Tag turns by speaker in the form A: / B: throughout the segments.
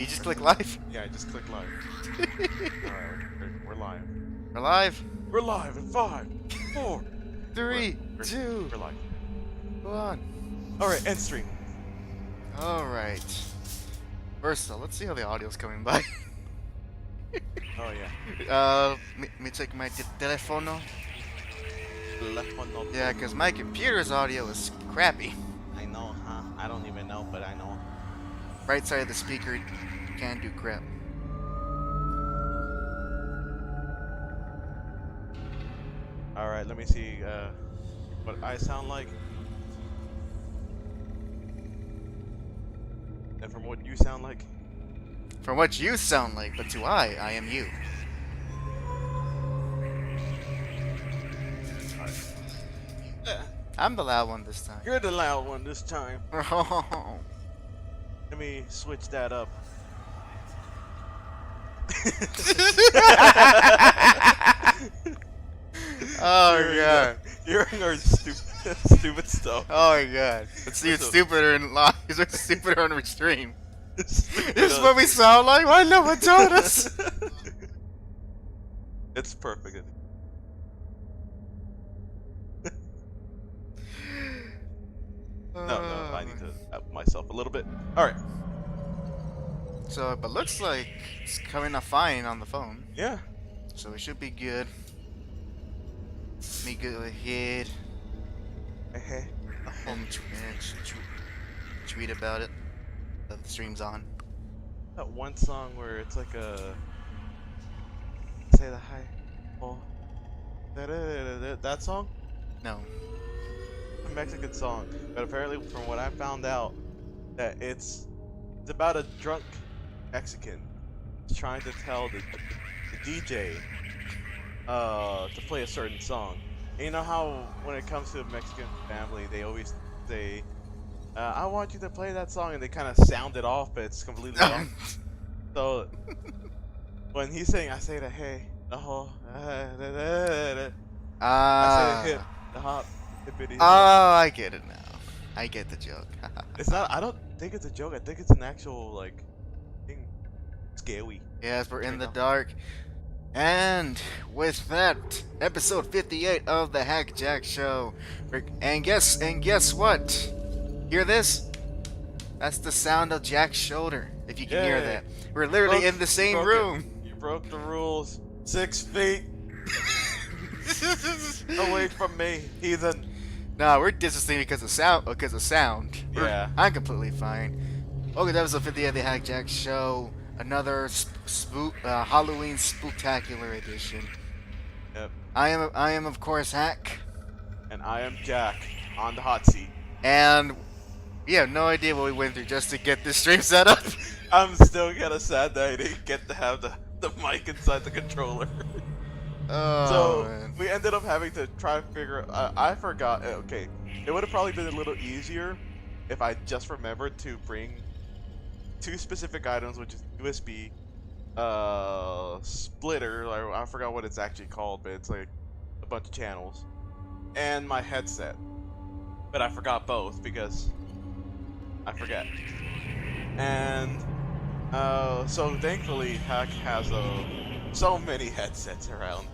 A: You just click live?
B: Yeah, I just click live. Alright, we're live.
A: We're live.
B: We're live in 5, 4,
A: 3, 2,
B: we're live.
A: 1.
B: Alright, end stream.
A: Alright. First, let's see how the audio's coming by.
B: Oh yeah.
A: Me check my telefono.
B: Telefono.
A: Yeah, because my computer's audio is crappy.
B: I know, huh? I don't even know, but I know.
A: Right side of the speaker can't do crap.
B: Alright, let me see what I sound like. And from what you sound like.
A: From what you sound like, but to I am you. I'm the loud one this time.
B: You're the loud one this time. Let me switch that up.
A: Oh god.
B: You're our stupid stuff.
A: Oh my god. It's even stupider in live. It's stupider on stream. This is what we sound like? Why no one told us?
B: It's perfect. No, I need to up myself a little bit. Alright.
A: So, but looks like it's coming up fine on the phone.
B: Yeah.
A: So it should be good. Let me go ahead and tweet about it. That the stream's on.
B: That one song where it's like a say the hi. Oh. That song?
A: No.
B: A Mexican song, but apparently from what I found out, that it's about a drunk Mexican trying to tell the DJ to play a certain song. And you know how when it comes to a Mexican family, they always say, I want you to play that song, and they kind of sound it off, but it's completely wrong. So when he's saying, I say the hey, the ho, I say the hip, the hop.
A: Oh, I get it now. I get the joke.
B: It's not. I don't think it's a joke. I think it's an actual like thing. Scary.
A: Yes, we're in the dark. And with that, episode 58 of the JAC Show. And guess what? Hear this? That's the sound of Jack's shoulder. If you can hear that, we're literally in the same room.
B: You broke the rules. 6 feet away from me, heathen.
A: No, we're distancing because of sound.
B: Yeah.
A: I'm completely fine. Okay, that was episode 58 of the JAC Show. Another Halloween spooktacular edition.
B: Yep.
A: I am of course HAC.
B: And I am Jack on the hot seat.
A: And we have no idea what we went through just to get this stream set up.
B: I'm still kind of sad that I didn't get to have the mic inside the controller.
A: Oh,
B: so
A: man.
B: we ended up having to try to figure. I forgot. Okay, it would have probably been a little easier if I just remembered to bring 2 specific items, which is USB splitter. I forgot what it's actually called, but it's like a bunch of channels, and my headset. But I forgot both because I forget. And so thankfully, HAC has so many headsets around.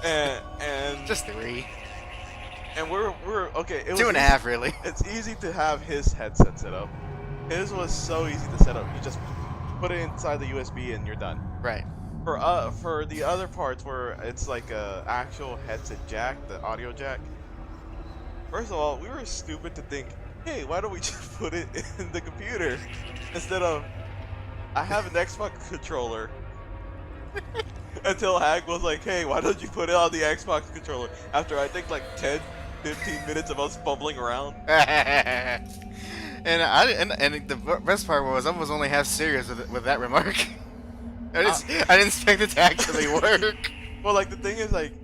B: and
A: Just 3.
B: And we're okay. It was
A: 2.5 really.
B: It's easy to have his headset set up. His was so easy to set up. You just put it inside the USB and you're done.
A: Right.
B: For the other parts where it's like a actual headset jack, the audio jack. First of all, we were stupid to think, hey, why don't we just put it in the computer instead of I have an Xbox controller. Until HAC was like, hey, why don't you put it on the Xbox controller? After I think like 10, 15 minutes of us fumbling around.
A: And the best part was I was only half serious with that remark. I didn't expect it to actually work.
B: Well, like the thing is, like,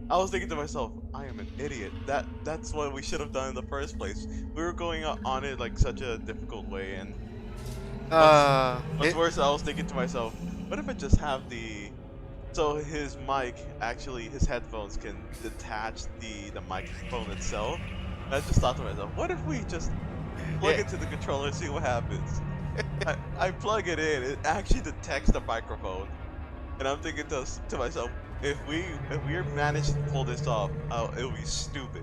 B: I was thinking to myself, I am an idiot. That's what we should have done in the first place. We were going on it like such a difficult way, and what's worse, I was thinking to myself, what if I just have so his mic, actually, his headphones can detach the microphone itself. And I just thought to myself, what if we just plug it to the controller and see what happens? I plug it in. It actually detects the microphone, and I'm thinking to myself, if we manage to pull this off, it'll be stupid.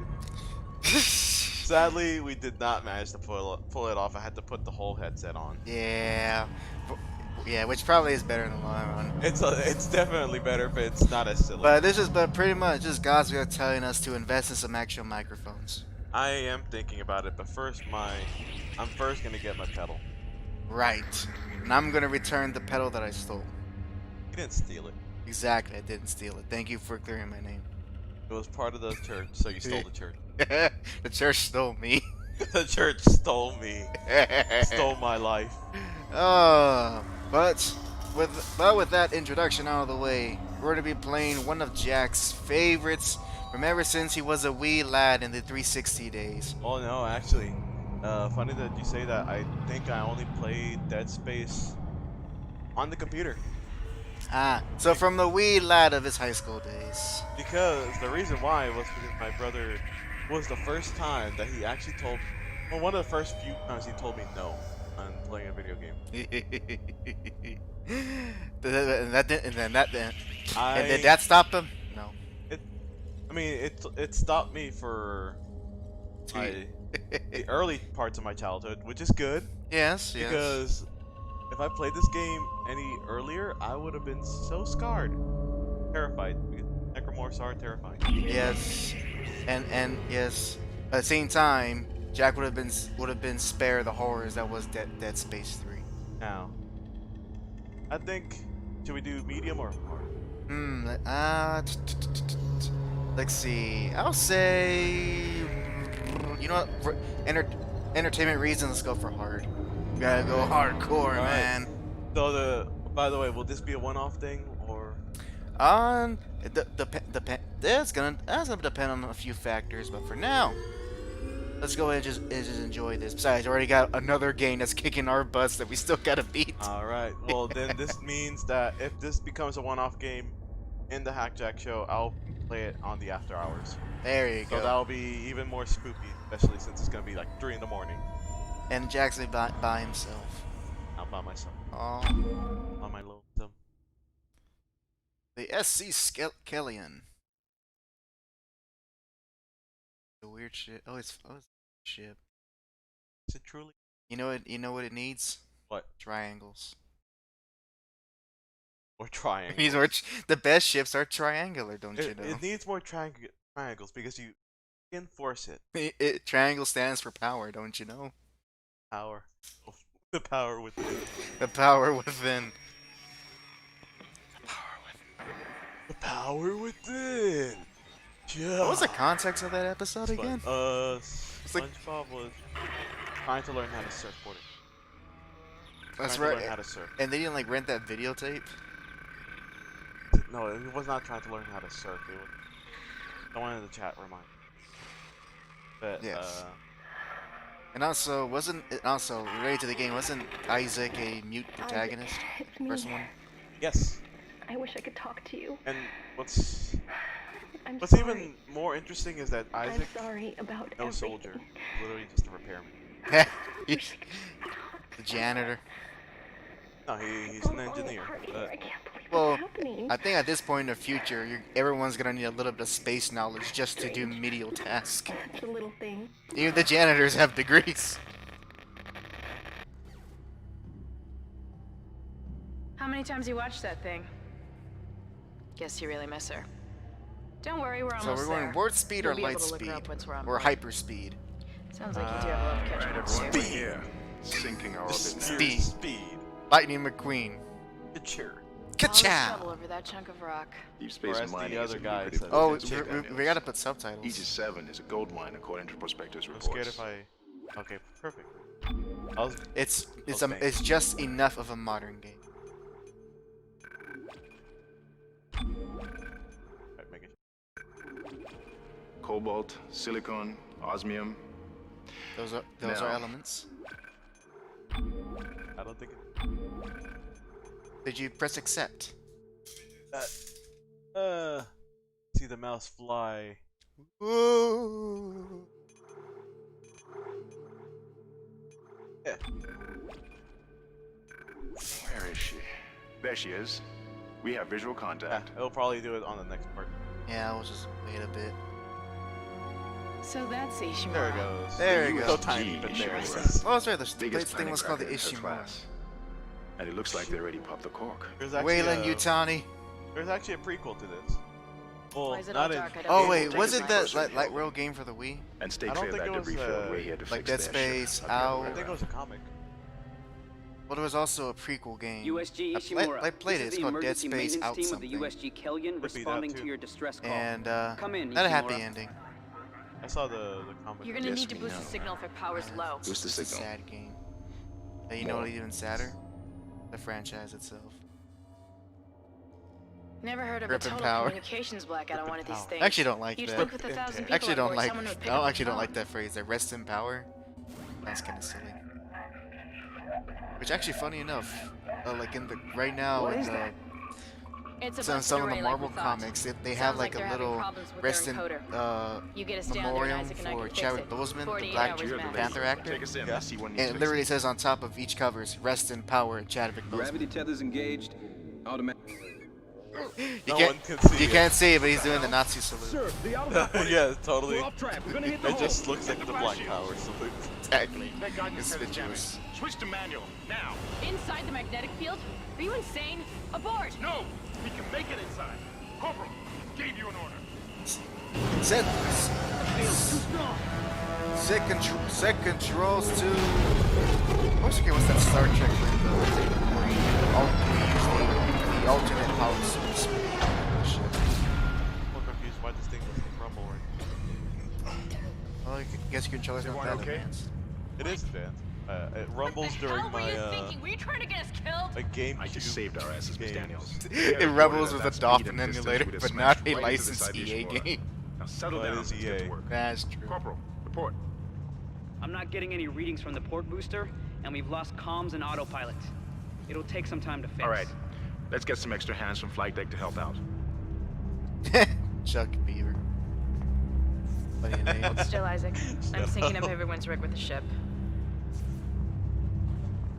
B: Sadly, we did not manage to pull it off. I had to put the whole headset on.
A: Yeah. Yeah, which probably is better in the long run.
B: It's definitely better, but it's not as silly.
A: But this is pretty much just God's way of telling us to invest in some actual microphones.
B: I am thinking about it, but I'm first gonna get my pedal.
A: Right. And I'm gonna return the pedal that I stole.
B: You didn't steal it.
A: Exactly, I didn't steal it. Thank you for clearing my name.
B: It was part of the church, so you stole the church.
A: The church stole me.
B: The church stole me. Stole my life.
A: But with that introduction out of the way, we're going to be playing one of Jack's favorites from ever since he was a wee lad in the 360 days.
B: Oh no, actually, funny that you say that. I think I only played Dead Space on the computer.
A: So from the wee lad of his high school days.
B: Because the reason why was because my brother was the first time that he actually told, well, one of the first few times he told me no on playing a video game.
A: And did that stop him? No.
B: It stopped me for the early parts of my childhood, which is good.
A: Yes.
B: Because if I played this game any earlier, I would have been so scarred, terrified. Necromorphs are terrifying.
A: Yes, and yes. At the same time, Jack would have been spared the horrors that was Dead Space 3.
B: Now, I think, should we do medium or hard?
A: Let's see. I'll say, you know what? For entertainment reasons, let's go for hard. We gotta go hardcore,
B: All right.
A: man.
B: So by the way, will this be a one-off thing or?
A: That's gonna depend on a few factors, but for now, let's go ahead and just enjoy this. Besides, I already got another game that's kicking our butts that we still gotta beat.
B: All right. Well, then this means that if this becomes a one-off game in the Hack Jack show, I'll play it on the after hours.
A: There you go.
B: So that'll be even more spooky, especially since it's gonna be like 3 in the morning.
A: And Jack's by himself.
B: Not by myself.
A: Oh.
B: On my lonesome.
A: The SC Kellion. The weird shit. Oh, it's ship.
B: Is it truly?
A: You know what it needs?
B: What?
A: Triangles.
B: Or triangles.
A: These are the best ships are triangular, don't you know?
B: It needs more triangles because you can force it.
A: Triangle stands for power, don't you know?
B: Power. The power within.
A: The power within.
B: The power within. Yeah.
A: What was the context of that episode again?
B: SpongeBob was trying to learn how to surfboard.
A: That's
B: trying
A: right.
B: to learn how to surf.
A: And they didn't like rent that videotape.
B: No, he was not trying to learn how to surf. It was someone in the chat remind. But
A: yes. And also, related to the game, wasn't Isaac a mute protagonist?
C: It's me.
A: First one?
B: yes.
C: I wish I could talk to you.
B: And what's
C: I'm
B: What's
C: sorry.
B: even more interesting is that Isaac,
C: I'm sorry about
B: no
C: everything.
B: soldier, literally just a repairman.
A: The janitor.
B: No, he's an engineer.
C: I can't believe
A: Well,
C: what's happening.
A: I think at this point in the future, everyone's gonna need a little bit of space knowledge just to do menial tasks.
C: Such a little thing.
A: Even the janitors have degrees.
D: How many times you watched that thing? Guess you really miss her. Don't worry, we're
A: So
D: almost
A: we're going
D: there.
A: warp speed
D: You'll
A: or
D: be
A: light
D: able to look her
A: speed?
D: up once we're on
A: Or
D: board.
A: hyper speed?
D: Sounds like you do have a lot of catching up to do.
E: Here, sinking our orbit.
A: Speed.
B: Speed.
A: Lightning McQueen.
B: Sure.
D: All
A: Ka-chow!
D: trouble over that chunk of rock.
E: Deep space
B: Whereas the
E: mining
B: other
E: is a
B: guy
E: lucrative
B: said-
A: Oh,
E: business.
A: we gotta put subtitles.
E: Aegis 7 is a gold mine according to prospectors'
B: I'm
E: reports.
B: scared if I. Okay, perfect. I was.
A: It's just enough of a modern game.
B: Right, making
E: Cobalt, silicon, osmium.
A: Those are
E: No.
A: elements.
B: I don't think.
A: Did you press accept?
B: See the mouse fly.
A: Ooh.
B: Yeah.
E: is she? There she is. We have visual
B: Yeah,
E: contact.
B: it'll probably do it on the next part.
A: Yeah, we'll just wait a bit.
D: So that's Ishimura.
B: There it goes.
A: There you
B: So
A: go.
B: tiny, but there it
E: Ishimura.
B: is.
A: Oh, that's right. The
E: Biggest
A: thing was called the
E: panic cracker in her
A: Ishimura.
E: class. And it looks like they already popped the cork.
B: There's actually
A: Wayland Yutani.
B: there's actually a prequel to this. Well,
D: Why is it
B: not
D: all
B: in.
D: dark? I don't
A: Oh
D: know.
A: wait, was it that
E: Person
A: light rail game for the Wii?
E: And stay
B: I don't
E: clear of
B: think
E: that
B: it was,
E: debris field where he had to
A: like
E: fix
A: Dead
E: their ship.
A: Space,
E: Not the other
A: Owl.
E: way
B: I think it was a comic.
A: Well, there was also a prequel game.
F: USG
A: I
F: Ishimura.
A: played it.
F: This
A: It's
F: is the
A: called Dead
F: emergency
A: Space
F: maintenance
A: Out
F: team
A: something.
F: of the USG Kellion
B: be that
F: responding
B: too.
F: to your distress call.
A: And
F: Come in,
A: had a happy
F: Ishimura.
A: ending.
B: I saw the comic.
D: You're gonna
E: Yes,
D: need to
E: we
D: boost
E: know.
D: the signal if your power's low.
E: Boost the
A: It's a
E: signal.
A: sad game. And you know
E: More.
A: what even sadder? The franchise itself.
D: Never heard of a
A: Rip and
D: total
A: power.
D: communications blackout on one of these things.
A: I actually don't like
D: You'd
A: that.
D: think with 1,000 people
A: Actually
D: on
A: don't
D: board,
A: like.
D: someone would pick
A: I
D: up the
A: actually don't
D: phone.
A: like that phrase. That rest in power. That's kind of silly. Which actually, funny enough, like in the right now
D: What
A: in
D: is
A: the
D: that? It's a
A: some
D: busted
A: of the
D: array
A: Marvel
D: like we thought.
A: comics, they
D: Sounds
A: have
D: like
A: like
D: they're
A: a
D: having
A: little
D: problems with
A: rest
D: their
A: in
D: encoder. You get us down there and
A: memoriam
D: Isaac and I
A: for
D: can fix
A: Chadwick
D: it.
A: Boseman, the
D: 48
A: Black
D: hours
E: You're the
D: max.
A: Panther actor.
E: Take us in.
B: Yeah.
E: Let's see what
A: And it literally says on top of each covers, "Rest in power, Chadwick Boseman."
G: Gravity tethers engaged. Automatic.
A: You
B: No
A: can't,
B: one can see
A: you
B: it.
A: can't see it, but he's doing the Nazi salute.
G: Sir, the automatic.
B: Yeah, totally.
G: We're off track. We're gonna hit the
B: It
G: hole.
B: just looks like the Black Power salute.
A: Exactly.
E: That guy just had
A: Conspicuous.
E: Switch to manual, now.
D: Inside the magnetic field? Are you insane? Abort!
E: No! We can make it inside. Corporal, gave you an order.
A: Set controls to. Okay, what's that Star Trek with the alternate power source?
B: I'm confused why this thing doesn't rumble right.
A: Well, I guess your controller's not that
E: okay?
A: advanced.
B: It is advanced. It rumbles during my
D: Were you trying to get us killed?
B: my GameCube.
E: I just saved our asses, Miss
B: games.
E: Daniels.
A: It rebels with a Dolphin emulator, but not a licensed EA game.
E: Now settle
B: Well, it
E: down
B: is
E: and get
B: EA.
E: to work.
A: That's true.
E: Corporal, report.
F: I'm not getting any readings from the port booster, and we've lost comms and autopilot. It'll take some time to fix.
E: All right, let's get some extra hands from flight deck to help out.
A: Chuck Beaver. Funny name.
D: Still, Isaac. I'm syncing up everyone's rig with the ship.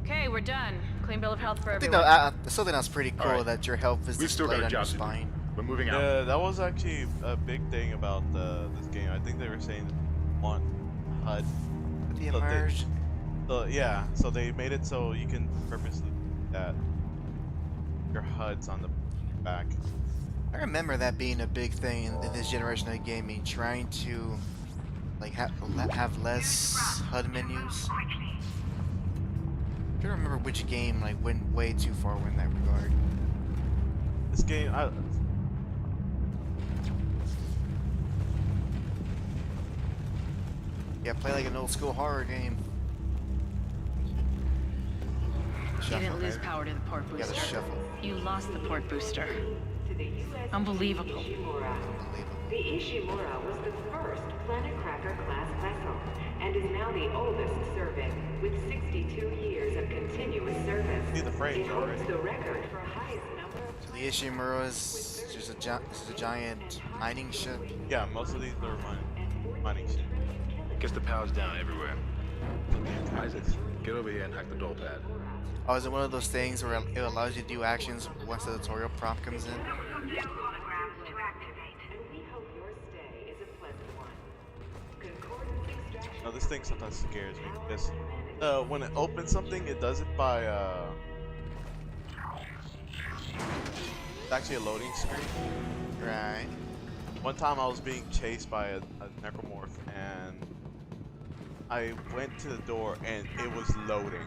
D: Okay, we're done. Clean bill of health for
A: I think
D: everyone.
A: something else pretty cool
E: Alright.
A: that your health is
E: We've still
A: displayed
E: got a
A: on your
E: job to do.
A: spine.
E: We're moving out.
B: Yeah, that was actually a big thing about this game. I think they were saying on HUD.
A: The
B: So they-
A: emerge.
B: So yeah, so they made it so you can purposely that your HUD's on the back.
A: I remember that being a big thing in this generation of gaming, trying to like have less HUD menus. I don't remember which game like went way too far in that regard.
B: This game,
A: Yeah, play like an old school horror game.
D: You
A: Shuffle,
D: didn't lose
A: baby.
D: power to the port
A: You gotta
D: booster.
A: shuffle.
D: You lost the port booster. Unbelievable.
A: Unbelievable.
H: The Ishimura was the first Planet Cracker class vessel and is now the oldest serving, with 62 years of continuous service.
B: See the frames
H: It holds
B: already.
H: the record for highest number of
A: So the Ishimura is just a giant mining ship.
B: yeah, most of these are mining shit.
E: Guess the power's down everywhere. Isaac, get over here and hack the door pad.
A: Oh, is it one of those things where it allows you to do actions once the tutorial prompt comes in?
H: and we hope your stay is a pleasant one. Concordance extraction.
B: No, this thing sometimes scares me. This, when it opens something, it does it by it's actually a loading screen.
A: Right.
B: One time I was being chased by a necromorph and I went to the door and it was loading.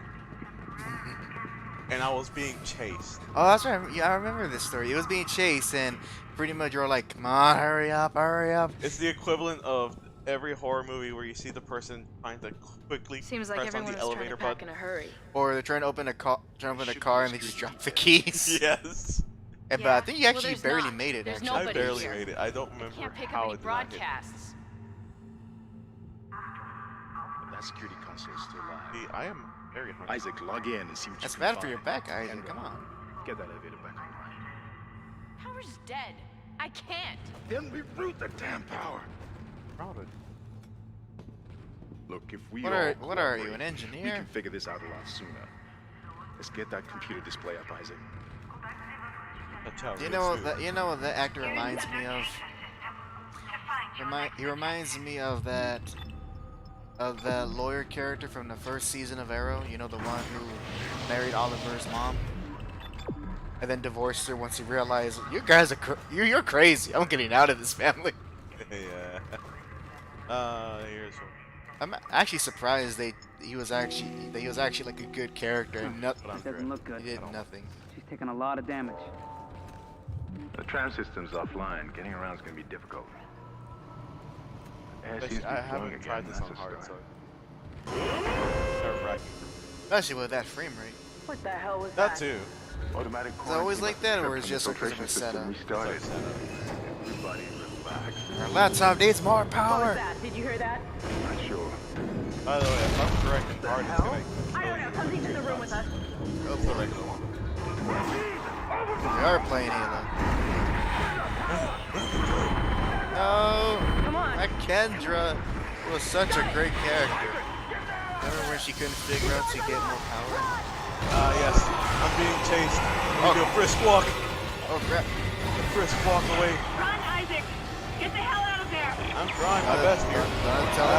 B: And I was being chased.
A: Oh, that's right. Yeah, I remember this story. It was being chased, and pretty much you're like, "Come on, hurry up, hurry up!"
B: It's the equivalent of every horror movie where you see the person trying to quickly
D: Seems like
B: press on
D: everyone
B: the
D: was trying to
B: elevator
D: pack
B: button.
D: in a hurry.
A: Or they're trying to open a car, and they just drop the keys.
B: Yes.
A: But I
D: Yeah.
A: think you
D: Well,
A: actually
D: there's
A: barely
D: not.
A: made it.
D: There's
A: Actually,
B: I
D: nobody
B: barely
D: here.
B: made it. I don't remember
D: Can't pick up
B: how
D: any
B: it did not get.
D: broadcasts.
E: That security console's still live.
B: See, I am very hungry.
E: Isaac, log in and see what
A: that's
E: you can
A: bad for your
E: find.
A: back, Isaac. Come on.
E: Get that elevator back online.
D: Power's dead. I can't.
E: Then reroute the damn power.
B: Crowded.
E: Look, if we
A: What
E: all
A: are you, an
E: cooperate, we
A: engineer?
E: can figure this out a lot sooner. Let's get that computer display up, Isaac.
B: That's how
A: You know what that actor reminds me of? He reminds me of that lawyer character from the first season of Arrow. You know, the one who married Oliver's mom and then divorced her once he realized you guys are you're crazy. I'm getting out of this family.
B: Yeah. Here's one.
A: I'm actually surprised he was actually like a good character. And nothing.
F: It doesn't look good.
A: He did nothing.
F: She's taken a lot of damage.
E: The tram system's offline. Getting around is going to be difficult. Air seems to be
B: I
E: flowing
B: haven't tried
E: again,
B: this
E: that's
B: on
E: a
B: hard,
E: start.
B: so nerve-wracking.
A: Especially with that frame rate.
C: What the hell was
B: That too.
E: Automatic
A: Is it always like that, or is it
E: quarantine
A: just because of
E: filtration
A: a
E: system
A: setup?
E: restarted. Everybody relax.
A: Our laptop needs more
C: What was
A: power.
C: that? Did you hear that?
E: Not sure.
B: By the way, if I'm correct in hard, it's gonna
C: I don't know. Something's in the room with us.
B: That's the regular one.
A: We are playing Halo. No,
C: Come on.
A: that Kendra was such a great character. Remember when she couldn't figure out to get more power?
B: Yes. I'm being chased.
A: Oh.
B: Do a brisk walk.
A: Oh crap!
B: A brisk walk away.
C: Run, Isaac. Get the hell out of there.
B: I'm trying my best here.
A: Tell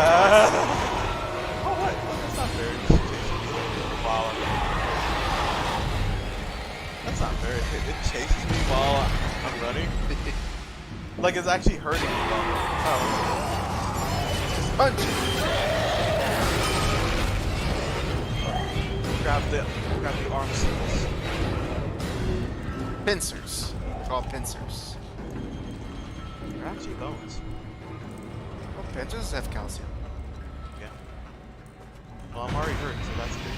B: Oh, what? That's not fair. Just chasing me while That's not fair. It chases me while I'm running. Like it's actually hurting me. Oh.
A: Punch!
B: Grab the arm symbols.
A: Pincers. They're called pincers.
B: They're actually bones.
A: Well, pincers have calcium.
B: Yeah. Well, I'm already hurt, so that's good.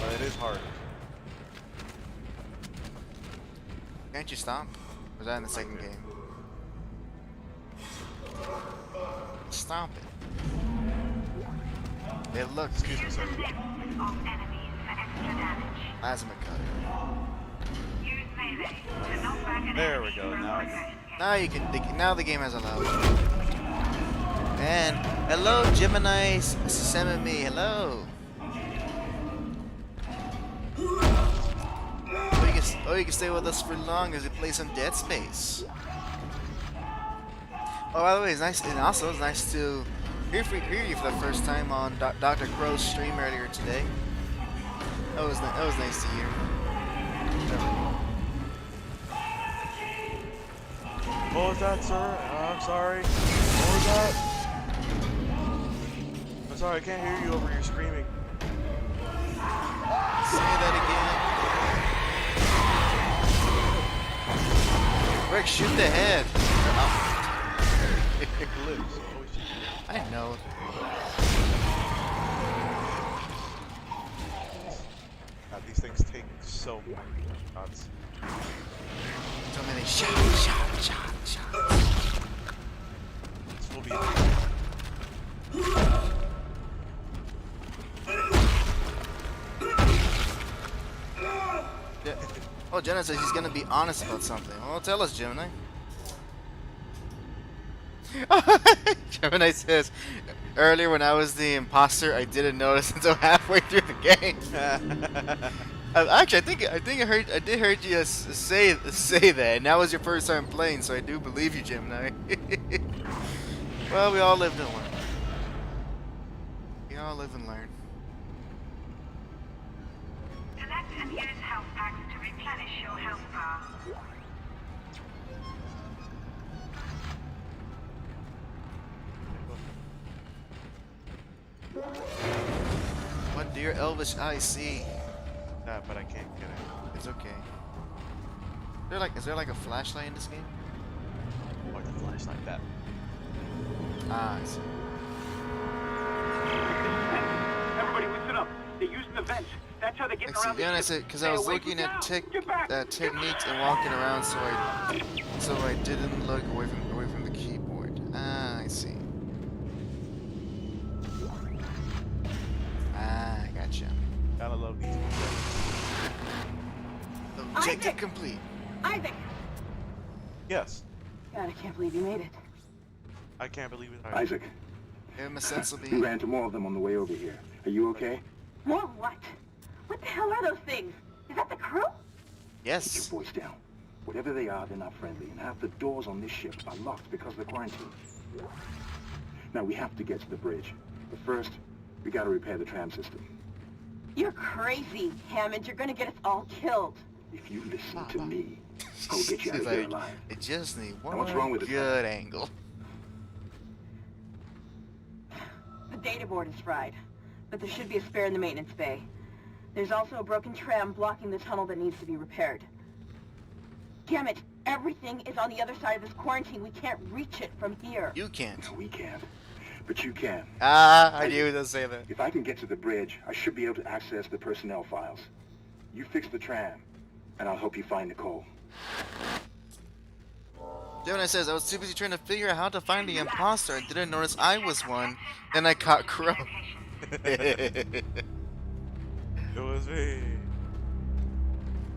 B: But it is hard.
A: Can't you stomp? Or was that in the second game? Stomp it. It looks.
B: Excuse me, sir.
A: Plasma cutter.
B: There we go. Now it's
A: Now you can. Now the game has allowed. And hello, Gemini Sesame. Hello. You can stay with us for long as we play some Dead Space. Oh, by the way, it's nice, and also it's nice to hear you for the first time on Dr. Crow's stream earlier today. That was nice to hear.
B: What was that, sir? I'm sorry. What was that? I'm sorry, I can't hear you over your screaming.
A: Say that again. Rick, shoot the head.
B: It lives. Always shoot.
A: I know.
B: God, these things take so many shots.
A: So many shots.
B: This will be.
A: Yeah. Oh, Jenna says he's gonna be honest about something. Well, tell us, Gemini. Gemini says, earlier when I was the imposter, I didn't notice until halfway through the game. Actually, I did hear you say that, and that was your first time playing, so I do believe you, Gemini. Well, we all lived and learned. We all live and learn.
H: Select and use health packs to replenish your health bar.
A: What dear elvish I see?
B: That, but I can't get it.
A: It's okay. Is there like a flashlight in this game?
B: Or the flash like that.
A: Ah, I see.
G: Everybody listen up. They're using the vents. That's how they get around the
A: Yeah, and I
G: ship.
A: said because I was
G: Stay away
A: looking
G: from
A: at
G: now.
A: techniques
G: Get back.
A: and walking around, so I didn't look away from the keyboard. Ah, I see. Ah, I gotcha.
B: Gotta love these.
A: Objective
C: Isaac!
A: complete.
C: Isaac!
B: Yes.
C: God, I can't believe you made it.
B: I can't believe it.
I: Isaac,
A: Give him a sense of
I: we
A: being.
I: ran into more of them on the way over here. Are you okay?
C: More what? What the hell are those things? crew?
I: Keep
A: Yes.
I: your voice down. Whatever they are, they're not friendly, and half the doors on this ship are locked because of the quarantine. Now, we have to get to the bridge. But first, we gotta repair the tram system.
C: You're crazy, Hammond. You're gonna get us all killed.
I: If you listen to me, I'll get you out
A: She's
I: of there
A: like,
I: alive.
A: I just need
I: Now, what's wrong
A: one
I: with it?
A: good angle.
C: The data board is fried, but there should be a spare in the maintenance bay. There's also a broken tram blocking the tunnel that needs to be repaired. Damn it! Everything is on the other side of this quarantine. We can't reach it from here.
A: You can't.
I: No, we can't. But you can.
A: Ah, I knew he was gonna say that.
I: If I can get to the bridge, I should be able to access the personnel files. You fix the tram, and I'll help you find Nicole.
A: Gemini says, I was too busy trying to figure out how to find the imposter. I didn't notice I was one. Then I caught Crow.
B: It was me.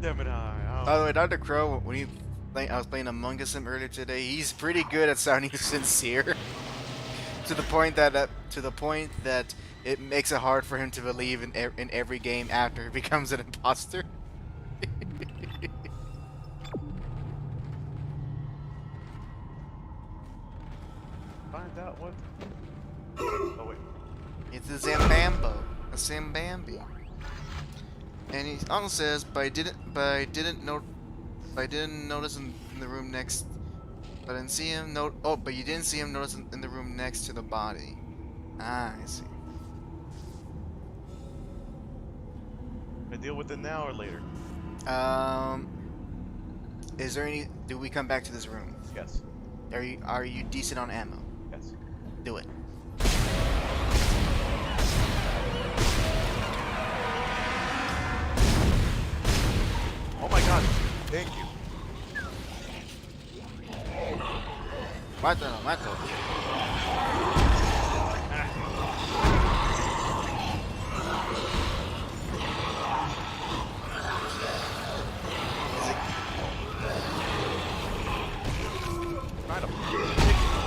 B: Gemini.
A: By the way, Dr. Crow, when I was playing Among Us him earlier today, he's pretty good at sounding sincere. to the point that it makes it hard for him to believe in every game after he becomes an imposter.
B: Find out what. Oh wait.
A: It's a Zambambo, a Zambambi. And he also says, but I didn't notice him in the room next. But I didn't see him but you didn't see him notice in the room next to the body. Ah, I see.
B: I deal with it now or later?
A: Is there any? Do we come back to this room?
B: Yes.
A: Are you decent on ammo?
B: Yes.
A: Do it.
B: Oh my god. Thank you.
A: Mato.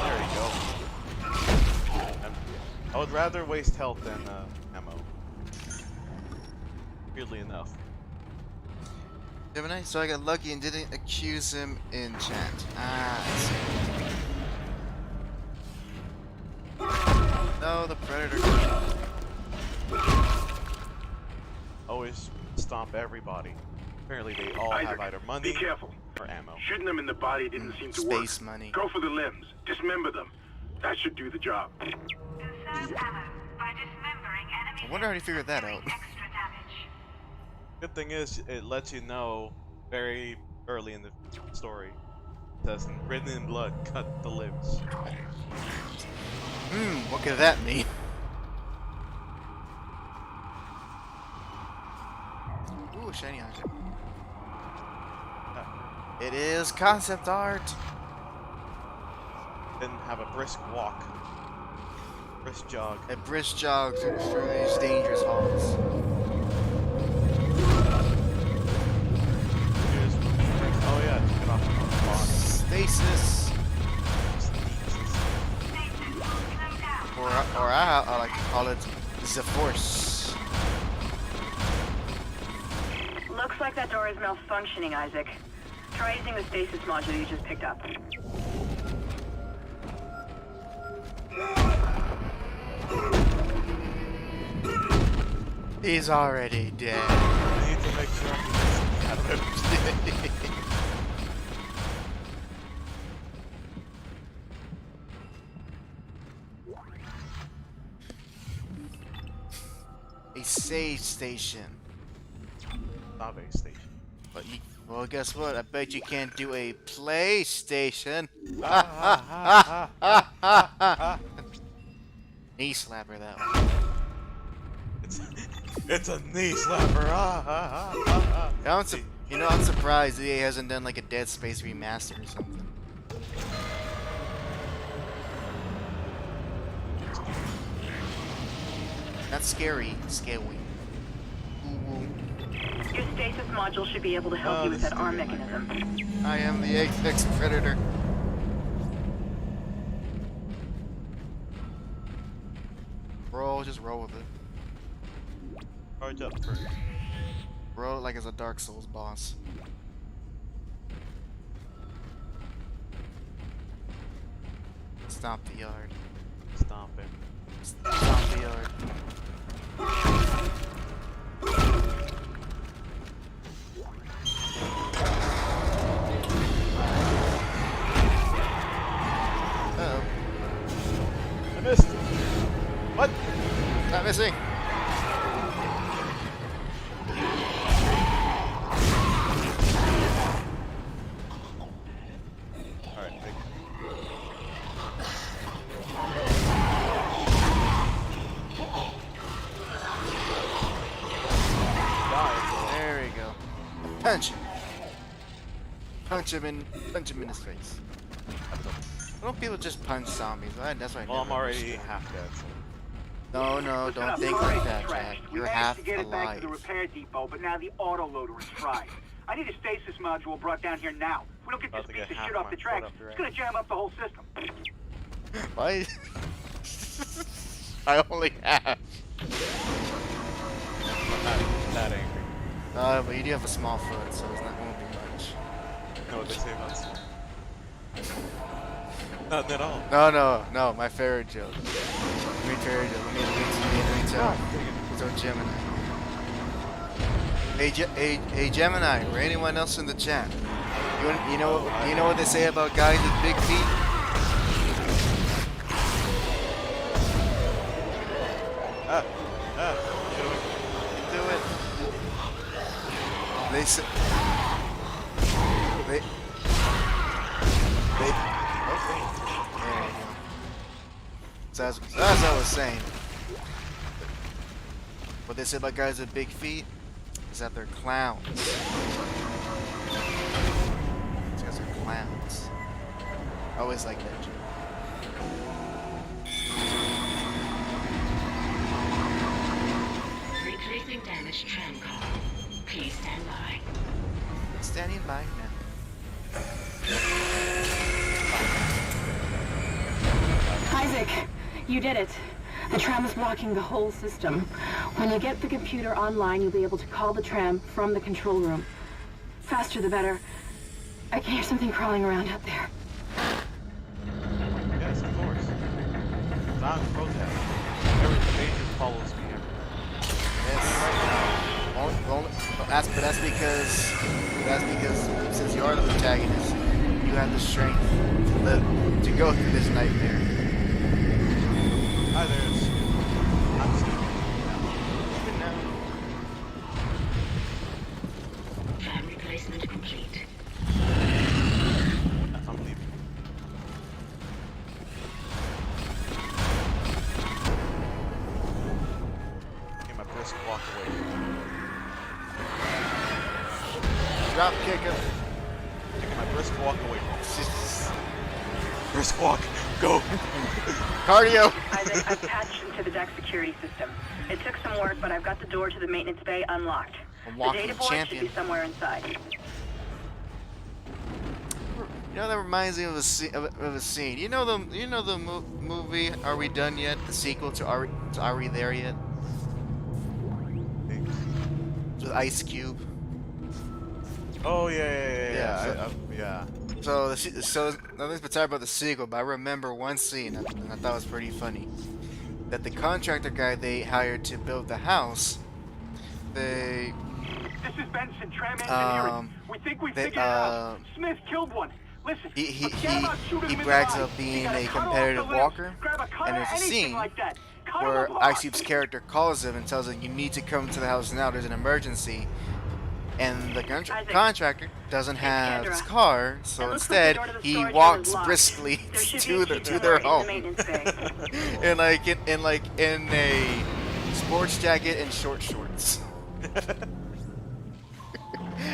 B: There you go. I would rather waste health than ammo. Weirdly enough.
A: Gemini, so I got lucky and didn't accuse him in chat. Ah, I see. No, the predator.
B: Always stomp everybody. Apparently they all have either money
G: Be careful.
B: or ammo.
G: Shooting them in the body didn't seem to work.
A: Space money.
G: Go for the limbs. Dismember them. That should do the job.
A: I wonder how he figured that out.
B: Good thing is, it lets you know very early in the story. It says, written in blood, cut the limbs.
A: What could that mean? Ooh, shiny object. It is concept art.
B: Then have a brisk walk. Brisk jog.
A: A brisk jog through these dangerous halls.
B: Oh yeah, get off the body.
A: Stasis. Or I like to call it the Force.
C: Looks like that door is malfunctioning, Isaac. Try using the stasis module you just picked up.
A: He's already dead.
B: I need to make sure I can get out of it.
A: A save station.
B: Not a station.
A: But well, guess what? I bet you can't do a PlayStation. Knee slapper that one.
B: It's a knee slapper.
A: I'm surprised EA hasn't done like a Dead Space remaster or something. Not scary, scary. Ooh.
C: Your stasis module should be able to help you with that arm mechanism.
A: I am the Apex Predator. Roll, just roll with it.
B: Charge up first.
A: Roll it like it's a Dark Souls boss. Stomp the yard.
B: Stomp him.
A: Stomp the yard. Uh-oh.
B: I missed. What?
A: Not missing.
B: Alright, big.
A: There we go. Punch him. Punch him in his face. Why don't people just punch zombies? That's why I
B: Well, I'm
A: never
B: already
A: understood.
B: half dead, so.
A: No,
G: Listen
A: don't
G: up,
A: think
G: sorry
A: like
G: it's
A: that,
G: trashed.
A: Jack.
G: We
A: You're
G: managed
A: half
G: to get it back to the
A: alive.
G: repair depot, but now the autoloader is fried. I need a stasis module brought down here now. If we don't get
B: About
G: this
B: to
G: piece
B: get
G: of
B: half
G: shit off
B: my
G: the
B: foot
G: tracks,
B: up the
G: it's gonna jam up the whole system.
A: Why? I only have.
B: I'm not that angry.
A: But you do have a small foot, so it's not won't be much.
B: No, they say about small. Nothing at all.
A: No, my favorite joke. I mean, favorite joke. Let me tell Gemini. Hey, Gemini, or anyone else in the chat. You know what they say about guys with big feet? Do it. They say. They. Okay. There you go. So as I was saying, what they say about guys with big feet is that they're clowns. These guys are clowns. I always like that joke.
H: Replacing damaged tram car. Please stand by.
A: Standing by now.
C: Isaac, you did it. The tram is blocking the whole system. When you get the computer online, you'll be able to call the tram from the control room. Faster the better. I can hear something crawling around out there.
B: Yes, of course. Not a protest. Every page follows me
A: That's because since you are the protagonist, you have the strength to go through this nightmare.
B: Hi there. I'm
A: Even now.
H: Tram replacement complete.
B: I'm leaving. Get my brisk walk away.
A: Drop kick him.
B: Taking my brisk walk away. Brisk walk. Go.
A: Cardio.
C: Isaac, I've patched into the JAC security system. It took some work, but I've got the door to the maintenance bay unlocked.
A: A
C: The
A: walking
C: data board should
A: champion.
C: be somewhere inside.
A: You know, that reminds me of a scene. You know the movie Are We Done Yet? The sequel to Are We There Yet? With Ice Cube.
B: Oh yeah.
A: Yeah. So nothing's been talked about the sequel, but I remember one scene and I thought it was pretty funny. That the contractor guy they hired to build the house,
G: This is Benson, Tram Engineering. We think we figured it out. Smith killed one. Listen,
A: he
G: forget about shooting him in the
A: brags
G: eye.
A: of
G: You
A: being
G: gotta
A: a
G: cut off
A: competitive
G: the limbs,
A: walker,
G: grab a cutter,
A: and there's a
G: anything
A: scene
G: like that. Cut
A: where
G: him apart.
A: Ice Cube's character calls him and tells him, "You need to come to the house now. There's an emergency." And the contractor doesn't have his car, so instead he walks briskly to their home, in a sports jacket and short shorts.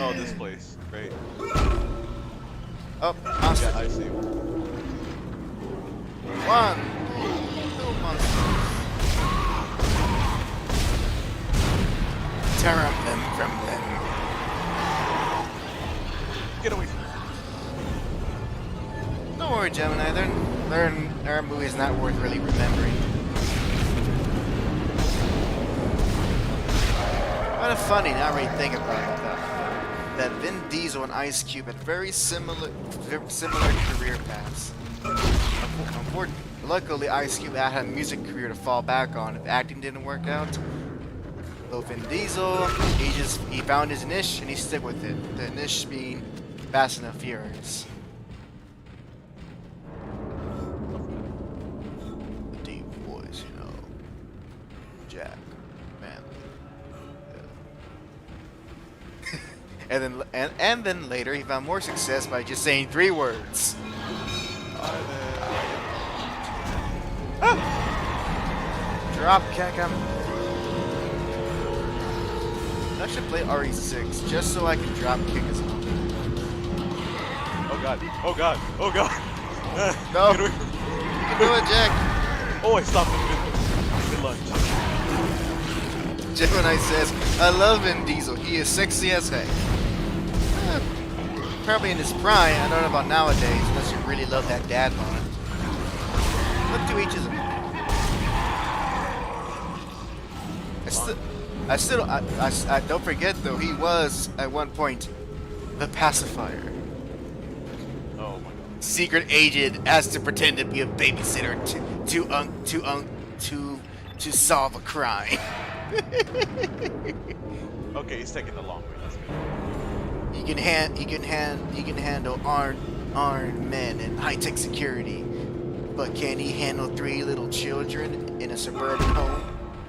B: Oh, this place. Great.
A: Oh, monster!
B: Yeah, I see.
A: One, two monsters. Tear them from them.
B: Get away from me.
A: Don't worry, Gemini. Their movie's not worth really remembering. Kind of funny now I really think about it, that Vin Diesel and Ice Cube had very similar career paths. Luckily, Ice Cube had a music career to fall back on if acting didn't work out. So Vin Diesel, he found his niche and he stuck with it. The niche being Fast and Furious. The deep voice, you know. Jack, man. Yeah. and then later he found more success by just saying 3 words. Drop kick him. I should play RE6 just so I can drop kick his mom.
B: Oh god. Oh god. Oh god.
A: No. You can do it, Jack.
B: Oh, I stopped him mid lunge.
A: Gemini says, I love Vin Diesel. He is sexy as heck. Probably in his prime. I don't know about nowadays, unless you really love that dad moment. But to each his own. I don't forget though, he was at one point the pacifier.
B: Oh my god.
A: Secret agent asked to pretend to be a babysitter to solve a crime.
B: Okay, he's taking the long way. That's good.
A: He can handle armed men and high-tech security, but can he handle 3 little children in a suburban home?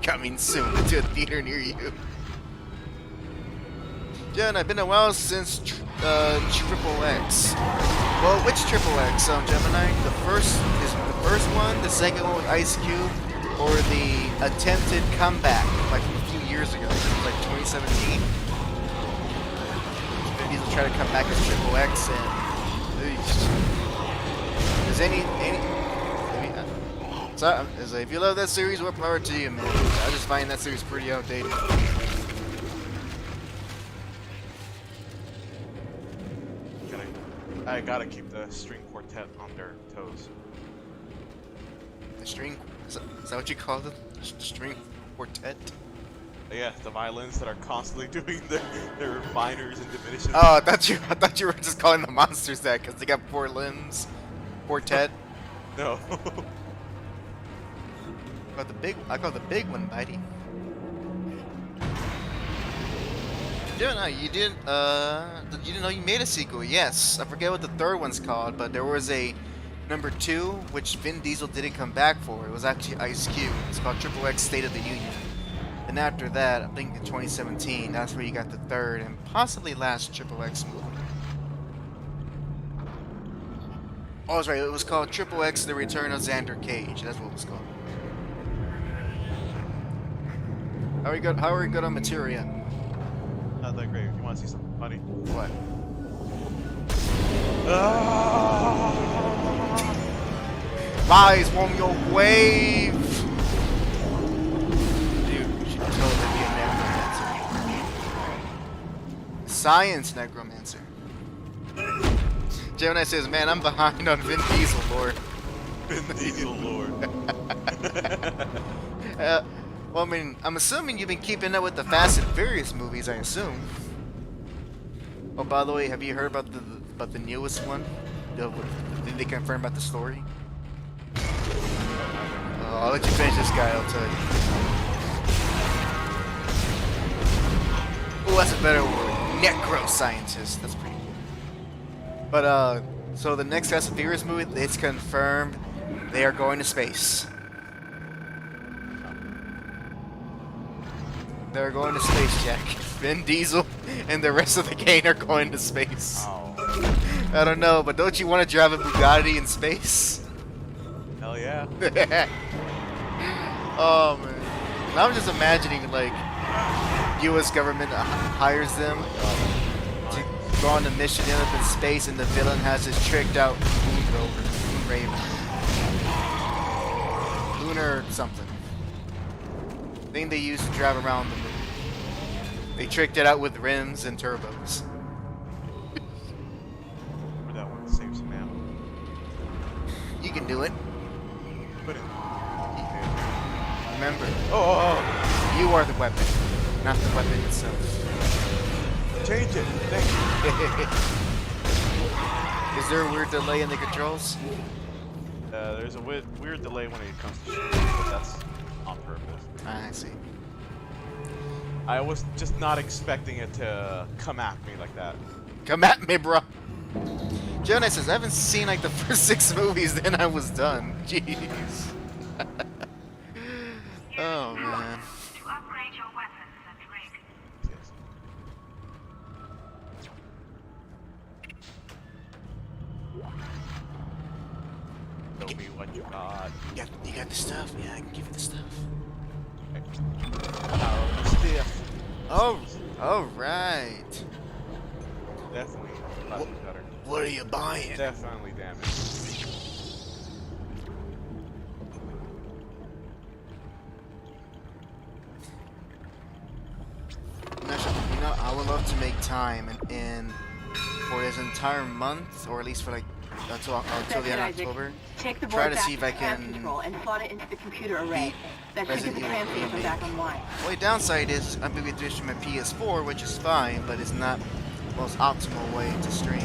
A: Coming soon to a theater near you. Jen, I've been a while since Triple X. Well, which Triple X, Gemini? The first one, the second one with Ice Cube, or the attempted comeback like a few years ago, like 2017. Vin Diesel tried to come back as Triple X, and does any so if you love that series, what power to you, man. I just find that series pretty outdated.
B: I gotta keep the string quartet on their toes.
A: The string? Is that what you call them? The string quartet?
B: Yeah, the violins that are constantly doing their minors and diminishes.
A: Oh, I thought you were just calling the monsters that because they got 4 limbs. Quartet.
B: No.
A: I call the big one, buddy. No, you didn't know you made a sequel. Yes, I forget what the 3rd one's called, but there was a number 2 which Vin Diesel didn't come back for. It was actually Ice Cube. It's called Triple X State of the Union. And after that, I think in 2017, that's where you got the 3rd and possibly last Triple X movie. Oh, that's right. It was called Triple X: The Return of Xander Cage. That's what it was called. How are we good on materia?
B: Not that great. You want to see something funny?
A: What? Rise from your grave! Dude, you should totally be a necromancer. Science necromancer. Gemini says, man, I'm behind on Vin Diesel lore.
B: Vin Diesel lore.
A: Well, I mean, I'm assuming you've been keeping up with the Fast and Furious movies, I assume. Oh, by the way, have you heard about the newest one? Did they confirm about the story? I'll let you finish this guy, I'll tell you. Oh, that's a better word. Necro-scientist. That's pretty cool. But, so the next Fast and Furious movie, it's confirmed they are going to space. They're going to space, Jack. Vin Diesel and the rest of the gang are going to space.
B: Oh.
A: I don't know, but don't you want to drive a Bugatti in space?
B: Hell yeah.
A: Oh man. Now I'm just imagining like U.S. government hires them to go on a mission end up in space, and the villain has this tricked out moon raven, lunar something thing they use to drive around the moon. They tricked it out with rims and turbos.
B: Remember that one? Save some ammo.
A: You can do it.
B: Put it.
A: Remember,
B: Oh.
A: you are the weapon. not the weapon itself.
B: Change it. Thank you.
A: Is there a weird delay in the controls?
B: There's a weird delay when it comes to shooting, but that's on purpose.
A: I see.
B: I was just not expecting it to come at me like that.
A: Come at me, bro. Jonah says, I haven't seen like the first 6 movies, then I was done. Jeez. Oh, man.
H: To upgrade your weapons and rig.
B: Yes. Show me what you got.
A: You got the stuff? Yeah, I can give you the stuff.
B: Stiff.
A: Oh, alright.
B: Definitely. Better.
A: What are you buying?
B: Definitely damage.
A: You know, I would love to make time in for this entire month, or at least for like until the end of October.
C: Take the
A: Try
C: board
A: to
C: back
A: see if I
C: tram
A: can
C: control and slot it into the computer array. That should get
A: Resident
C: the
A: Evil
C: tram station
A: remake.
C: back online.
A: Only downside is I'm going to be doing my PS4, which is fine, but it's not the most optimal way to stream.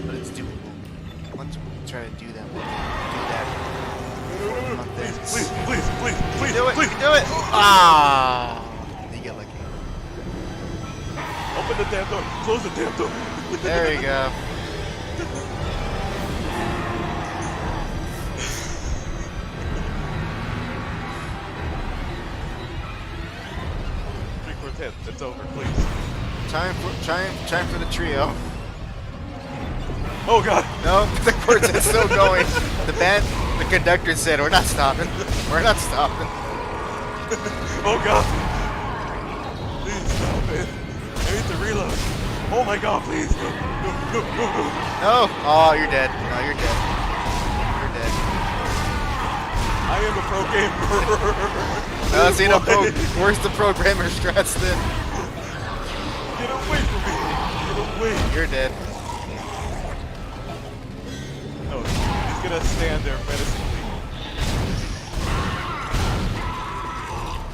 A: But it's doable. Let's try to do that.
B: Please,
A: Do it! Do it! Ah! You get lucky.
B: Open the damn door. Close the damn door.
A: There you go.
B: Quartet, it's over, please.
A: Time for the trio.
B: Oh god!
A: No, the quartet's still going. The conductor said, "We're not stopping. We're not stopping."
B: Oh god! Please stop it. I need to reload. Oh my god, please. Go.
A: No! Oh, you're dead. No, you're dead. You're dead.
B: I am a pro gamer.
A: No, see, no pro. Where's the programmer strats then?
B: Get away from me. Get away.
A: You're dead.
B: No, he's gonna stand there menacingly.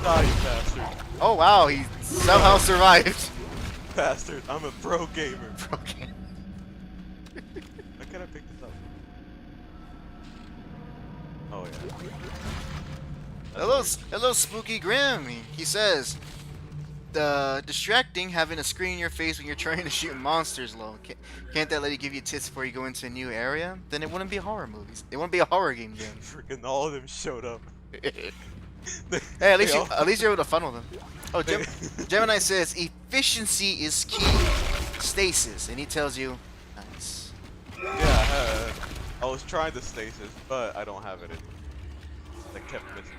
B: Die, you bastard.
A: Oh wow, he somehow survived.
B: Bastard, I'm a pro gamer.
A: Okay.
B: How can I pick this up? Oh yeah.
A: Hello, Spooky Grim. He says, distracting having a screen in your face when you're trying to shoot monsters low. Can't that lady give you tips before you go into a new area? Then it wouldn't be horror movies. It wouldn't be a horror game then.
B: Freaking all of them showed up.
A: Hey, at least you're able to funnel them. Oh, Gemini says efficiency is key. Stasis, and he tells you, nice.
B: Yeah, I was trying to stasis, but I don't have it anymore. I kept missing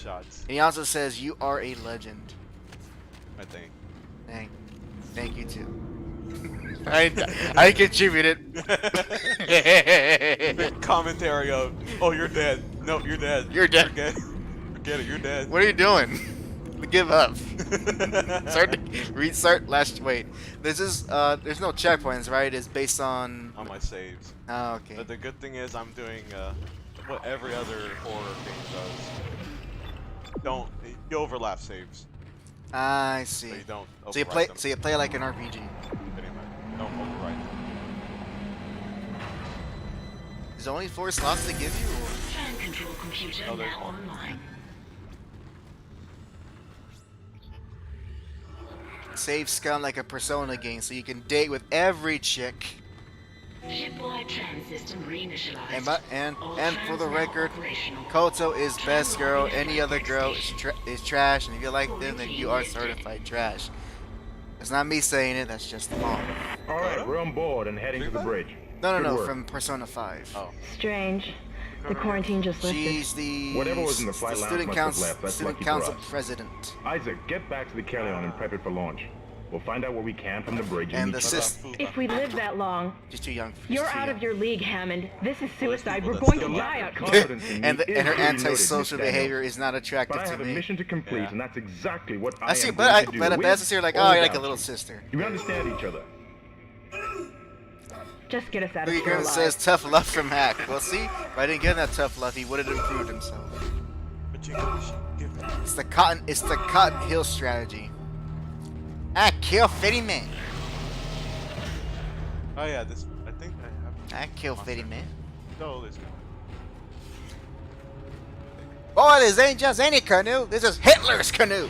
B: shots.
A: And he also says you are a legend.
B: I think.
A: Thank you too. I contributed.
B: Commentary of, oh, you're dead. No, you're dead.
A: You're dead.
B: Forget it. You're dead.
A: What are you doing? Give up. Restart. Wait. This is there's no checkpoints, right? It's based on
B: my saves.
A: Oh, okay.
B: But the good thing is I'm doing what every other horror game does. You overlap saves.
A: I see.
B: So you don't.
A: So you play like an RPG.
B: Pretty much. Don't overwrite them.
A: Is there only 4 slots to give you? Or?
H: Fan control computer now online.
A: Save scum like a Persona game, so you can date with every chick.
H: Shipwide tram system reinitialized.
A: And for the record, Koto is best girl. Any other girl is trash, and if you like them, then you are certified trash. That's not me saying it. That's just the law.
J: All right, we're on board and heading to the bridge.
A: No, from Persona 5.
B: Oh.
K: Strange. The quarantine just lifted.
A: She's the
J: Whatever was in the flight lounge must have left. That's
A: student
J: lucky
A: council
J: for us.
A: president.
J: Isaac, get back to the Kelleon and prep it for launch. We'll find out what we can from the bridge
A: And
J: meet
A: the
J: you.
A: sister.
K: If we live that long,
A: She's too young.
K: you're out of your league, Hammond. This is suicide. We're
B: that's
K: going to
B: still
K: die out here.
J: Confidence in me
A: and
J: is
A: her
J: really
A: antisocial
J: noted, Miss Daniel.
A: behavior is not attractive
J: But I
A: to
J: have a
A: me.
J: mission to complete, and that's exactly what I
A: see,
J: am
A: but
J: going to do.
A: but
J: with
A: Baz is here like,
J: or
A: oh, you're like a
J: without
A: little
J: you.
A: sister.
J: Do we understand each other?
K: Just get us out of
A: Spooky
K: here
A: Grim
K: alive.
A: says tough love from Hack. Well, see, if I didn't get that tough love, he would have improved himself.
B: But you give me.
A: It's the Cotton Hill strategy. kill 50 men.
B: Oh yeah, this. I think I have.
A: I kill 50 men.
B: No, this.
A: Boy, this ain't just any canoe. This is Hitler's canoe.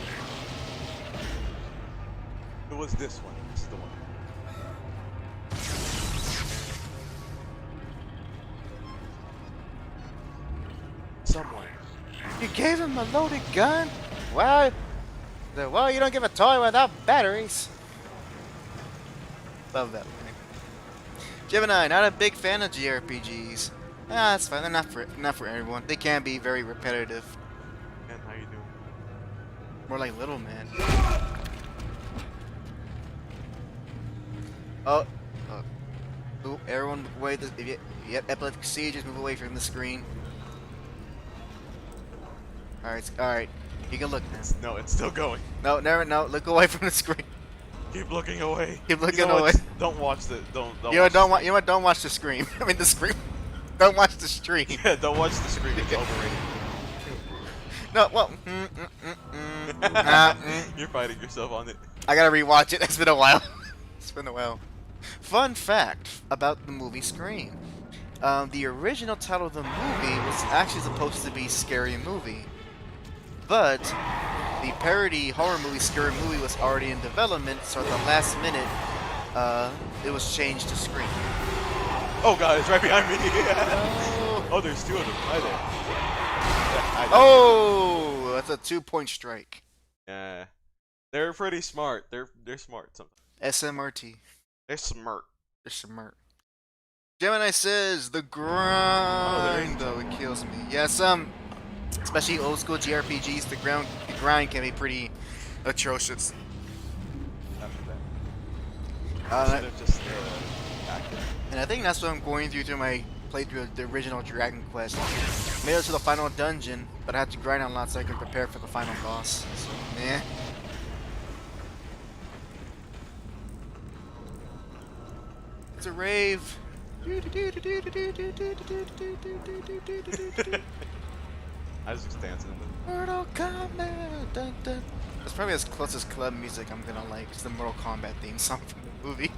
B: It was this one. This is the one. Someone.
A: You gave him a loaded gun? Well, you don't give a toy without batteries. Love that line. Gemini, not a big fan of JRPGs. Ah, that's fine. They're not for everyone. They can be very repetitive.
B: And how you doing?
A: More like Little Man. Oh. Ooh, everyone move away. If you have epileptic seizures, move away from the screen. Alright. You can look now.
B: No, it's still going.
A: No, never. No, look away from the screen.
B: Keep looking away.
A: Keep looking away.
B: Don't watch the. Don't.
A: You know what? Don't watch the screen. I mean the screen. Don't watch the stream.
B: Yeah, don't watch the screen. It's overrated.
A: No, well.
B: You're fighting yourself on it.
A: I gotta rewatch it. It's been a while. Fun fact about the movie Scream. The original title of the movie was actually supposed to be Scary Movie. But the parody horror movie Scary Movie was already in development, so at the last minute, it was changed to Scream.
B: Oh god, it's right behind me. Oh, there's two of them. Hi there.
A: Oh, that's a 2-point strike.
B: Yeah, they're pretty smart. They're smart sometimes.
A: SMRT.
B: They're smart.
A: Gemini says the grind though it kills me. Yeah, especially old school JRPGs, the grind can be pretty atrocious. And I think that's what I'm going through my playthrough of the original Dragon Quest. Made it to the final dungeon, but I had to grind a lot so I could prepare for the final boss. So, yeah. It's a rave.
B: I was just dancing in the
A: Mortal Kombat. Dun, dun. That's probably as close as club music I'm gonna like. It's the Mortal Kombat theme song from the movie.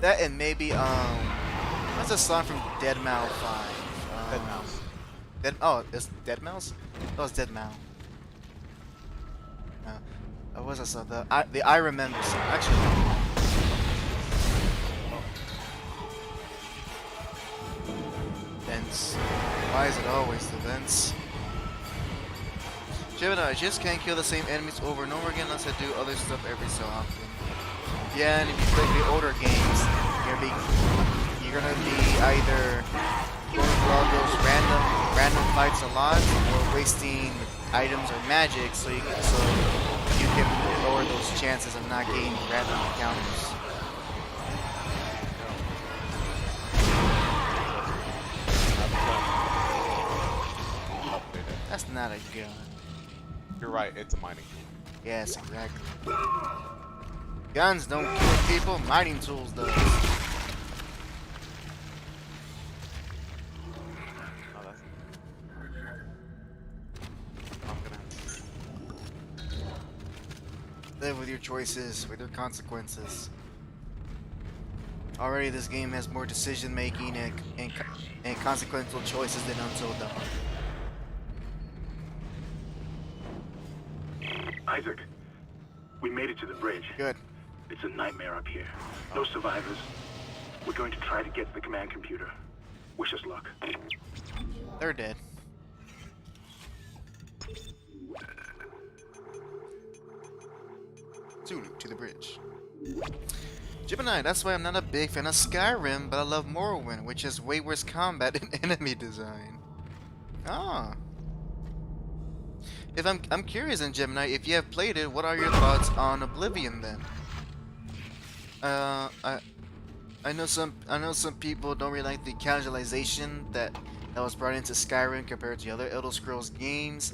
A: That and maybe what's a song from Dead Mouse 5?
B: Dead Mouse.
A: It's Dead Mouse? Oh, it's Dead Mouse. What was that song? The I Remember song. Actually. Vents. Why is it always the vents? Gemini, I just can't kill the same enemies over and over again unless I do other stuff every so often. Yeah, and if you play the older games, you're gonna be either going through all those random fights a lot, or wasting items or magic so you can lower those chances of not getting random encounters. That's not a gun.
B: You're right, it's a mining tool.
A: Yes, exactly. Guns don't kill people, mining tools does. Live with your choices, with your consequences. Already this game has more decision making and consequential choices than Until Dawn.
I: Isaac, we made it to the bridge.
A: Good.
I: It's a nightmare up here. No survivors. We're going to try to get to the command computer. Wish us luck.
A: They're dead. Zulu to the bridge. Gemini, that's why I'm not a big fan of Skyrim, but I love Morrowind, which has way worse combat and enemy design. Ah. If I'm curious in Gemini, if you have played it, what are your thoughts on Oblivion then? I know some people don't really like the casualization that was brought into Skyrim compared to other Elder Scrolls games,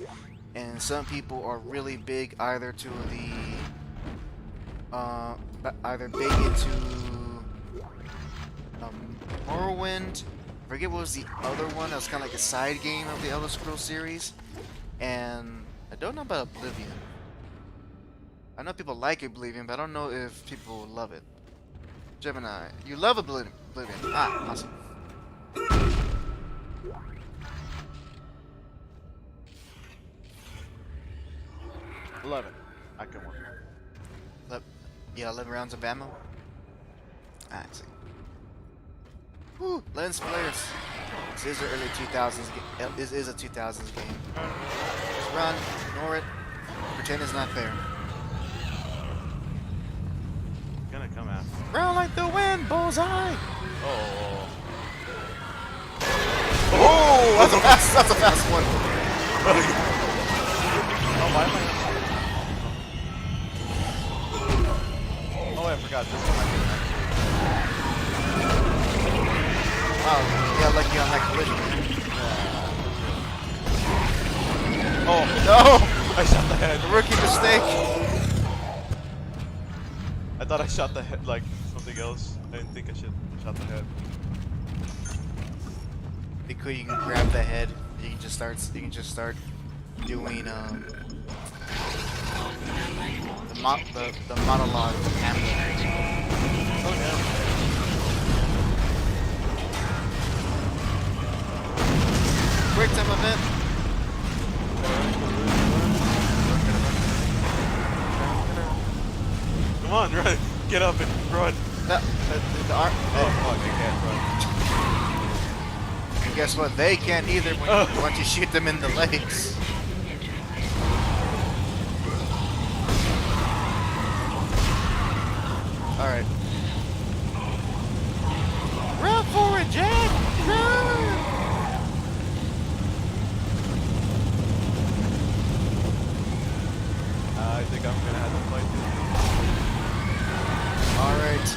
A: and some people are really big either to the big into Morrowind. I forget what was the other one. That was kind of like a side game of the Elder Scrolls series, and I don't know about Oblivion. I know people like Oblivion, but I don't know if people love it. Gemini, you love Oblivion. Ah, awesome.
B: 11. I can work.
A: Yeah, 11 rounds of ammo. Ah, I see. Woo, lens flares. This is an early 2000s game. This is a 2000s game. Just run, ignore it, pretend it's not there.
B: Gonna come after.
A: Round like the wind, bullseye.
B: Oh.
A: Oh, that's a fast one.
B: Oh, why am I? Oh, I forgot this one. I can actually.
A: Wow, yeah, like you on that collision.
B: Oh
A: no!
B: I shot the head.
A: Rookie mistake.
B: I thought I shot the head like something else. I didn't think I should shot the head.
A: Because you can grab the head, you can just start doing the monologue of Hamlet.
B: Oh no.
A: Quick time event.
B: Come on, run! Get up and run!
A: The arm.
B: Oh fuck! I can't run.
A: And guess what? They can't either once you shoot them in the legs. Alright. Run for it, Jack! Run!
B: I think I'm gonna have to fight this.
A: Alright.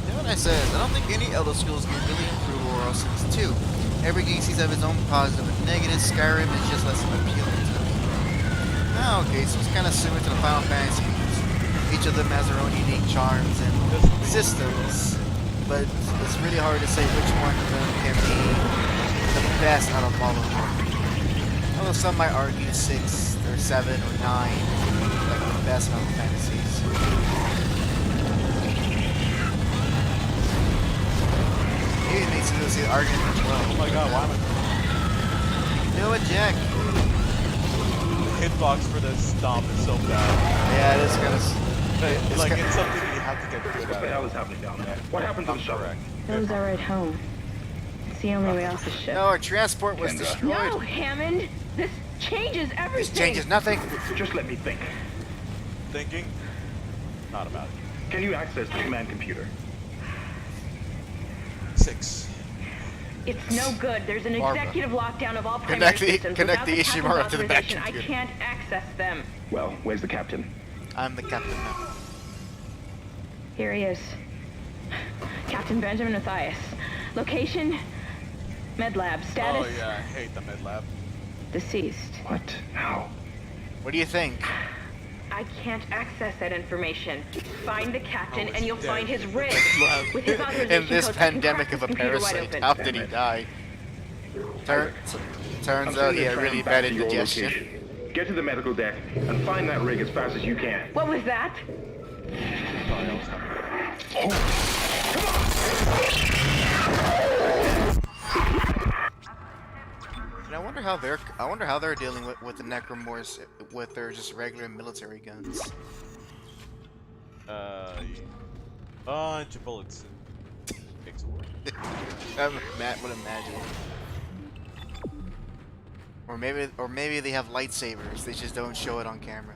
A: You know what I said? I don't think any Elder Scrolls game really improved overall since 2. Every game seems to have its own positive and negative. Skyrim is just less appealing to me. Oh, okay, so it's kind of similar to the Final Fantasy games. Each of them has their own unique charms and systems, but it's really hard to say which one of them can be the best out of all of them. Although some might argue 6 or 7 or 9 like the best Final Fantasies. Maybe it makes you see the argument as well.
B: Oh my god, why am I?
A: Do it, Jack.
B: The hitbox for this stomp is so bad.
A: Yeah, it is kind of.
B: It's like it's something that you have to get good
J: What the
B: at.
J: hell is happening down there? What happened to the shuttle?
K: Those are right home. It's the only way off the ship.
A: No, our transport was destroyed.
K: No, Hammond! This changes everything!
A: This changes nothing.
J: Just let me think.
B: Thinking? Not about it.
J: Can you access the command computer?
B: 6.
K: It's no good. There's an
A: Barbara.
K: executive lockdown of all primary systems.
A: Connect
K: Without
A: the
K: captain's
A: Ishimura to the back
K: authorization, I
A: computer.
K: can't access them.
J: Well, where's the captain?
A: I'm the captain now.
K: Here he is. Captain Benjamin Mathias. Location? Med lab. Status?
B: Oh yeah, I hate the mid lab.
K: Deceased.
J: What? How?
A: What do you think?
K: I can't access that information. Find the captain
B: Oh,
K: and you'll
B: dead.
K: find his rig.
B: Lab.
K: With his authorization
A: In this
K: codes, I can
A: pandemic
K: crack
A: of a
K: this computer wide
A: parasite,
K: open.
A: how did he die? Turns out he had really bad indigestion.
J: Get to the medical deck and find that rig as fast as you can.
K: What was that?
A: And I wonder how they're dealing with the Necromorphs with their just regular military guns.
B: Bunch of bullets. Takes a while.
A: Matt would imagine. Or maybe they have lightsabers. They just don't show it on camera.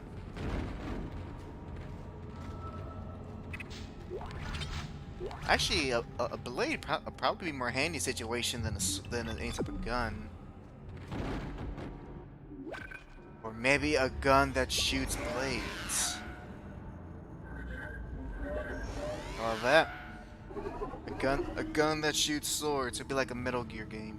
A: Actually, a blade probably be more handy situation than any type of gun. Or maybe a gun that shoots blades. Or that. A gun that shoots swords. It'd be like a Metal Gear game.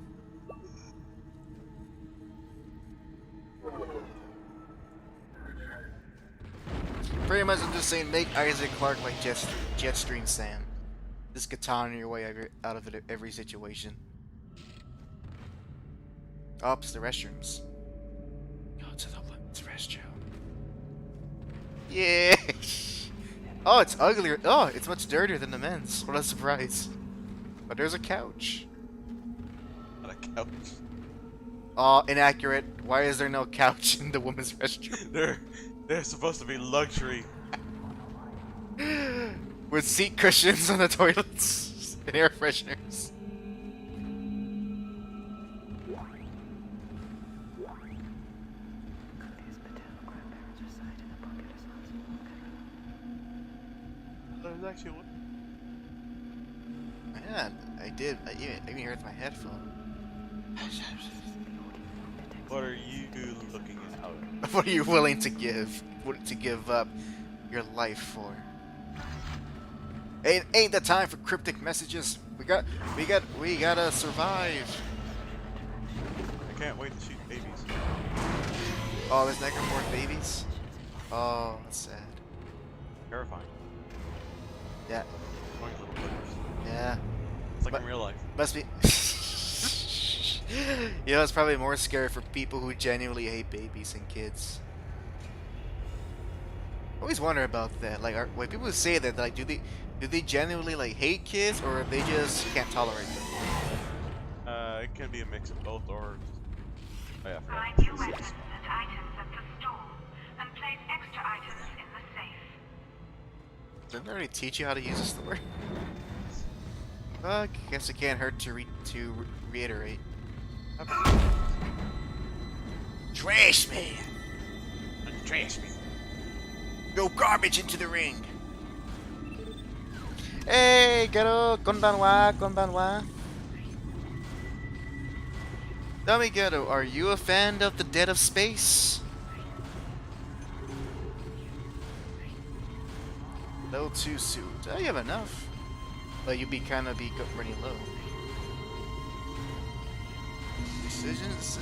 A: Pretty much, I'm just saying, make Isaac Clarke like Jetstream Sam. Just katana your way out of it every situation. Oops, the restrooms. Go to the Yeah. Oh, it's uglier. Oh, it's much dirtier than the men's. What a surprise. But there's a couch.
B: Not a couch.
A: Oh, inaccurate. Why is there no couch in the women's restroom?
B: They're supposed to be luxury.
A: With seat cushions on the toilets and air fresheners.
B: There's actually one.
A: Yeah, I did. I even heard my headphone.
B: What are you looking at?
A: What are you willing to give? To give up your life for? Ain't the time for cryptic messages. We gotta survive.
B: I can't wait to shoot babies.
A: Oh, there's necromorph babies. Oh, that's sad.
B: Terrifying.
A: Yeah.
B: Annoying little critters.
A: Yeah.
B: It's like in real life.
A: Must be. You know, it's probably more scary for people who genuinely hate babies and kids. I always wonder about that. Like, when people say that, like, do they genuinely like hate kids, or they just can't tolerate them?
B: It can be a mix of both, or. Oh, yeah,
H: Find new weapons and items at the store, and place extra items in the safe.
A: Didn't they already teach you how to use a store? I guess it can't hurt to reiterate. Trash man!
B: Trash me.
A: Go garbage into the ring! Hey, Ghetto! Konbanwa, konbanwa. Tell me, Ghetto, are you a fan of the Dead of Space? Level 2 suit. Oh, you have enough. But you'd be running low. Decisions.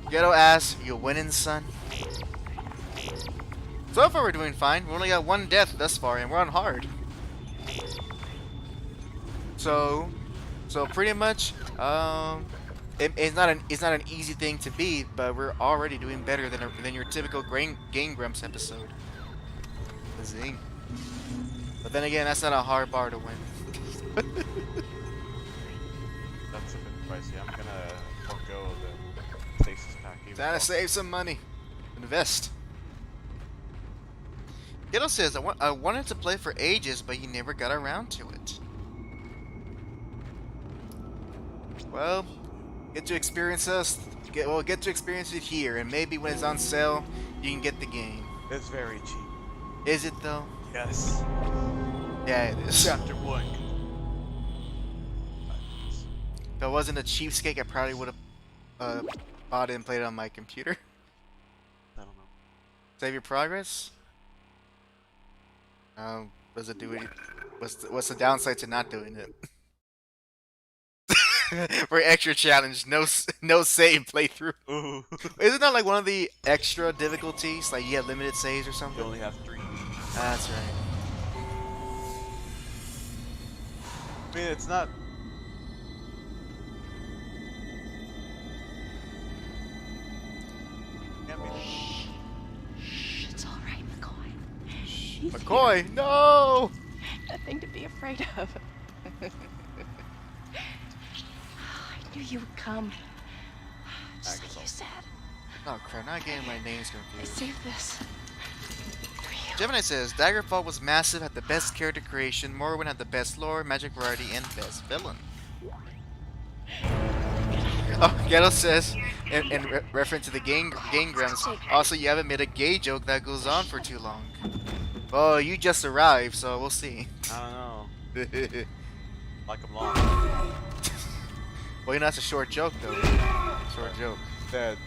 A: Ghetto ass, you winning, son? So far we're doing fine. We only got one death thus far, and we're on hard. So pretty much, it's not an easy thing to beat, but we're already doing better than your typical Game Grumps episode. Zing. But then again, that's not a hard bar to win.
B: That's a bit pricey. I'm gonna forego the stasis pack.
A: Trying to save some money. Invest. Ghetto says, I wanted to play for ages, but you never got around to it. Well, get to experience get to experience it here, and maybe when it's on sale, you can get the game.
B: It's very cheap.
A: Is it though?
B: Yes.
A: Yeah, it is.
B: Chapter 1.
A: If I wasn't a cheapskate, I probably would have bought it and played it on my computer.
B: I don't know.
A: Save your progress? Does it do it? What's the downside to not doing it? For extra challenge, no save playthrough.
B: Ooh.
A: Isn't that like one of the extra difficulties? Like you have limited saves or something?
B: You only have 3.
A: That's right.
B: I mean, it's not. Can't be.
K: Shh, it's all right, McCoy. He's
A: McCoy,
K: here.
A: no!
K: Nothing to be afraid of. I knew you would come. Just like you said.
A: Oh crap, now I'm getting my names
K: I
A: confused.
K: saved this.
A: Gemini says, Daggerfall was massive, had the best character creation, Morrowind had the best lore, magic variety, and best villain. Oh, Ghetto says, in reference to the Game Grumps, also you haven't made a gay joke that goes on for too long. Oh, you just arrived, so we'll see.
B: I don't know. Like I'm long.
A: Well, you know, that's a short joke, though. Short joke.
B: Dead.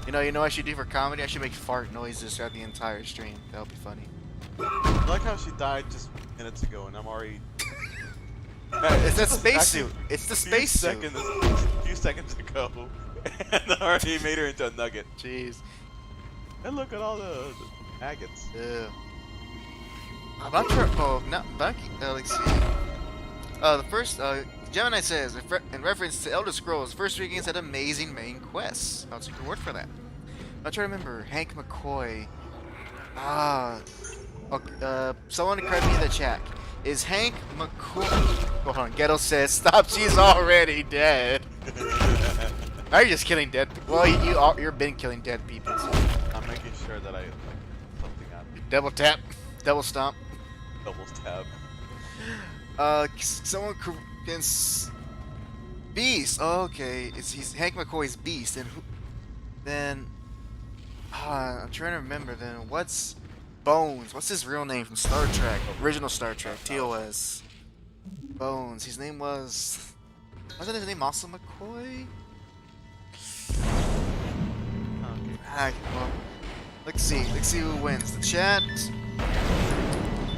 A: You know what I should do for comedy? I should make fart noises throughout the entire stream. That would be funny.
B: I like how she died just minutes ago, and I'm already.
A: It's that spacesuit. It's the spacesuit.
B: A few seconds ago, and I already made her into a nugget.
A: Jeez.
B: And look at all the agates.
A: Yeah. Bunker. Oh, not Bunky. Let's see. The first. Gemini says, in reference to Elder Scrolls, first 3 games had amazing main quests. I'll take your word for that. I'm trying to remember. Hank McCoy. Ah. Okay, someone correct me in the chat. Is Hank McCoy... Hold on. Ghetto says, stop, she's already dead. Are you just killing dead people? Well, you've been killing dead people. So.
B: I'm making sure that I like something out.
A: Double tap. Double stomp.
B: Double tap.
A: Someone can... Beast. Oh, okay. He's Hank McCoy's Beast. And who... Then... I'm trying to remember then. What's... Bones. What's his real name from Star Trek? Original Star Trek. TOS. Bones. His name was... Wasn't his name also McCoy? Okay. Well, let's see. Let's see who wins. The chat.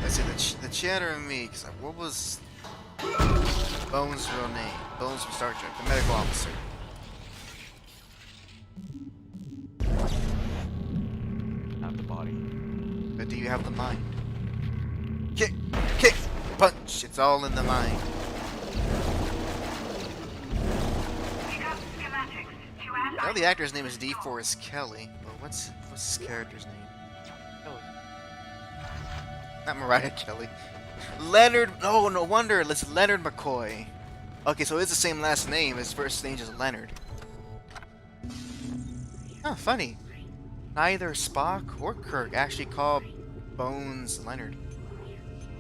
A: Let's see. The chat or me? Cause what was Bones' real name? Bones from Star Trek. The medical officer.
B: Not the body.
A: But do you have the mind? Kick, kick, punch. It's all in the mind. Now the actor's name is DeForest Kelly, but what's his character's name?
B: Kelly.
A: Not Mariah Kelly. Leonard. Oh, no wonder. It's Leonard McCoy. Okay, so it's the same last name. His first name is Leonard. Oh, funny. Neither Spock or Kirk actually called Bones Leonard,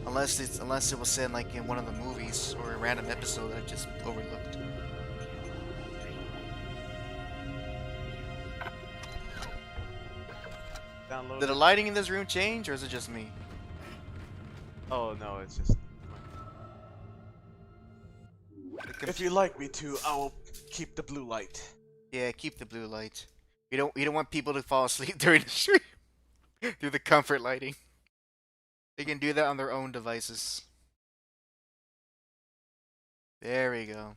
A: unless it was said like in one of the movies or a random episode that I just overlooked.
B: Download.
A: Did the lighting in this room change, or is it just me?
B: Oh no, it's just. If you like me to, I will keep the blue light.
A: Yeah, keep the blue light. You don't want people to fall asleep during the stream through the comfort lighting. They can do that on their own devices. There we go.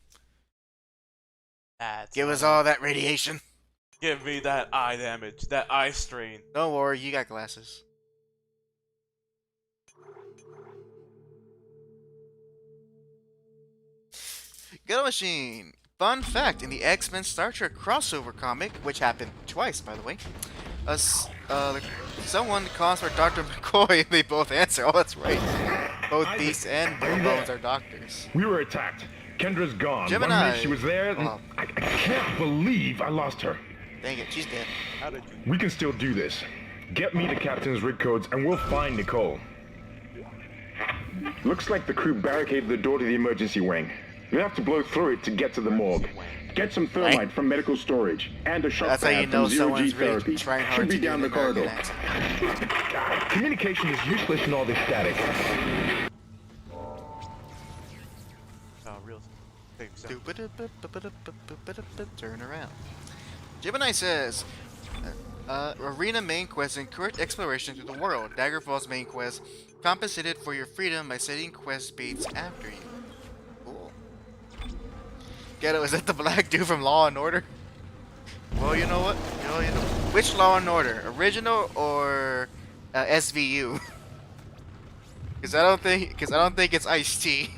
A: Give us all that radiation.
B: Give me that eye damage, that eye strain.
A: Don't worry, you got glasses. Ghetto Machine. Fun fact, in the X-Men Star Trek crossover comic, which happened twice, by the way, someone calls for Dr. McCoy, and they both answer. Oh, that's right. Both Beast and Bones are doctors.
J: We were attacked. Kendra's gone.
A: Gemini.
J: 1 minute she was there. And I can't believe I lost her.
A: Dang it, she's dead.
B: How did you?
J: We can still do this. Get me the captain's rig codes, and we'll find Nicole. Looks like the crew barricaded the door to the emergency wing. We have to blow through it to get to the morgue. Get some thermite from medical storage and a shock
A: That's how you
J: pad
A: know
J: from zero-G
A: someone's really
J: therapy.
A: trying hard
J: Should be
A: to do
J: down the
A: an American
J: corridor.
A: accent.
J: Communication is useless in all this static.
B: Oh, real.
A: Turn around. Gemini says, Arena main quest and correct exploration through the world. Daggerfall's main quest compensated for your freedom by setting quest beats after you. Cool. Ghetto, is that the black dude from Law and Order? Well, you know what? You know, which Law and Order? Original or SVU? Because I don't think it's Ice-T.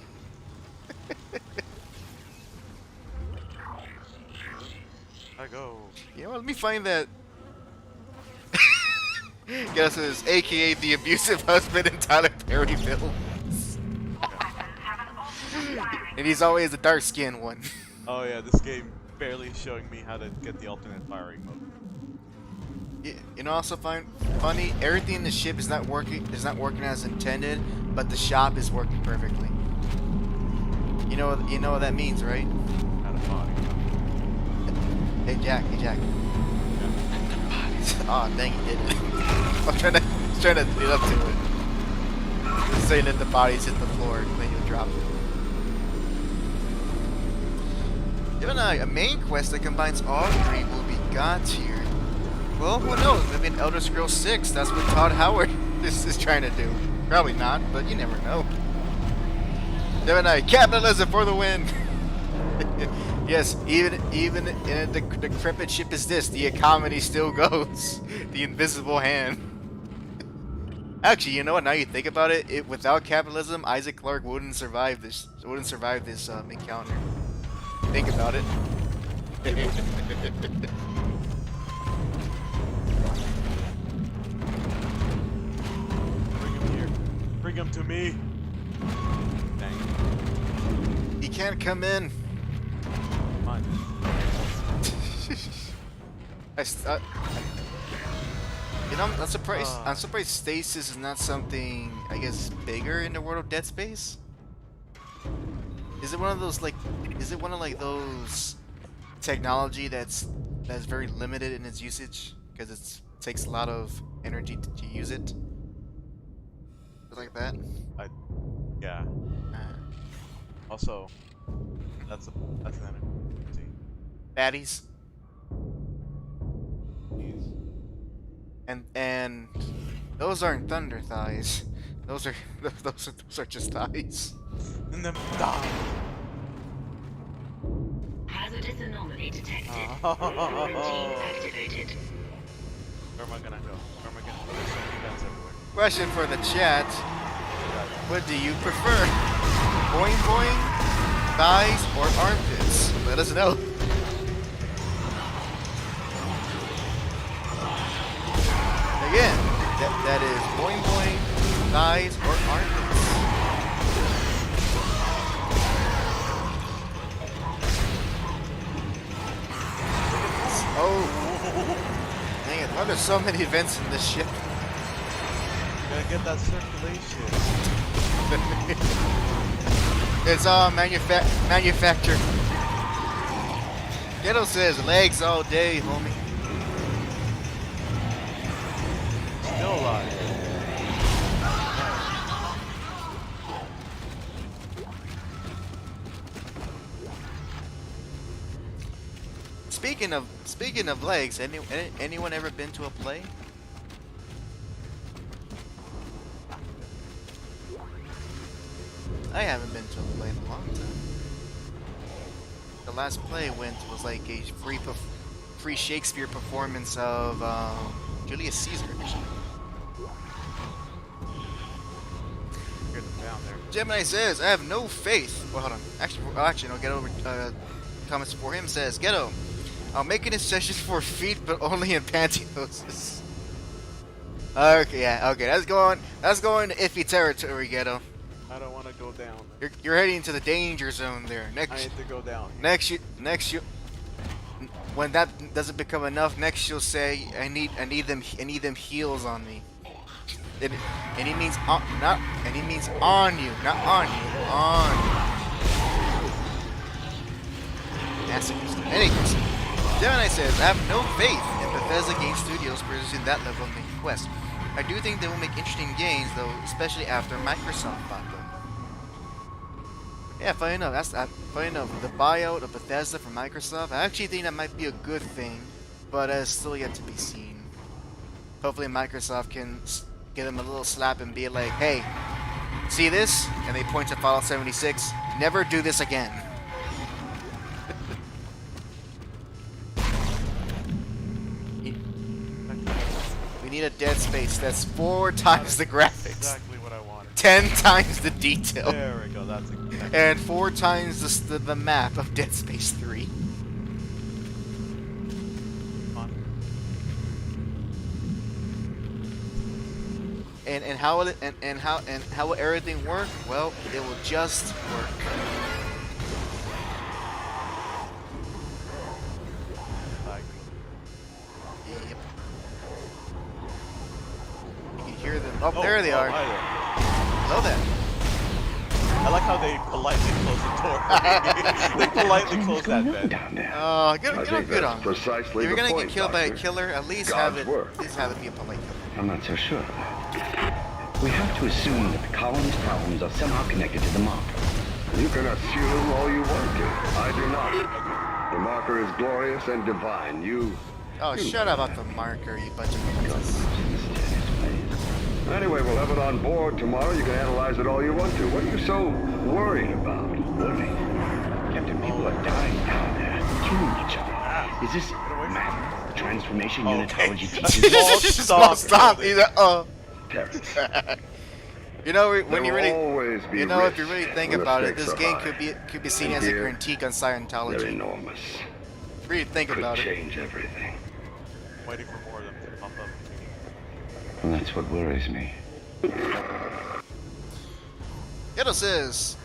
B: I go.
A: You know what? Let me find that. Guess it's AKA the abusive husband in Tyler Perry films. And he's always the dark skinned one.
B: Oh yeah, this game barely showing me how to get the alternate firing mode.
A: You know, also find funny, everything in the ship is not working as intended, but the shop is working perfectly. You know what that means, right?
B: Out of body.
A: Hey Jack. Oh dang, he did it. I'm trying to lead up to it. Just saying that the bodies hit the floor and then you'll drop it. Given a main quest that combines all three will be got here. Well, who knows? Maybe in Elder Scrolls 6, that's what Todd Howard is trying to do. Probably not, but you never know. Gemini, capitalism for the win! Yes, even in a decrepit ship as this, the economy still goes. The invisible hand. Actually, you know what? Now you think about it, without capitalism, Isaac Clarke wouldn't survive this. Encounter. Think about it.
B: Bring him to me. Dang.
A: He can't come in.
B: Come on.
A: You know, I'm surprised. I'm surprised stasis is not something, I guess, bigger in the world of Dead Space. Is it one of those like? Is it one of like those technology that's very limited in its usage because it takes a lot of energy to use it? Like that.
B: Yeah. Also, that's an energy.
A: Baddies. And those aren't thunder thighs. Those are just thighs.
B: And then die.
H: Hazardous anomaly detected. Routine activated.
B: Where am I gonna go? Where am I gonna go? There's so many guns everywhere.
A: Question for the chat. What do you prefer? Boing boing, thighs, or armpits? Let us know. Again, that is boing boing, thighs, or armpits. Oh, dang it! Why are there so many events in this ship?
B: Gotta get that circulation.
A: It's all manufactured. Ghetto says legs all day, homie.
B: Still alive.
A: Speaking of legs, anyone ever been to a play? I haven't been to a play in a long time. The last play was like a free Shakespeare performance of Julius Caesar. Gemini says, "I have no faith." Well, hold on. Actually, no. Ghetto comments for him says, "Ghetto, I'll make an exception for feet, but only in pantyhoses." Okay, yeah, okay. That's going to iffy territory, Ghetto.
B: I don't want to go down.
A: You're heading into the danger zone there.
B: I need to go down.
A: Next you. When that doesn't become enough, next you'll say, "I need them heels on me." And he means on you, not on you, on. Anyways, Gemini says, "I have no faith in Bethesda Game Studios producing that level of main quest. I do think they will make interesting games, though, especially after Microsoft bought them." Yeah, funny enough, funny enough. The buyout of Bethesda from Microsoft, I actually think that might be a good thing, but it's still yet to be seen. Hopefully, Microsoft can give them a little slap and be like, "Hey, see this?" And they point to Fallout 76. Never do this again. We need a Dead Space that's 4 times the graphics.
B: Exactly what I wanted.
A: 10 times the detail.
B: There we go. That's exactly.
A: And 4 times the map of Dead Space 3. And how will how will everything work? Well, it will just work. Yep. You can hear them. Oh, there they are. Hello there.
B: I like how they politely close the door. They politely close that bed.
A: Oh, good on.
J: Precisely
A: if you're gonna
J: point,
A: get killed by a
J: Doctor.
A: killer, at least
J: God's
A: have
J: work.
A: it be a polite killer.
L: I'm not so sure of that. We have to assume that the colony's problems are somehow connected to the marker.
J: You can assume all you want to. I do not. The marker is glorious and divine.
A: Oh, shut up about the marker, you bunch of nonsense.
J: Anyway, we'll have it on board tomorrow. You can analyze it all you want to. What are you so worried about?
L: Worried? Captain, people are dying down there, killing each other. Is this matter transformation unitology teaches?
A: Stop.
J: Terrence.
A: You know, when
J: There
A: you
J: will
A: really,
J: always be
A: if you really
J: risks
A: think
J: when the
A: about it,
J: stakes
A: this
J: are
A: game
J: high.
A: could be seen
J: And
A: as a
J: here,
A: critique on
J: They're
A: Scientology.
J: enormous.
A: Really think
J: Could
A: about it.
J: change everything.
B: Waiting for more of them to pop up.
L: Well, that's what worries me.
A: Ghetto says,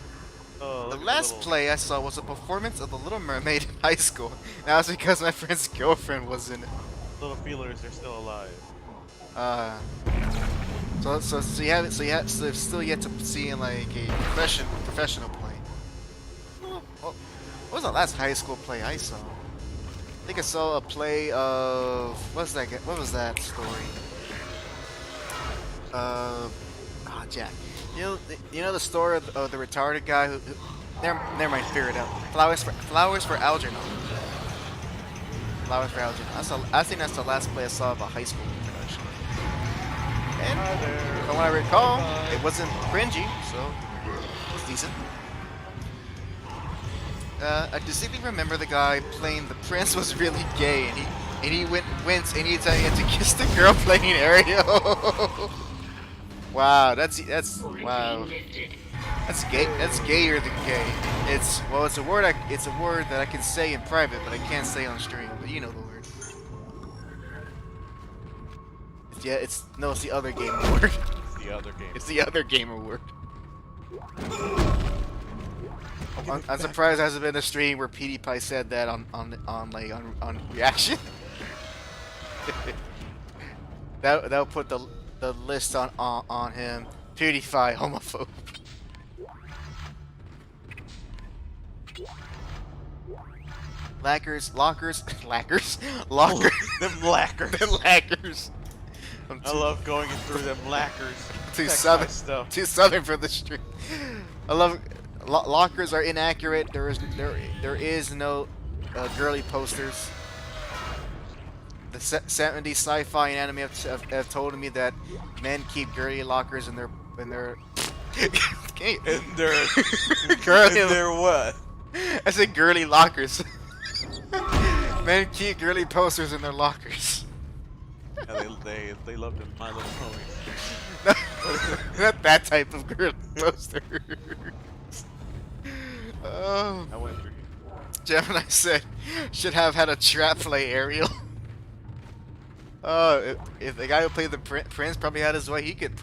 B: Oh,
A: the
B: look at
A: last
B: little-
A: play I saw was a performance of The Little Mermaid in high school. And that was because my friend's girlfriend was in it.
B: Little feelers are still alive.
A: So you haven't, so you've still yet to see like a professional play. What was the last high school play I saw? I think I saw a play of what was that story? Jack. You know the story of the retarded guy who never mind, figure it out. Flowers for Algernon. Flowers for Algernon. I think that's the last play I saw of a high school production. And from what I recall, it wasn't cringy, so it was decent. I distinctly remember the guy playing the prince was really gay, and he went anytime he had to kiss the girl playing Ariel. Wow, that's wow. That's gay. That's gayer than gay. It's a word that I can say in private, but I can't say on stream. But you know the word. It's the other gamer word.
B: It's the other game.
A: It's the other gamer word. I'm surprised there hasn't been a stream where PewDiePie said that on reaction. That'll put the list on him. PewDiePie homophobe. Lockers.
B: Them lacquers.
A: Them lacquers.
B: I love going through them lacquers.
A: Too southern for the street. I love lockers are inaccurate. There is no girly posters. The 70s sci-fi and anime have told me that men keep girly lockers in their girly.
B: In their what?
A: I said girly lockers. Men keep girly posters in their lockers.
B: Yeah, they love them My Little Ponies.
A: Not that type of girly poster. Oh.
B: I went through.
A: Gemini said, should have had a trap play Ariel. Oh, if the guy who played the prince probably had his way, he could have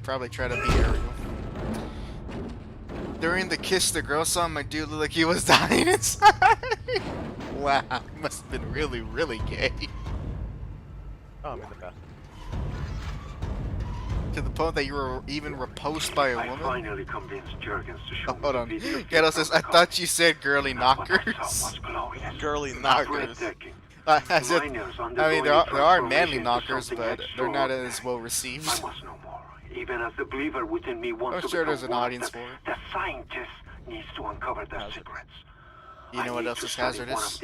A: probably tried to be Ariel. During the kiss the girl song, my dude looked like he was dying inside. Wow, he must have been really, really gay.
B: Oh, I'm in the bathroom.
A: To the point that you were even repulsed by a woman?
I: Finally convinced Jurgens to show
A: hold on. Ghetto says, I thought you said girly knockers.
B: Girly knockers.
A: I mean, there are manly knockers, but they're not as well received.
I: I must know more. Even as the believer within me wants
A: I'm
I: to
A: sure
I: become
A: there's an
I: one,
A: audience for it.
I: The scientist needs to uncover their secrets.
A: You know what else is hazardous?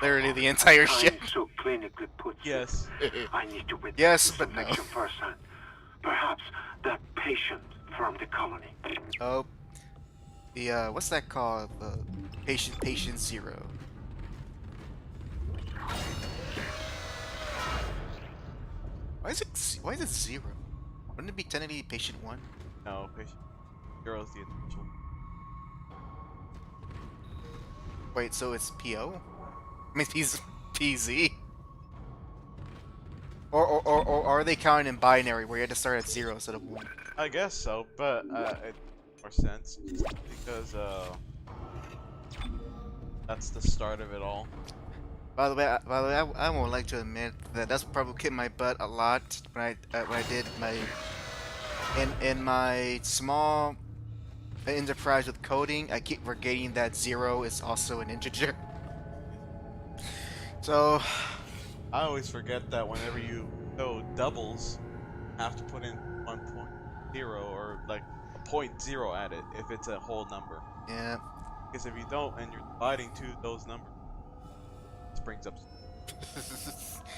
I: Literally
A: the entire ship.
I: So clinically put
B: yes.
I: I need to witness
A: yes,
I: this
A: but no.
I: infection firsthand. Perhaps that patient from the colony.
A: Oh, the what's that called? Patient zero. Why is it zero? Wouldn't it be technically patient one?
B: No, patient zero is the initial.
A: Wait, so it's PO? I mean, he's PZ. Or are they counting in binary where you had to start at 0 instead of 1?
B: I guess so, but it makes more sense because that's the start of it all.
A: By the way, I would like to admit that that's probably kicked my butt a lot when I did my in my small enterprise with coding. I keep forgetting that 0 is also an integer. So
B: I always forget that whenever you go doubles, you have to put in 1.0 or like a 0.0 at it if it's a whole number.
A: Yeah.
B: Because if you don't and you're dividing to those numbers, this brings up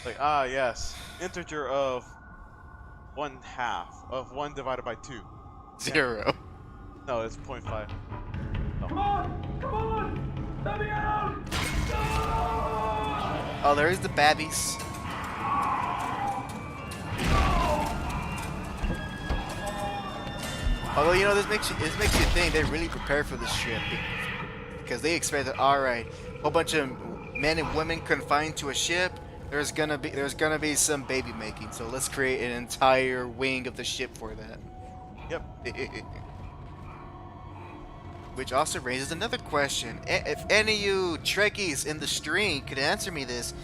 B: like yes, integer of 1/2 of 1 divided by 2.
A: 0.
B: Yeah. No, it's 0.5. No.
G: Come on! Let me out! No!
A: Oh, there's the babbies. Although, you know, this makes you think they really prepared for this ship, because they expected, all right, a whole bunch of men and women confined to a ship. There's gonna be some baby making, so let's create an entire wing of the ship for that.
B: Yep.
A: which also raises another question. If any of you Trekkies in the stream could answer me this,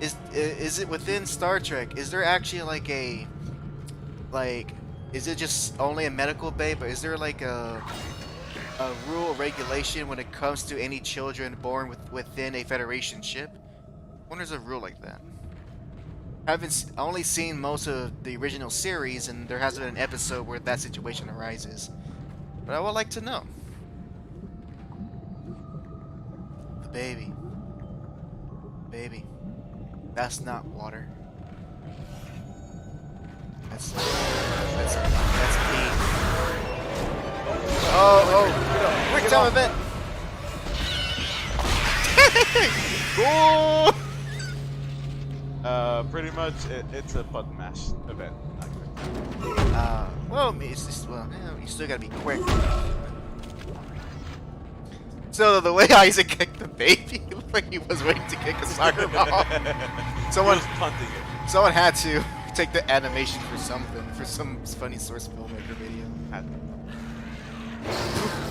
A: is it within Star Trek? Is there actually like a is it just only a medical bay, but is there like a rule or regulation when it comes to any children born within a Federation ship? When there's a rule like that? I've only seen most of the original series, and there hasn't been an episode where that situation arises. But I would like to know. The baby. Baby. That's not water. That's pee. Oh, quick time event. Cool.
B: Pretty much it's a button mash event.
A: Well, it's just, you still gotta be quick. So the way Isaac kicked the baby, like he was waiting to kick a soccer ball. Someone had to take the animation for something, for some funny source filmmaker video.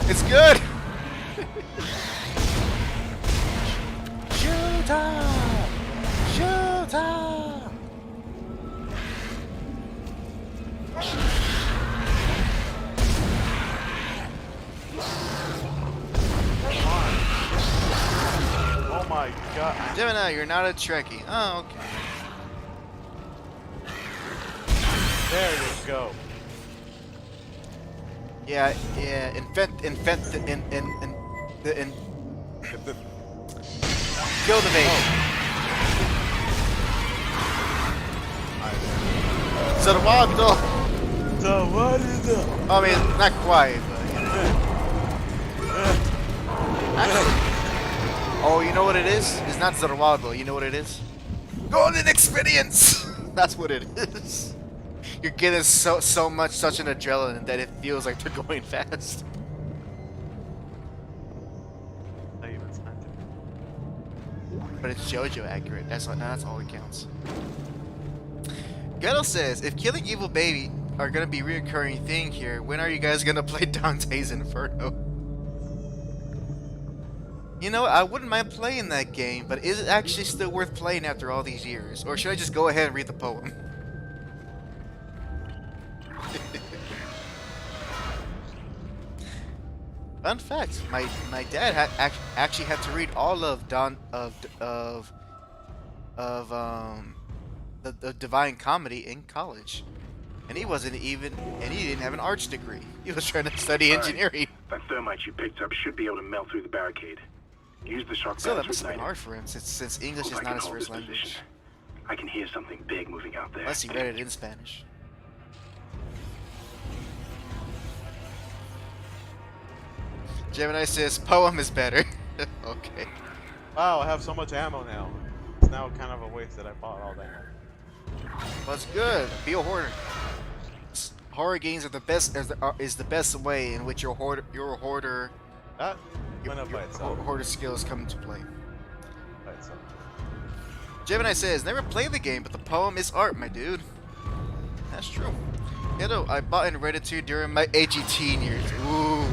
A: It's good. Showtime! Showtime!
B: Oh my god.
A: Gemini, you're not a Trekkie. Oh, okay.
B: There you go.
A: Yeah, kill the baby. So the wild dog.
B: So what is it?
A: I mean, not quite, but you know. Actually, oh, you know what it is? It's not Zerwaldo. You know what it is? Golden experience. That's what it is. You're getting so much such an adrenaline that it feels like they're going fast. But it's JoJo accurate. That's all that counts. Ghetto says, if killing evil baby are gonna be a reoccurring thing here, when are you guys gonna play Dante's Inferno? You know, I wouldn't mind playing that game, but is it actually still worth playing after all these years? Or should I just go ahead and read the poem? Fun fact: my dad actually had to read all of the Divine Comedy in college, and he didn't have an arts degree. He was trying to study engineering.
I: That thermite you picked up should be able to melt through the barricade. Use the shock
A: Still,
I: pads
A: that must have been
I: ignited.
A: hard for him since English is not his first language.
I: I can hear something big moving out there.
A: Unless he read it in Spanish. Gemini says, poem is better. Okay.
B: Wow, I have so much ammo now. It's now kind of a waste that I bought all that ammo.
A: Well, it's good. Be a hoarder. Horror games are the best. Is the best way in which your hoarder skills come into play. Gemini says, never played the game, but the poem is art, my dude. That's true. You know, I bought and read it too during my edgy teen years. Ooh.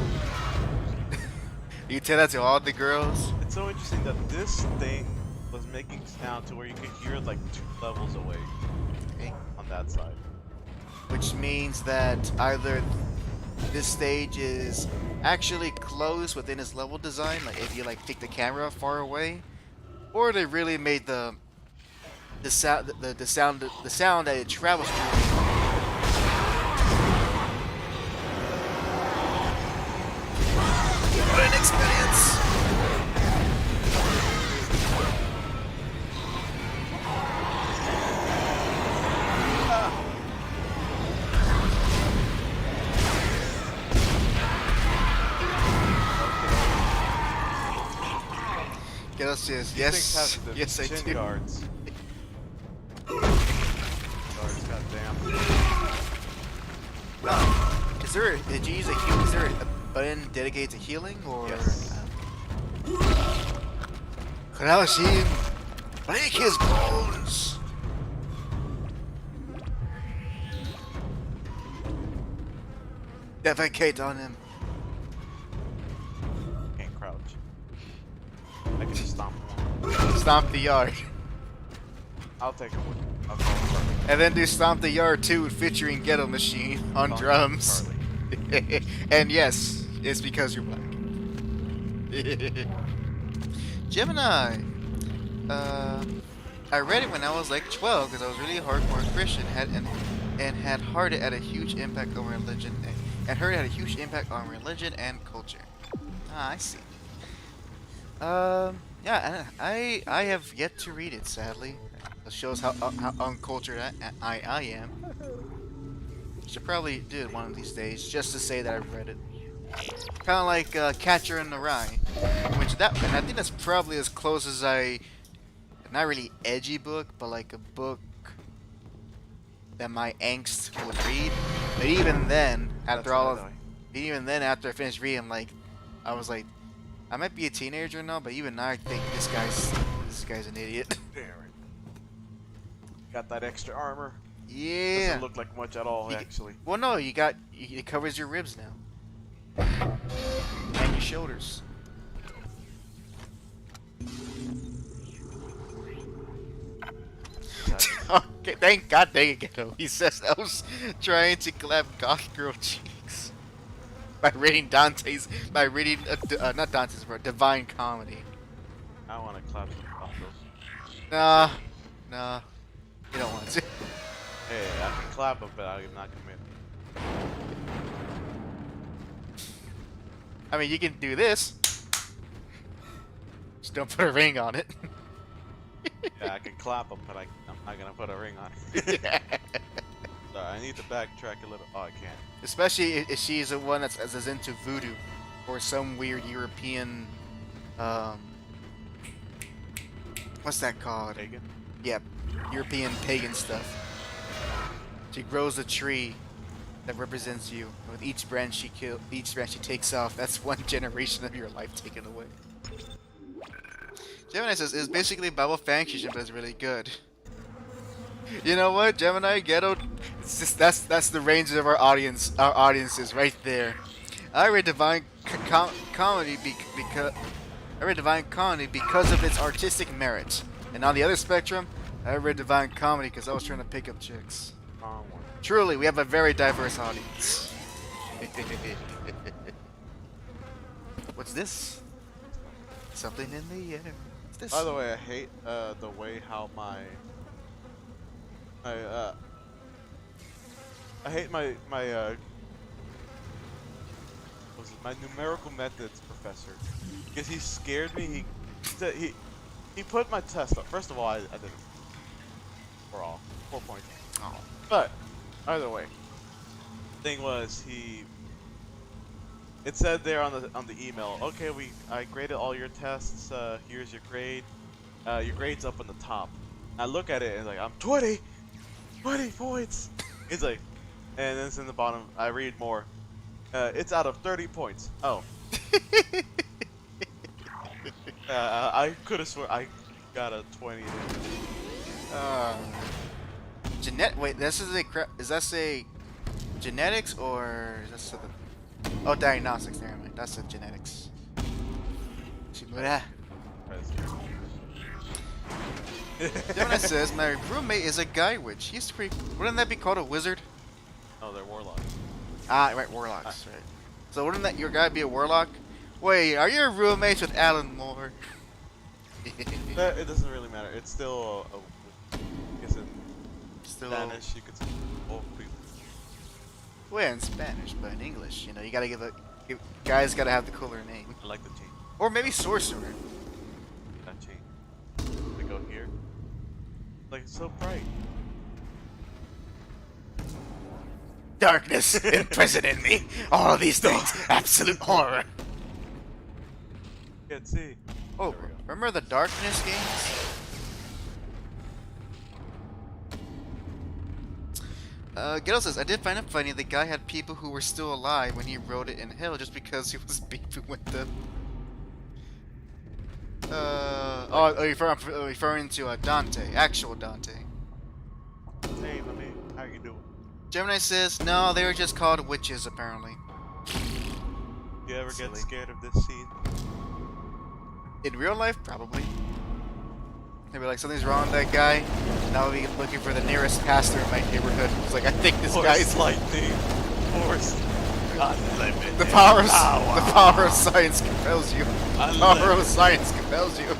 A: You tell that to all the girls?
B: It's so interesting that this thing was making sound to where you could hear it like 2 levels away.
A: Okay.
B: On that side.
A: Which means that either this stage is actually closed within its level design, like if you like take the camera far away, or they really made the sound that it travels through. What an experience! Yes, yes, I do.
B: Guards. Goddamn.
A: Is there? Did you use a heal? Is there a button dedicated to healing, or?
B: Yes.
A: Crush him! Break his bones! Defecate on him. Stomp the Yard.
B: I'll take it. I'll call it Charlie.
A: And then do Stomp the Yard 2 featuring Ghetto Machine on drums. And yes, it's because you're black. Gemini. I read it when I was like 12 because I was really hardcore Christian and had heard it had a huge impact on religion and culture. Ah, I see. Yeah, I have yet to read it, sadly. It shows how uncultured I am. Should probably do it one of these days, just to say that I've read it. Kind of like Catcher in the Rye, and I think that's probably as close as not really edgy book, but like a book that my angst would read. But even then, after I finished reading, like, I was like, I might be a teenager now, but even now I think this guy's an idiot.
B: Damn it. Got that extra armor.
A: Yeah.
B: Doesn't look like much at all, actually.
A: Well, no, it covers your ribs now. And your shoulders. Okay, thank God dang it, Ghetto. He says I was trying to clap goth girl cheeks by reading not Dante's, bro, Divine Comedy.
B: I want to clap some goth girls.
A: Nah, you don't want to.
B: Hey, I can clap them, but I'm not commit.
A: I mean, you can do this. Just don't put a ring on it.
B: Yeah, I can clap them, but I'm not gonna put a ring on it. Sorry, I need to backtrack a little. Oh, I can't.
A: Especially if she's the one that's as into voodoo or some weird European. What's that called?
B: Pagan?
A: Yep, European pagan stuff. She grows a tree that represents you. With each branch she takes off, that's one generation of your life taken away. Gemini says it's basically Bible fan fiction, but it's really good. You know what, Gemini, Ghetto, it's just that's the range of our audiences right there. I read Divine Comedy because of its artistic merit, and on the other spectrum, I read Divine Comedy because I was trying to pick up chicks. Truly, we have a very diverse audience. What's this? Something in the air. What's this?
B: By the way, I hate the way how I hate my numerical methods professor, because he scared me. He put my test up. First of all, I didn't. For all 4 points.
A: Oh.
B: But either way, thing was it said there on the email, okay, I graded all your tests. Here's your grade. Your grade's up on the top. I look at it and like, I'm 20 points. It's like, and then it's in the bottom. I read more. It's out of 30 points. Oh. I could have sworn I got a 20.
A: Wait, is that a genetics or is that something? Oh, diagnostics. Never mind. That's a genetics. Gemini says my roommate is a guy witch. He's pretty. Wouldn't that be called a wizard?
B: Oh, they're warlocks.
A: Ah, right, warlocks. Right. So wouldn't that your guy be a warlock? Wait, are you roommates with Alan Moore?
B: It doesn't really matter. It's still I guess in Spanish you could say.
A: Well, in Spanish, but in English, you know, you gotta guys gotta have the cooler name.
B: I like the chain.
A: Or maybe sorcerer.
B: That chain. They go here. Like, it's so bright.
A: Darkness imprisoned in me. All of these things, absolute horror.
B: Can't see.
A: Oh, remember the Darkness games? Ghetto says, I did find it funny the guy had people who were still alive when he wrote it in hell just because he was beefing with them. Referring to Dante, actual Dante.
B: Hey, my man, how you doing?
A: Gemini says, no, they were just called witches, apparently.
B: You ever get scared of this scene?
A: In real life, probably. They'd be like, something's wrong with that guy. And I'll be looking for the nearest pastor in my neighborhood. It's like, I think this guy's
B: lightning. Force. Unlimited.
A: The power of science compels you. The power of science compels you.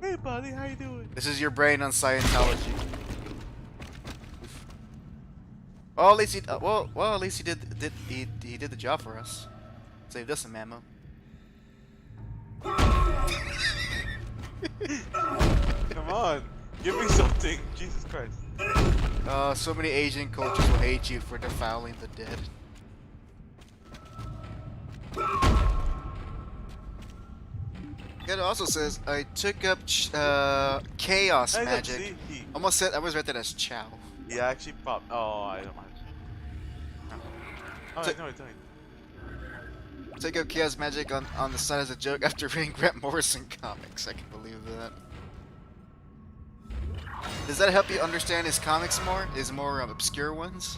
B: Hey, buddy, how you doing?
A: This is your brain on Scientology. Well, at least he at least he did the job for us. Saved us some ammo.
B: Come on, give me something, Jesus Christ.
A: So many Asian cultures will hate you for defiling the dead. It also says I took up chaos magic. I almost read that as chow.
B: Yeah, actually popped. Oh, I don't mind. Oh, no.
A: Take up chaos magic on the side as a joke after reading Grant Morrison comics. I can believe that. Does that help you understand his comics more? His more obscure ones?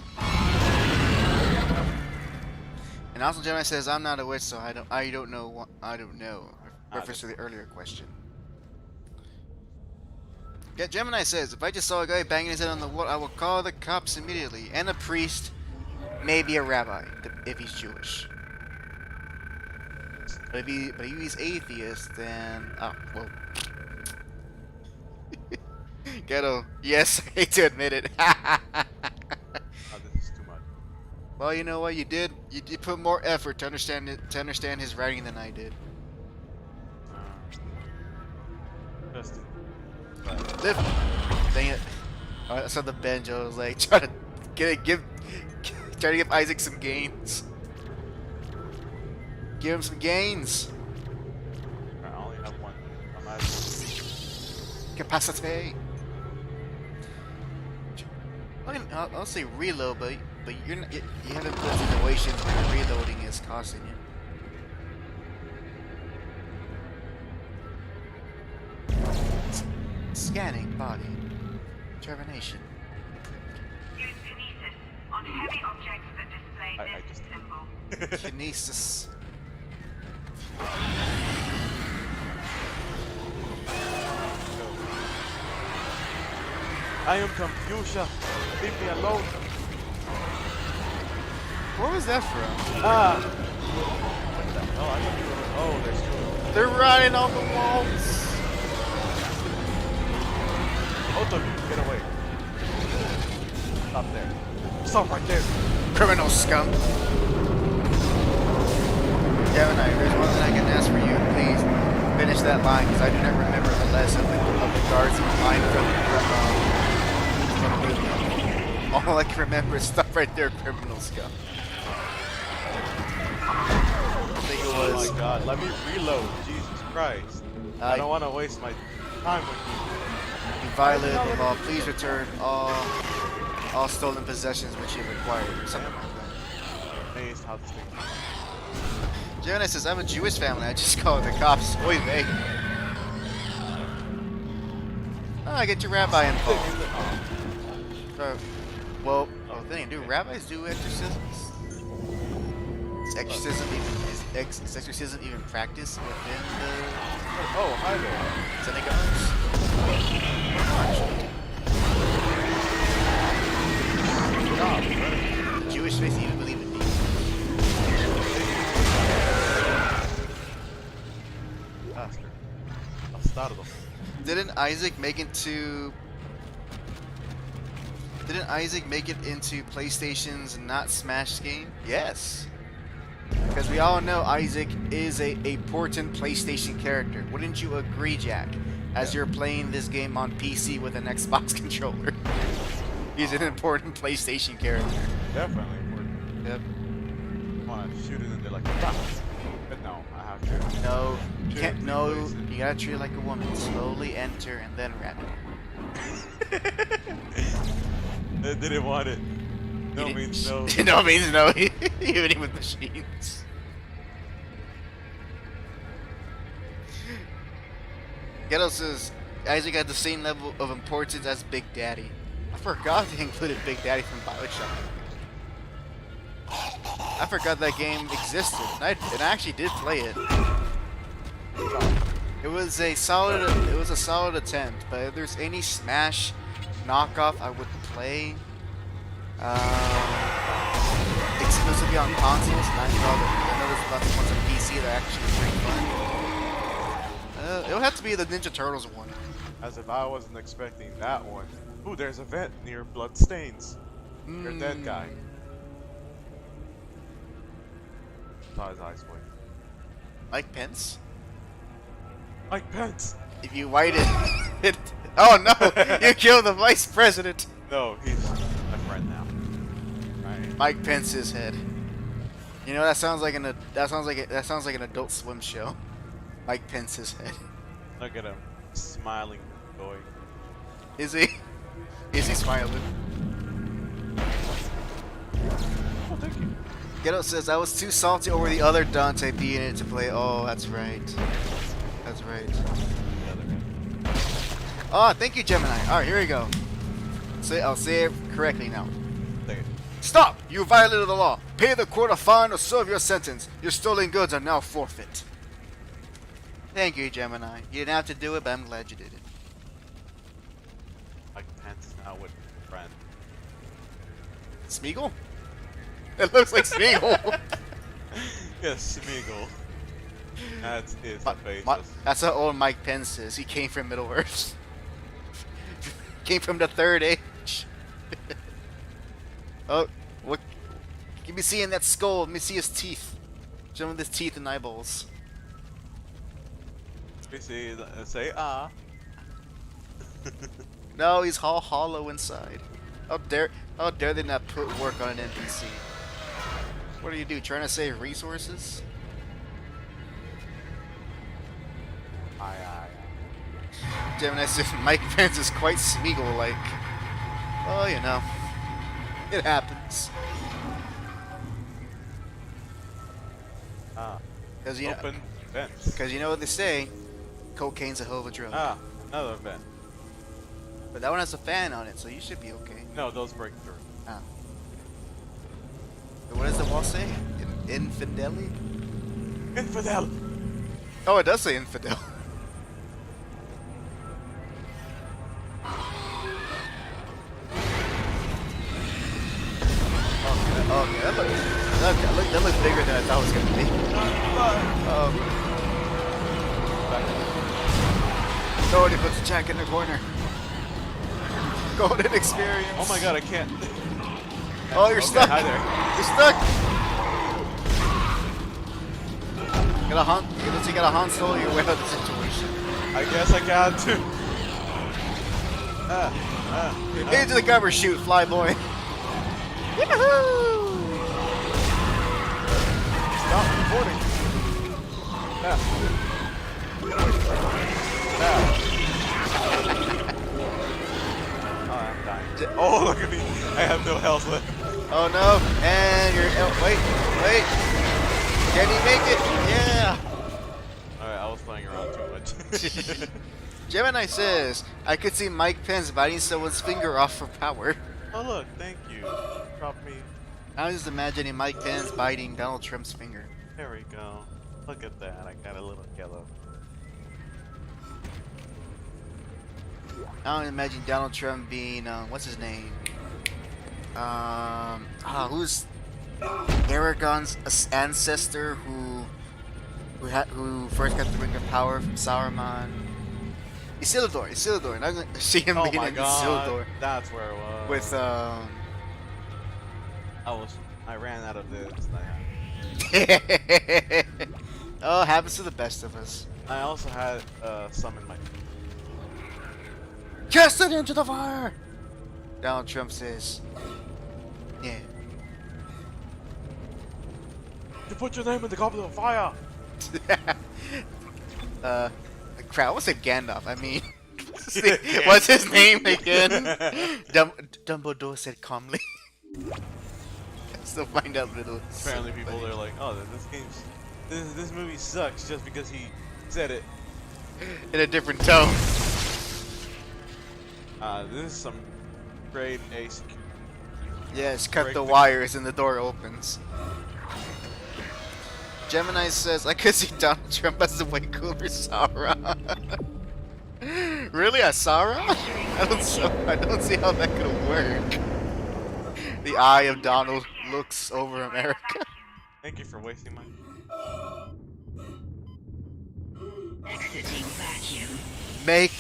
A: And also Gemini says I'm not a witch, so I don't know. Reference to the earlier question. Yeah, Gemini says if I just saw a guy banging his head on the wall, I will call the cops immediately, and a priest, maybe a rabbi if he's Jewish. But if he's atheist, then oh well. Ghetto. Yes, I hate to admit it.
B: Oh, this is too much.
A: Well, you know what you did? You put more effort to understand his writing than I did.
B: Justin.
A: Lift. Dang it. I saw the banjo. I was like, try to give Isaac some gains. Give him some gains.
B: I only have one. I'm out.
A: Capacity. I'll say reload, but you haven't put situations where reloading is costing you. Scanning body. Termination.
H: Use kinesis on heavy objects that display this symbol.
A: Kinesis.
B: I am Confucia. Leave me alone.
A: Where was that from?
B: What the hell? Oh, there's two.
A: They're riding on the walls.
B: Both of you, get away. Stop there. Stop right there.
A: Criminal scum. Gemini, there's one that I can ask for you. Please finish that line because I do not remember the last of the guards line from all I can remember is stuff right there, criminal scum. I think it was.
B: Oh my god, let me reload. Jesus Christ. I don't want to waste my time with you.
A: You violated the law. Please return all stolen possessions which you acquired, or something like that.
B: Amazed how this thing.
A: Gemini says, I'm a Jewish family. I just call the cops. Oy vey. Oh, I get your rabbi involved. Well, thing, do rabbis do exorcisms? Is exorcism even practiced within the
B: hi there.
A: synagogues? The Jewish faith even believe in demons. Didn't Isaac make it into PlayStation's not Smash game? Yes. Because we all know Isaac is a important PlayStation character. Wouldn't you agree, Jack? As you're playing this game on PC with an Xbox controller. He's an important PlayStation character.
B: Definitely important.
A: Yep.
B: I want to shoot it in there like a but no, I have to.
A: No, you can't. No, you gotta treat it like a woman. Slowly enter and then wrap it.
B: I didn't want it. No means no.
A: No means no. Even with machines. Ghetto says Isaac had the same level of importance as Big Daddy. I forgot they included Big Daddy from PYLOT. I forgot that game existed, and I actually did play it. It was a solid attempt, but if there's any Smash knockoff I would play, exclusively on consoles, and I know there's lots of ones on PC that are actually pretty fun. It'll have to be the Ninja Turtles one.
B: As if I wasn't expecting that one. Ooh, there's a vent near Bloodstains. You're a dead guy. Saw his eyes blink.
A: Mike Pence?
B: Mike Pence!
A: If you whited it. Oh no! You killed the vice president!
B: No, he's my friend now. Right.
A: Mike Pence's head. You know that sounds like an Adult Swim show. Mike Pence's head.
B: Look at him, smiling with joy.
A: Is he? Is he smiling?
B: Oh, thank you.
A: Ghetto says I was too salty over the other Dante being in it to play. Oh, that's right. That's right. Oh, thank you, Gemini. Alright, here we go. I'll say it correctly now. Stop! You violated the law. Pay the court a fine or serve your sentence. Your stolen goods are now forfeit. Thank you, Gemini. You didn't have to do it, but I'm glad you did it.
B: Mike Pence is now with a friend.
A: Smeagol? It looks like Smeagol.
B: Yes, Smeagol. That's his face.
A: That's how old Mike Pence is. He came from Middle Earth. Came from the Third Age. Oh, what? Give me seeing that skull. Let me see his teeth. Show him his teeth and eyeballs.
B: We see. Say ah.
A: No, he's all hollow inside. How dare they not put work on an NPC? What do you do? Trying to save resources?
B: Aye.
A: Gemini said Mike Pence is quite Smeagol-like. Oh, you know. It happens. Because you
B: open vents.
A: Because you know what they say, cocaine's a hell of a drug.
B: Ah, another vent.
A: But that one has a fan on it, so you should be okay.
B: No, those break through.
A: Ah. So what does the wall say? Infidelity?
B: Infidel!
A: Oh, it does say infidel. Okay, that looked bigger than I thought it was gonna be. Nobody puts a jack in the corner. Golden experience.
B: Oh my god, I can't.
A: Oh, you're stuck.
B: Hi there.
A: You're stuck. You got a Han Solo your way out of the situation.
B: I guess I got to.
A: Into the cover, shoot, fly boy. Yahoo! Stop recording.
B: Oh, I'm dying. Oh, look at me. I have no health left.
A: Oh no, and you're... Oh, wait. Can you make it? Yeah.
B: Alright, I was playing around too much.
A: Gemini says, I could see Mike Pence biting someone's finger off for power.
B: Oh look, thank you. Drop me.
A: I was just imagining Mike Pence biting Donald Trump's finger.
B: There we go. Look at that. I got a little yellow.
A: I don't imagine Donald Trump being, what's his name? Who's Aragon's ancestor who first got the Ring of Power from Saruman? Isildur. And I'm gonna see him being in Isildur.
B: That's where it was.
A: With
B: I ran out of this.
A: Oh, happens to the best of us.
B: I also had summon my.
A: Cast it into the fire! Donald Trump says, yeah.
B: You put your name in the goblet of fire!
A: Crap, what's it Gandalf? I mean, what's his name again? Dumbledore said calmly. Still find out little.
B: Apparently people are like, oh, this movie sucks just because he said it.
A: In a different tone.
B: This is some grade A security.
A: Yes, cut the wires and the door opens. Gemini says, I could see Donald Trump as a way cooler Sauron. Really, a Sauron? I don't see how that could work. The eye of Donald looks over America.
B: Thank you for wasting my...
H: Exiting vacuum.
A: Make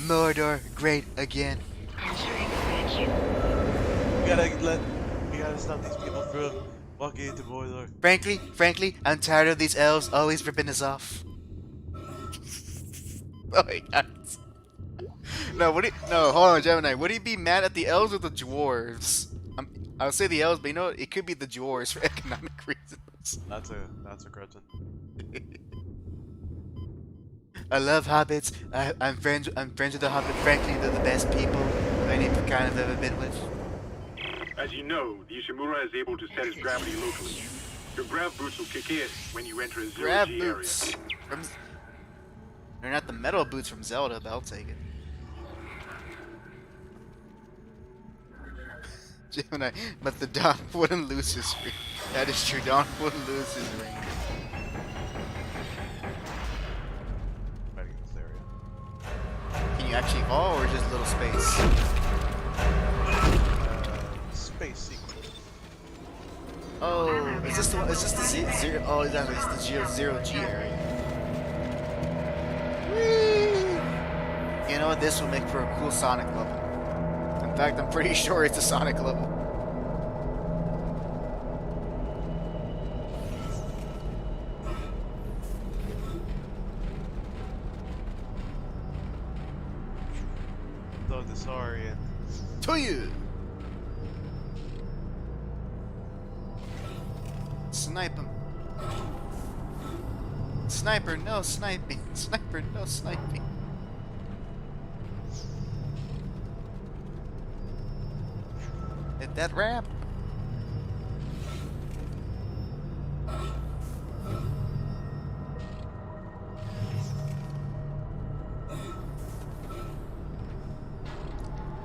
A: Mordor great again.
H: Entering vacuum.
B: We gotta stop these people from walking into Mordor.
A: Frankly, I'm tired of these elves always ripping us off. Oh my god. No, hold on, Gemini. Would he be mad at the elves or the dwarves? I would say the elves, but you know what? It could be the dwarves for economic reasons.
B: That's a question.
A: I love hobbits. I'm friends with the hobbit. Frankly, they're the best people any kind I've ever been with.
G: As you know, the Ishimura is able to set its gravity locally. Your grav boots will kick in when you enter a
A: Grav
G: zero-G
A: boots.
G: area.
A: They're not the metal boots from Zelda, but I'll take it. Gemini, but the Don wouldn't lose his ring. That is true, Don wouldn't lose his ring.
B: Fighting this area.
A: Can you actually fall, or just little space?
B: Space sequence.
A: Oh, is this the zero? Oh, exactly, it's the zero G area. Whee! You know what? This will make for a cool Sonic level. In fact, I'm pretty sure it's a Sonic level.
B: So disoriented.
A: To you! Snipe him. Sniper, no sniping. Sniper, no sniping. Hit that ramp.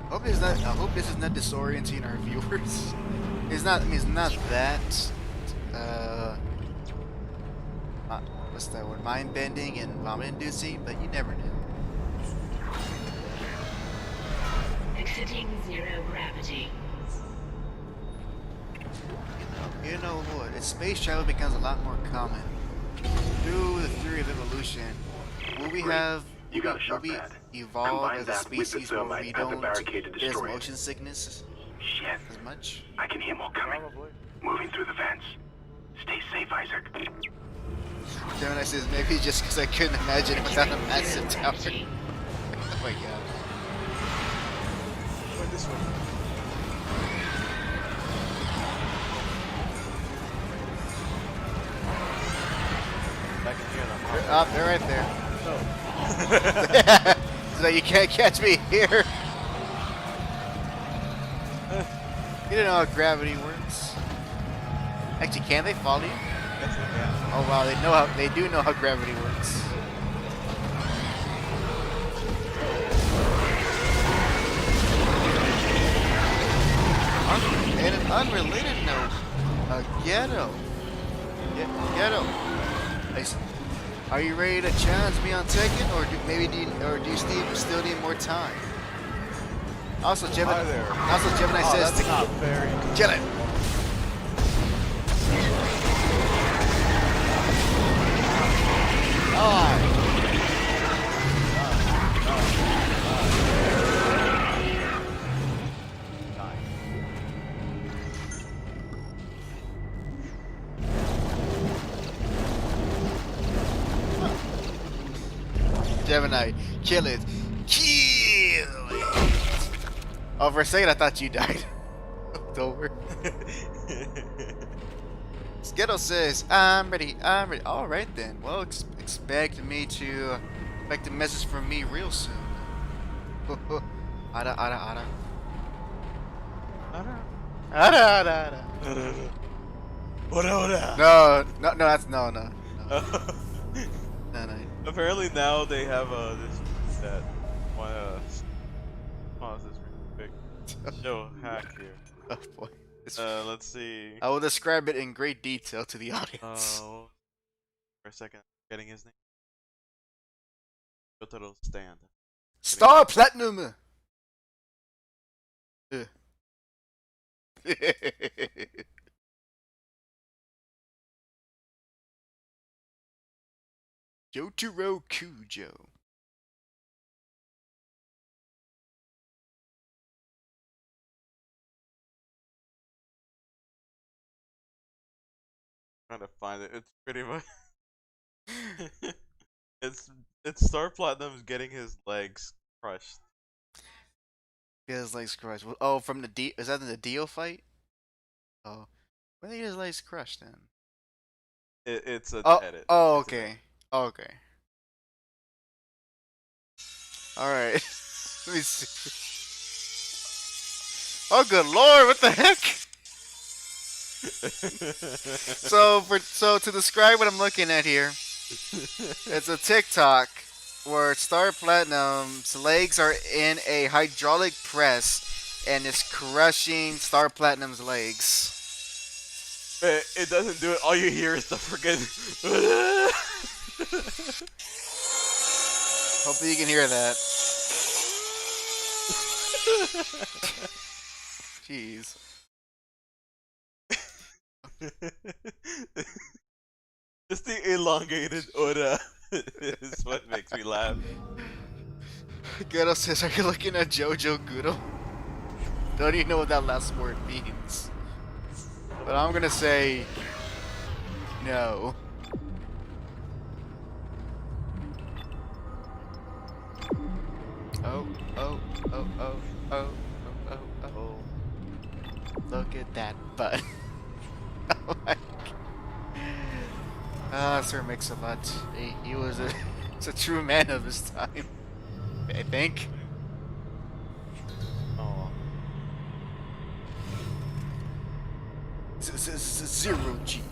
A: I hope this is not disorienting our viewers. It's not. I mean, it's not that. What's that word? Mind bending and vomit inducing, but you never knew.
H: Exiting zero gravity.
A: You know what? As space travel becomes a lot more common through the theory of evolution, will we have?
I: You got a
A: will
I: shock
A: we
I: pad.
A: evolve
I: Combine
A: as a
I: that with the
A: species where
I: thermite
A: we
I: at the
A: don't
I: barricade to
A: get
I: destroy it.
A: motion sickness
I: Shit.
A: as much?
I: I can hear more coming.
B: Probably.
I: Moving through the vents. Stay safe, Isaac.
A: Gemini says maybe just because I couldn't imagine it without a massive tower. Oh my god.
B: Going this way. Back in here,
A: They're up, they're right there. So you can't catch me here. You don't know how gravity works. Actually, can they follow you?
B: Yes, they can.
A: Oh wow, they do know how gravity works. And an unrelated note, Ghetto. Ghetto. Are you ready to challenge me on Tekken, or do you still need more time? Also, Gemini.
B: Hi there.
A: Also, Gemini says
B: that's not very.
A: kill it. Gemini, kill it. Kill it. Oh, for a second I thought you died. It's over. Skittle says, I'm ready. Alright then. Well, expect a message from me real soon. Ada. No, that's no. No.
B: Apparently now they have this that one this big show hack here.
A: Oh boy.
B: Let's see.
A: I will describe it in great detail to the audience.
B: Oh, for a second, getting his name. Go to the stand.
A: Star Platinum. Jotaro Kujo.
B: Trying to find it. It's pretty much. it's Star Platinum's getting his legs crushed.
A: Get his legs crushed. Oh, from the D. Is that in the Dio fight? Oh, when did he get his legs crushed then?
B: It's a edit.
A: Oh,
B: It's
A: okay. Okay. All right. Let me see. Oh, good lord! What the heck? So to describe what I'm looking at here, it's a TikTok where Star Platinum's legs are in a hydraulic press and is crushing Star Platinum's legs.
B: It doesn't do it. All you hear is the freaking.
A: Hopefully you can hear that. Jeez.
B: Just the elongated Oda is what makes me laugh.
A: Ghetto says, are you looking at Jojo Guro? Don't even know what that last word means. But I'm gonna say no. Oh. Look at that butt. Oh my God. Sir Mix-a-Lot. He was he's a true man of his time, I think.
B: Oh.
A: Zero G.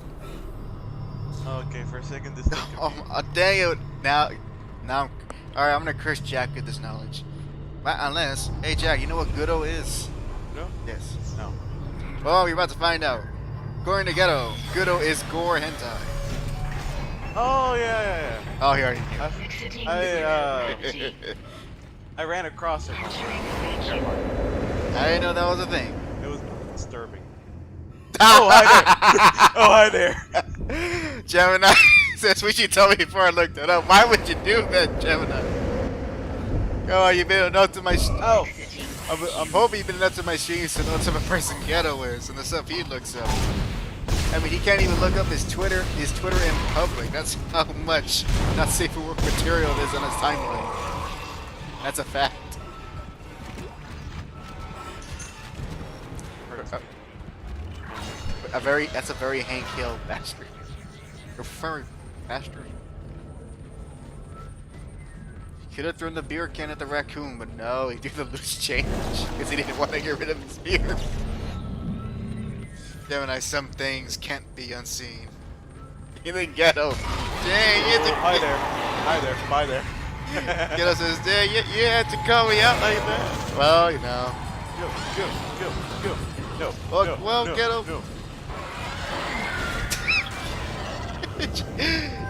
B: Okay, for a second this thing.
A: Dang it! Now, alright, I'm gonna curse Jack with this knowledge. Unless, hey Jack, you know what Ghetto is?
B: No?
A: Yes.
B: No.
A: Well, you're about to find out. According to Ghetto, Ghetto is gore hentai.
B: Oh yeah.
A: Oh, he already knew.
B: I ran across it.
A: I didn't know that was a thing.
B: It was disturbing. Oh, hi there. Oh, hi there.
A: Gemini says, we should tell me before I looked it up. Why would you do that, Gemini? Oh, you've been enough to my. I'm hoping you've been enough to my streams to know what type of person Ghetto is and the stuff he looks up. I mean, he can't even look up his Twitter in public. That's how much not safe for work material it is on his timeline. That's a fact. That's a very Hank Hill bastard. You're furry bastard. He could have thrown the beer can at the raccoon, but no, he threw the loose change because he didn't want to get rid of his beer. Gemini, some things can't be unseen. Even Ghetto. Dang, you had to.
B: Hi there. Bye there.
A: Ghetto says, dang, you had to call me out like that. Well, you know.
B: Go.
A: Well, Ghetto.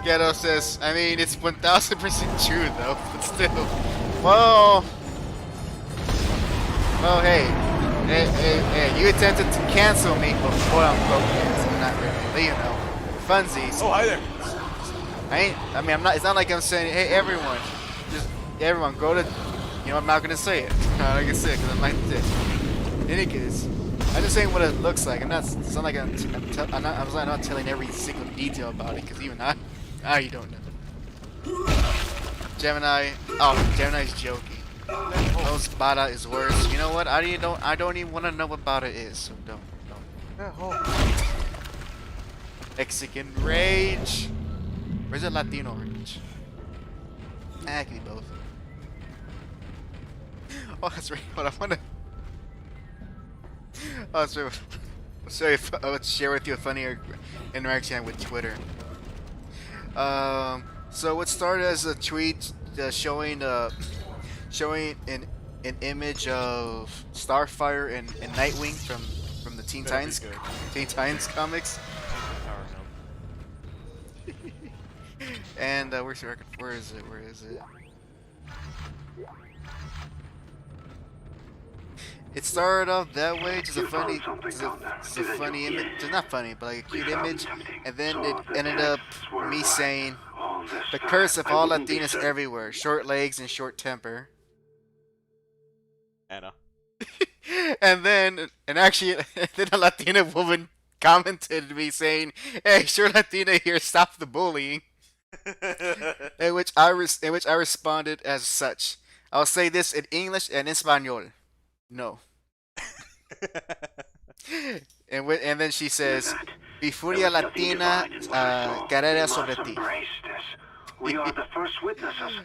A: Ghetto says, I mean, it's 1000% true though, but still. Well, hey, you attempted to cancel me, but quote unquote cancel, not really, you know, funsies.
B: Oh, hi there.
A: I'm not, it's not like I'm saying, hey, everyone, go to, you know, I'm not gonna say it. I'm not gonna say it because I'm like this. In any case, I'm just saying what it looks like. It's not like I'm not telling every single detail about it, because even now you don't know. Gemini's joking. Most Bada is worse. You know what? I don't even want to know what Bada is, so don't. Mexican rage. Where's the Latino rage? It can be both. Oh, that's right. Hold on, I wanna. Oh, sorry. I'll share with you a funny interaction with Twitter. So what started as a tweet showing an image of Starfire and Nightwing from the Teen
B: Better be
A: Titans,
B: good.
A: Teen Titans comics.
B: Power Note.
A: And where's the record? Where is it? Where is it? It started off that way, just a funny, just a funny image. It's not funny, but like a cute image. And then it ended up me saying, "The curse of all Latinas everywhere: short legs and short temper."
B: Anna.
A: And then a Latina woman commented me saying, "Hey, sure Latina here, stop the bullying." in which I responded as such. I'll say this in English and Espanol. No. and then she says, "Mi furia latina carrera sobre ti."
I: We are the first witnesses.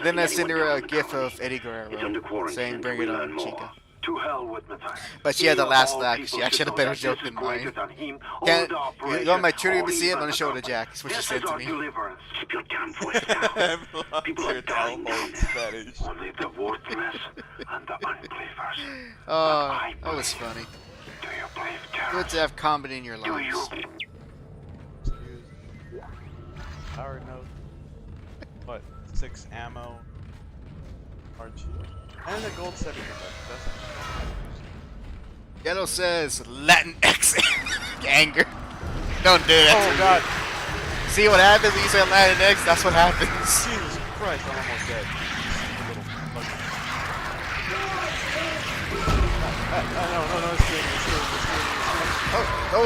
A: Then I sent her a gif of Eddie Guerrero saying, "Bring it on, chica."
I: To hell with Matthias.
A: But she had the last laugh. She actually had a better joke than mine. You want my Twitter to see it? I'm gonna show it to Jack. That's what she said to me.
I: Keep your damn voice down. People are dying. Only the worthless and the unbelievers.
A: Oh, that was funny.
I: Do you believe terror?
A: Good to have comedy in your lives.
B: Power Note. What? 6 ammo. RG. And a gold setting effect.
A: Ghetto says Latin X anger. Don't do that.
B: Oh god.
A: See what happens when you say Latin X? That's what happens.
B: Jesus Christ, I'm almost dead. No,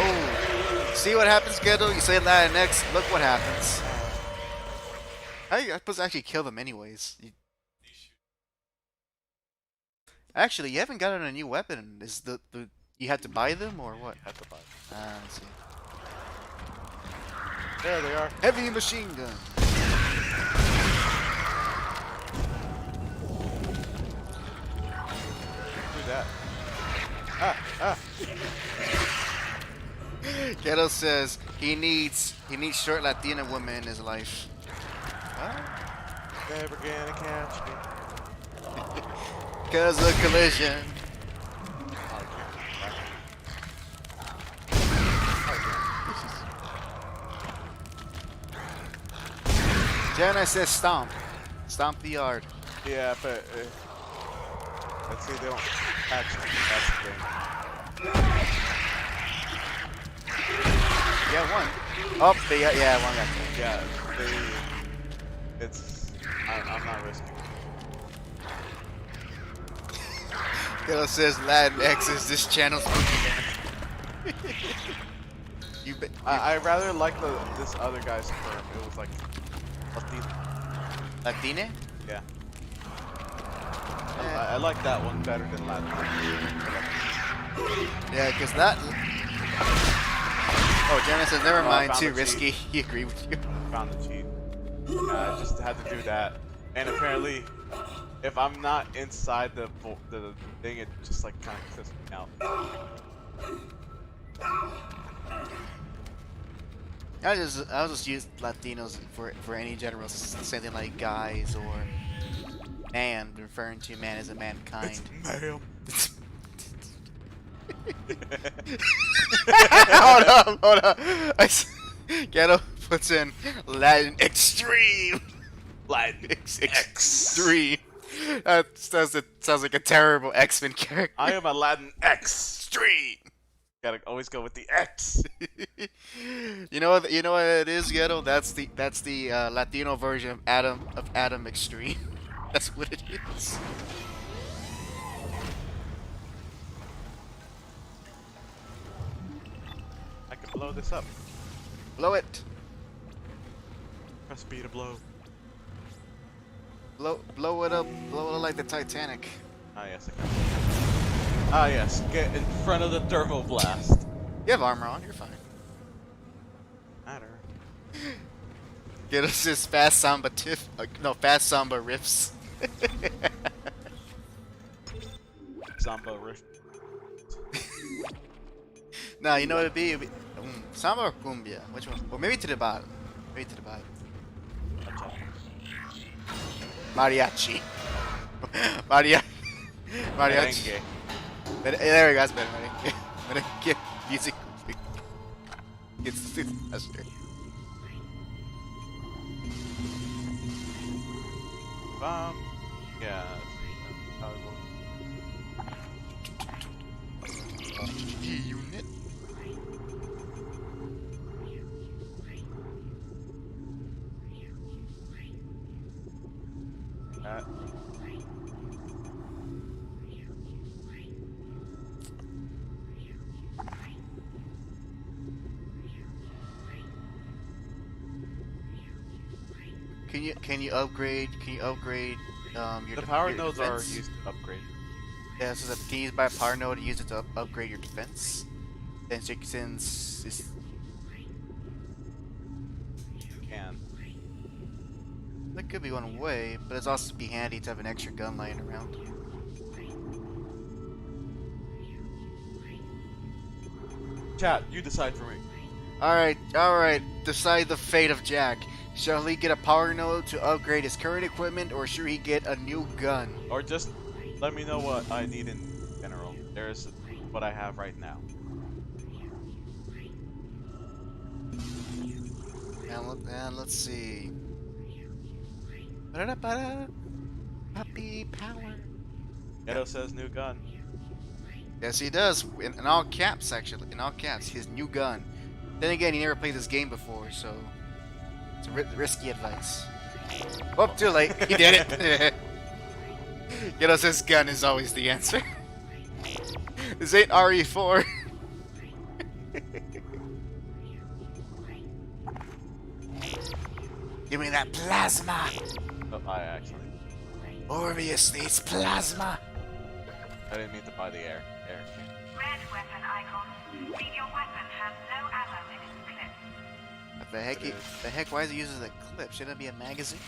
A: Oh. See what happens, Ghetto? You say Latin X, look what happens. I'm supposed to actually kill them anyways. Actually, you haven't gotten a new weapon. Is the you had to buy them or what?
B: Had to buy.
A: Let's see.
B: There they are.
A: Heavy machine gun.
B: Do that.
A: Ghetto says he needs short Latina women in his life. Huh?
B: Never gonna catch me.
A: Cause of collision. Jenna says stomp. Stomp the yard.
B: Yeah, but let's see, they don't catch me. That's the thing.
A: Yeah, one. Oh, yeah, one got killed.
B: Yeah, I'm not risking it.
A: Ghetto says Latin X is this channel's boogeyman.
B: I rather like this other guy's term. It was like
A: Latine?
B: Yeah. I like that one better than Latin.
A: Yeah, because that. Oh, Jenna says never mind. Too risky. He agreed with you.
B: Found the cheat. I just had to do that, and apparently, if I'm not inside the thing, it just like kind of clicks me out.
A: I'll just use Latinos for any general, something like guys or man, referring to man as a mankind.
B: Ma'am.
A: Hold up. Ghetto puts in Latin extreme.
B: Latin
A: extreme. That sounds like a terrible X-Men character.
B: I am a Latin Extreme. Gotta always go with the X.
A: You know what it is, Ghetto? That's the Latino version of Adam Extreme. That's what it is.
B: I can blow this up.
A: Blow it.
B: Press B to blow.
A: Blow it up. Blow it like the Titanic.
B: Ah yes, I can. Ah yes, get in front of the thermal blast.
A: You have armor on. You're fine.
B: Matter.
A: Get us this fast samba fast samba riffs.
B: Samba riff.
A: Nah, you know what it'd be? Samba or cumbia? Which one? Or maybe to the bottom. Maybe to the bottom. Mariachi. Mariachi.
B: Merengue.
A: But there we go, that's better. I'm gonna get music. It's faster.
B: Yeah.
A: Unit. Can you upgrade your
B: The power
A: your
B: nodes
A: defense?
B: are used to upgrade.
A: Yeah, so can you use by a power node and use it to upgrade your defense? Since it's...
B: You can.
A: That could be one way, but it's also be handy to have an extra gun lying around.
B: Chat, you decide for me.
A: Alright, decide the fate of Jack. Shall he get a power node to upgrade his current equipment, or should he get a new gun?
B: Or just let me know what I need in general. There's what I have right now.
A: And let's see. Puppy power.
B: Edo says new gun.
A: Yes, he does. In all caps, actually. In all caps, his new gun. Then again, he never played this game before, so it's risky advice. Oh, too late. He did it. You know, his gun is always the answer. This ain't RE4. Give me that plasma.
B: Oh, I actually.
A: Obviously, it's plasma.
B: I didn't mean to buy the air.
H: Red weapon icon. Read your weapon has no ammo in its clip.
A: What the heck? Why is he using a clip? Shouldn't it be a magazine?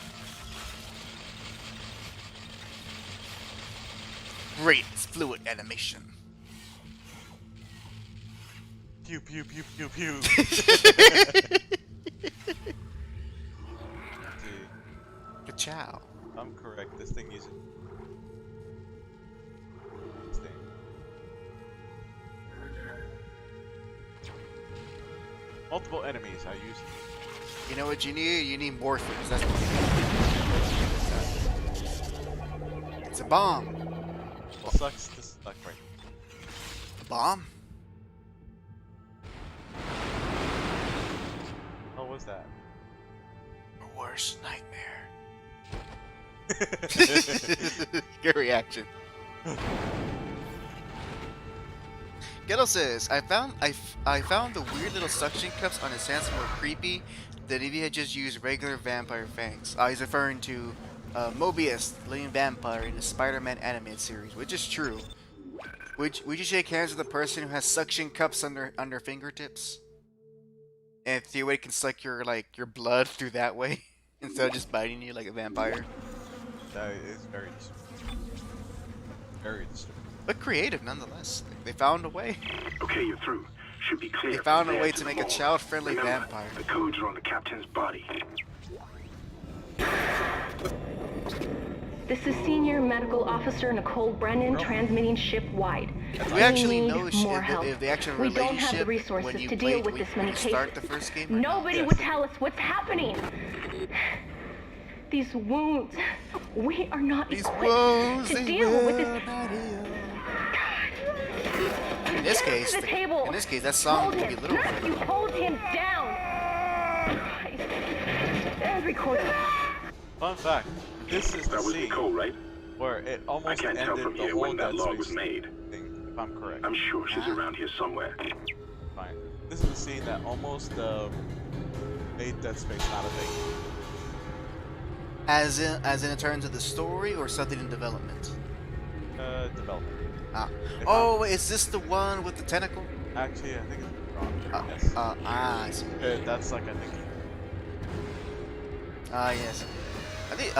A: Great, it's fluid animation.
B: Pew pew pew pew pew.
A: Ka-chow.
B: I'm correct. This thing uses. Multiple enemies. I use.
A: You know what you need? You need more things. That's what you need. It's a bomb.
B: It sucks to suck right.
A: A bomb?
B: What was that?
A: A worst nightmare. Good reaction. Ghetto says, I found the weird little suction cups on his hands more creepy than if he had just used regular vampire fangs. He's referring to Mobius, the living vampire in the Spider-Man animated series, which is true. Would you shake hands with a person who has suction cups on their fingertips? And if they can suck your blood through that way instead of just biting you like a vampire?
B: That is very disturbing. Very disturbing.
A: But creative nonetheless. They found a way.
I: Okay, you're through. Should be clear.
A: They found a
I: from
A: way
I: there
A: to
I: the
A: make a
I: mall.
A: child-friendly
I: Remember,
A: vampire.
I: The codes are on the captain's body.
K: This is Senior Medical Officer Nicole Brennan transmitting ship-wide.
A: Do we actually
K: need
A: know
K: more help.
A: if the actual
K: We don't have the
A: relationship
K: resources
A: when you
K: to deal
A: played-
K: with this many
A: when you
K: cases.
A: start the first game? Or
K: Nobody
A: not?
K: would tell us what's happening. These wounds, we are not equipped to deal with this.
A: In this
K: Get him
A: case,
K: to the table.
A: in this case, that song
K: Hold
A: would be
K: him.
A: little.
K: Nurse, you hold him down. And record.
B: Fun fact: this is the
I: That was
B: scene
I: Nicole, right?
B: where it
I: I
B: almost
I: can't tell
B: ended
I: from
B: the
I: here
B: whole
I: when that
B: Dead
I: log
B: Space
I: was made.
B: thing. If I'm correct.
I: I'm sure she's around here somewhere.
B: Fine. This is the scene that almost made Dead Space not a thing.
A: As in terms of the story or something in development?
B: Development.
A: Ah.
B: If
A: Oh, is this the one with the tentacle?
B: Actually, I think it's wrong. Yes.
A: I see.
B: That's like I think.
A: Yes. I think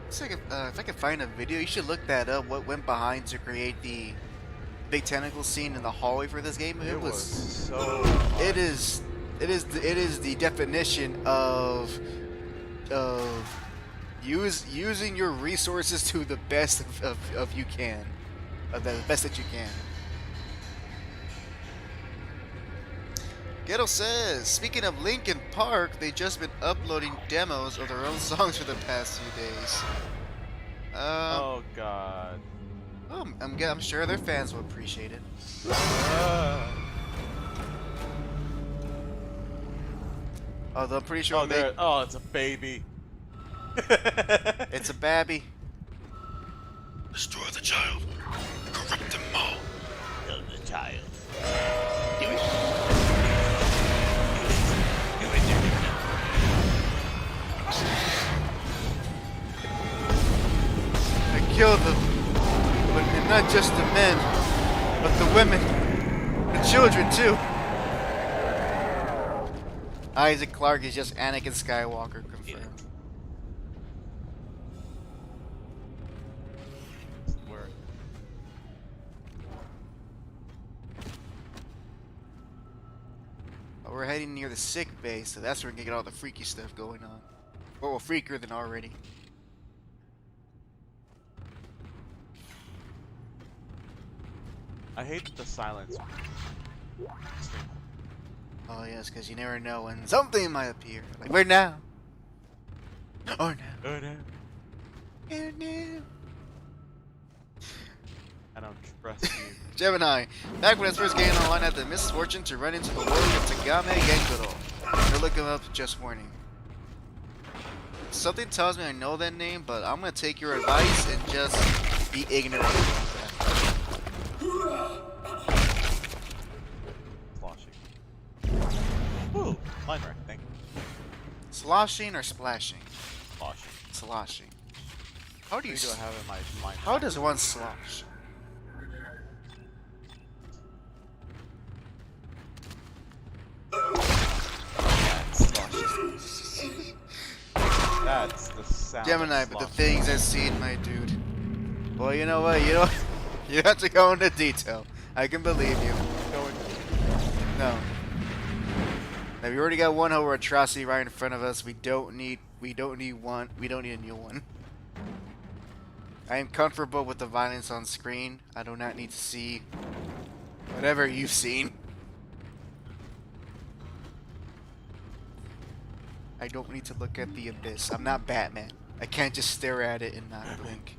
A: it's like if I can find a video, you should look that up. What went behind to create the big tentacle scene in the hallway for this game?
B: It was so.
A: It is the definition of using your resources to the best of you can. the best that you can. Ghetto says, speaking of Linkin Park, they just been uploading demos of their own songs for the past few days.
B: Oh God.
A: Oh, I'm sure their fans will appreciate it. Although I'm pretty sure.
B: Oh, it's a baby.
A: It's a babby.
E: Destroy the child. Corrupt them all.
B: Kill the child.
E: Do it.
A: I killed them. But not just the men, but the women. The children, too. Isaac Clarke is just Anakin Skywalker, confirmed.
B: Word.
A: Well, we're heading near the sick bay, so that's where we can get all the freaky stuff going on. Or well, freakier than already.
B: I hate the silence.
A: Oh yes, because you never know when something might appear. Like where now? Or now.
B: Oh no.
A: Or now.
B: I don't trust you.
A: Gemini, back when I was first getting online, I had the misfortune to run into the warrior of Tagame Genkuro. Go look him up, just warning. Something tells me I know that name, but I'm gonna take your advice and just be ignorant about that.
B: Ooh, line right, thank you.
A: Sloshing or splashing?
B: Sloshing.
A: Sloshing. How do you?
B: Do I have in my mind?
A: How does one slosh?
B: That's the sound.
A: Gemini, but the things I've seen, my dude. Well, you know what? You don't. You have to go into detail. I can believe you. No. Now, we already got one over atrocity right in front of us. We don't need one. We don't need a new one. I am comfortable with the violence on screen. I do not need to see whatever you've seen. I don't need to look at the abyss. I'm not Batman. I can't just stare at it and not blink.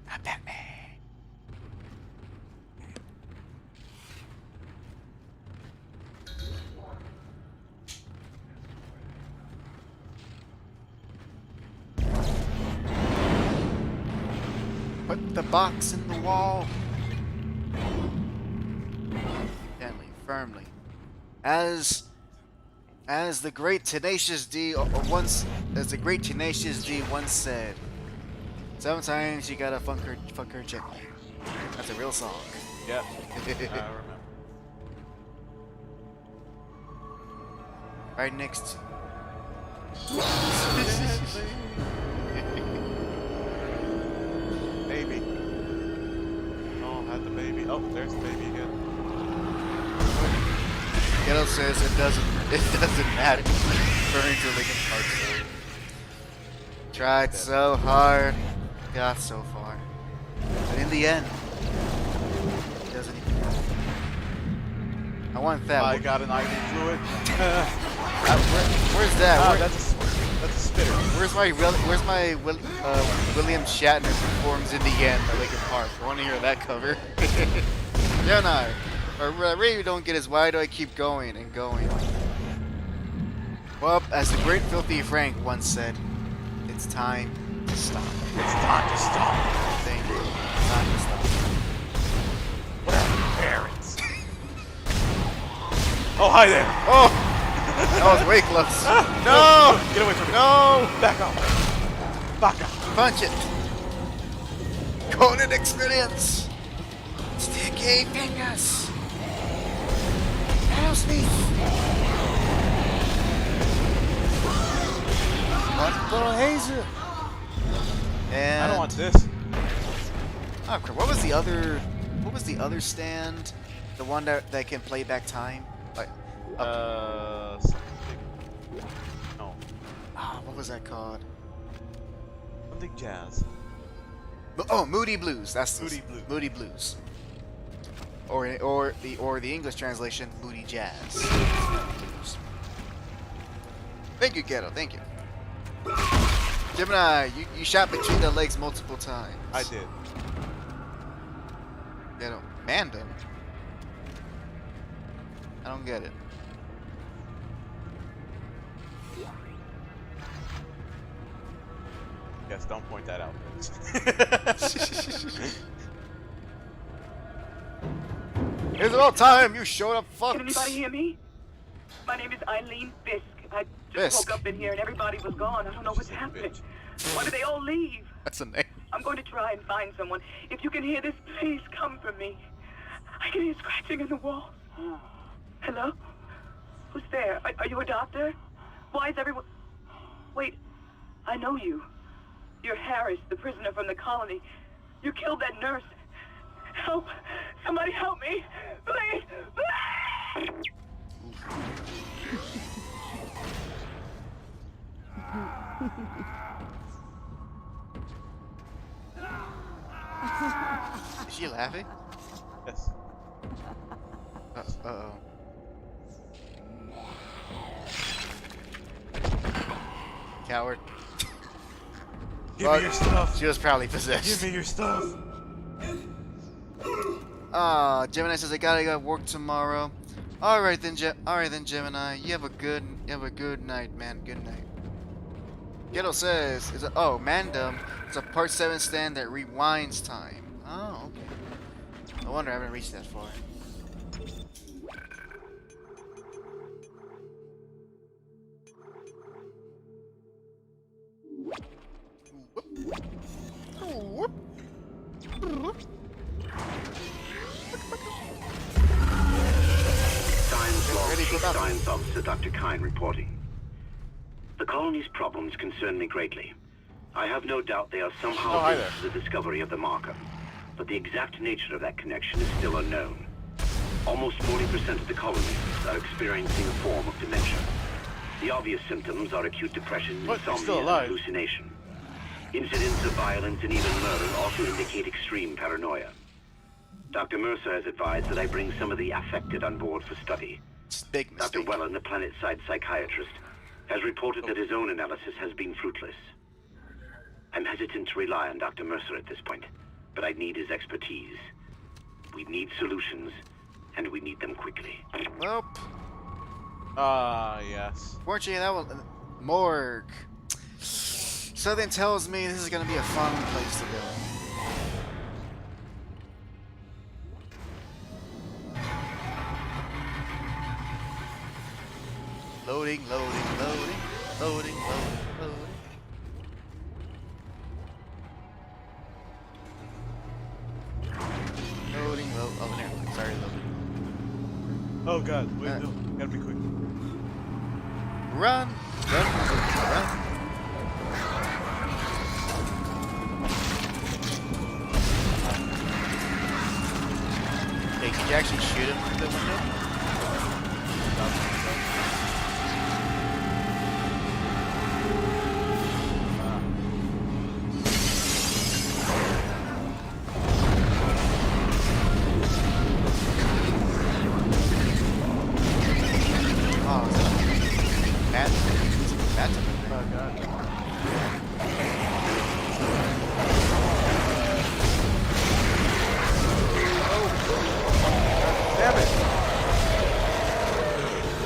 A: Not Batman. Put the box in the wall. Gently, firmly. As the great Tenacious D once said, sometimes you gotta fuck her gently. That's a real song.
B: Yep. I remember.
A: Right next.
B: Baby. Oh, had the baby. Oh, there's the baby again.
A: Ghetto says it doesn't matter. Referring to Linkin Park story. Tried so hard, got so far, but in the end, it doesn't even matter. I want that.
B: I got an IV fluid.
A: Where's that?
B: That's a spitter.
A: Where's my William Shatner performs in the end by Linkin Park? I want to hear that cover. Gemini. If I really don't get his why do I keep going and going? Well, as the great Filthy Frank once said, it's time to stop.
B: It's time to stop.
A: Thank you. It's time to stop.
B: What are your parents? Oh, hi there.
A: Oh! That was way close. No!
B: Get away from me.
A: No!
B: Back off. Back off.
A: Punch it. Conan experience. Sticky fingers. Aerosmith. Wonderful Hazer. And
B: I don't want this.
A: Oh crap! What was the other stand? The one that can play back time? Like
B: Something. No.
A: oh, what was that called?
B: Something jazz.
A: Oh, Moody Blues. That's
B: Moody Blues.
A: Moody Blues. Or the English translation, Moody Jazz. Thank you, Ghetto. Thank you. Gemini, you shot between the legs multiple times.
B: I did.
A: Ghetto. Mandem? I don't get it.
B: Yes, don't point that out.
A: It's about time you showed up, fucks.
M: Can anybody hear me? My name is Eileen Fisk. I just woke up in here and everybody was gone. I don't know what's happening. Why did they all leave?
A: That's a name.
M: I'm going to try and find someone. If you can hear this, please come for me. I can hear scratching in the wall. Hello? Who's there? Are you a doctor? Why is everyone... Wait, I know you. You're Harris, the prisoner from the colony. You killed that nurse. Help! Somebody help me! Please!
A: Is she laughing?
B: Yes.
A: Uh-oh. Coward.
B: Give me your stuff.
A: She was probably possessed.
B: Give me your stuff.
A: Gemini says I gotta go work tomorrow. Alright then, Gemini. You have a good night, man. Good night. Ghetto says Mandem. It's a part 7 stand that rewinds time. Oh, okay. No wonder I haven't reached that far.
N: Science Officer Dr. Kine reporting. The colony's problems concern me greatly. I have no doubt they are somehow linked to the discovery of the marker, but the exact nature of that connection is still unknown. Almost 40% of the colonists are experiencing a form of dementia. The obvious symptoms are acute depression, insomnia, and hallucination. Incidents of violence and even murder also indicate extreme paranoia. Dr. Mercer has advised that I bring some of the affected on board for study. Dr. Wellen, the planet-side psychiatrist, has reported that his own analysis has been fruitless. I'm hesitant to rely on Dr. Mercer at this point, but I need his expertise. We need solutions, and we need them quickly.
A: Nope.
B: Yes.
A: Fortunately, that was morgue. Something tells me this is gonna be a fun place to go. Loading. Oh, there. Sorry, loading.
B: Oh god, wait, no. Gotta be quick.
A: Run! Hey, did you actually shoot him through the window?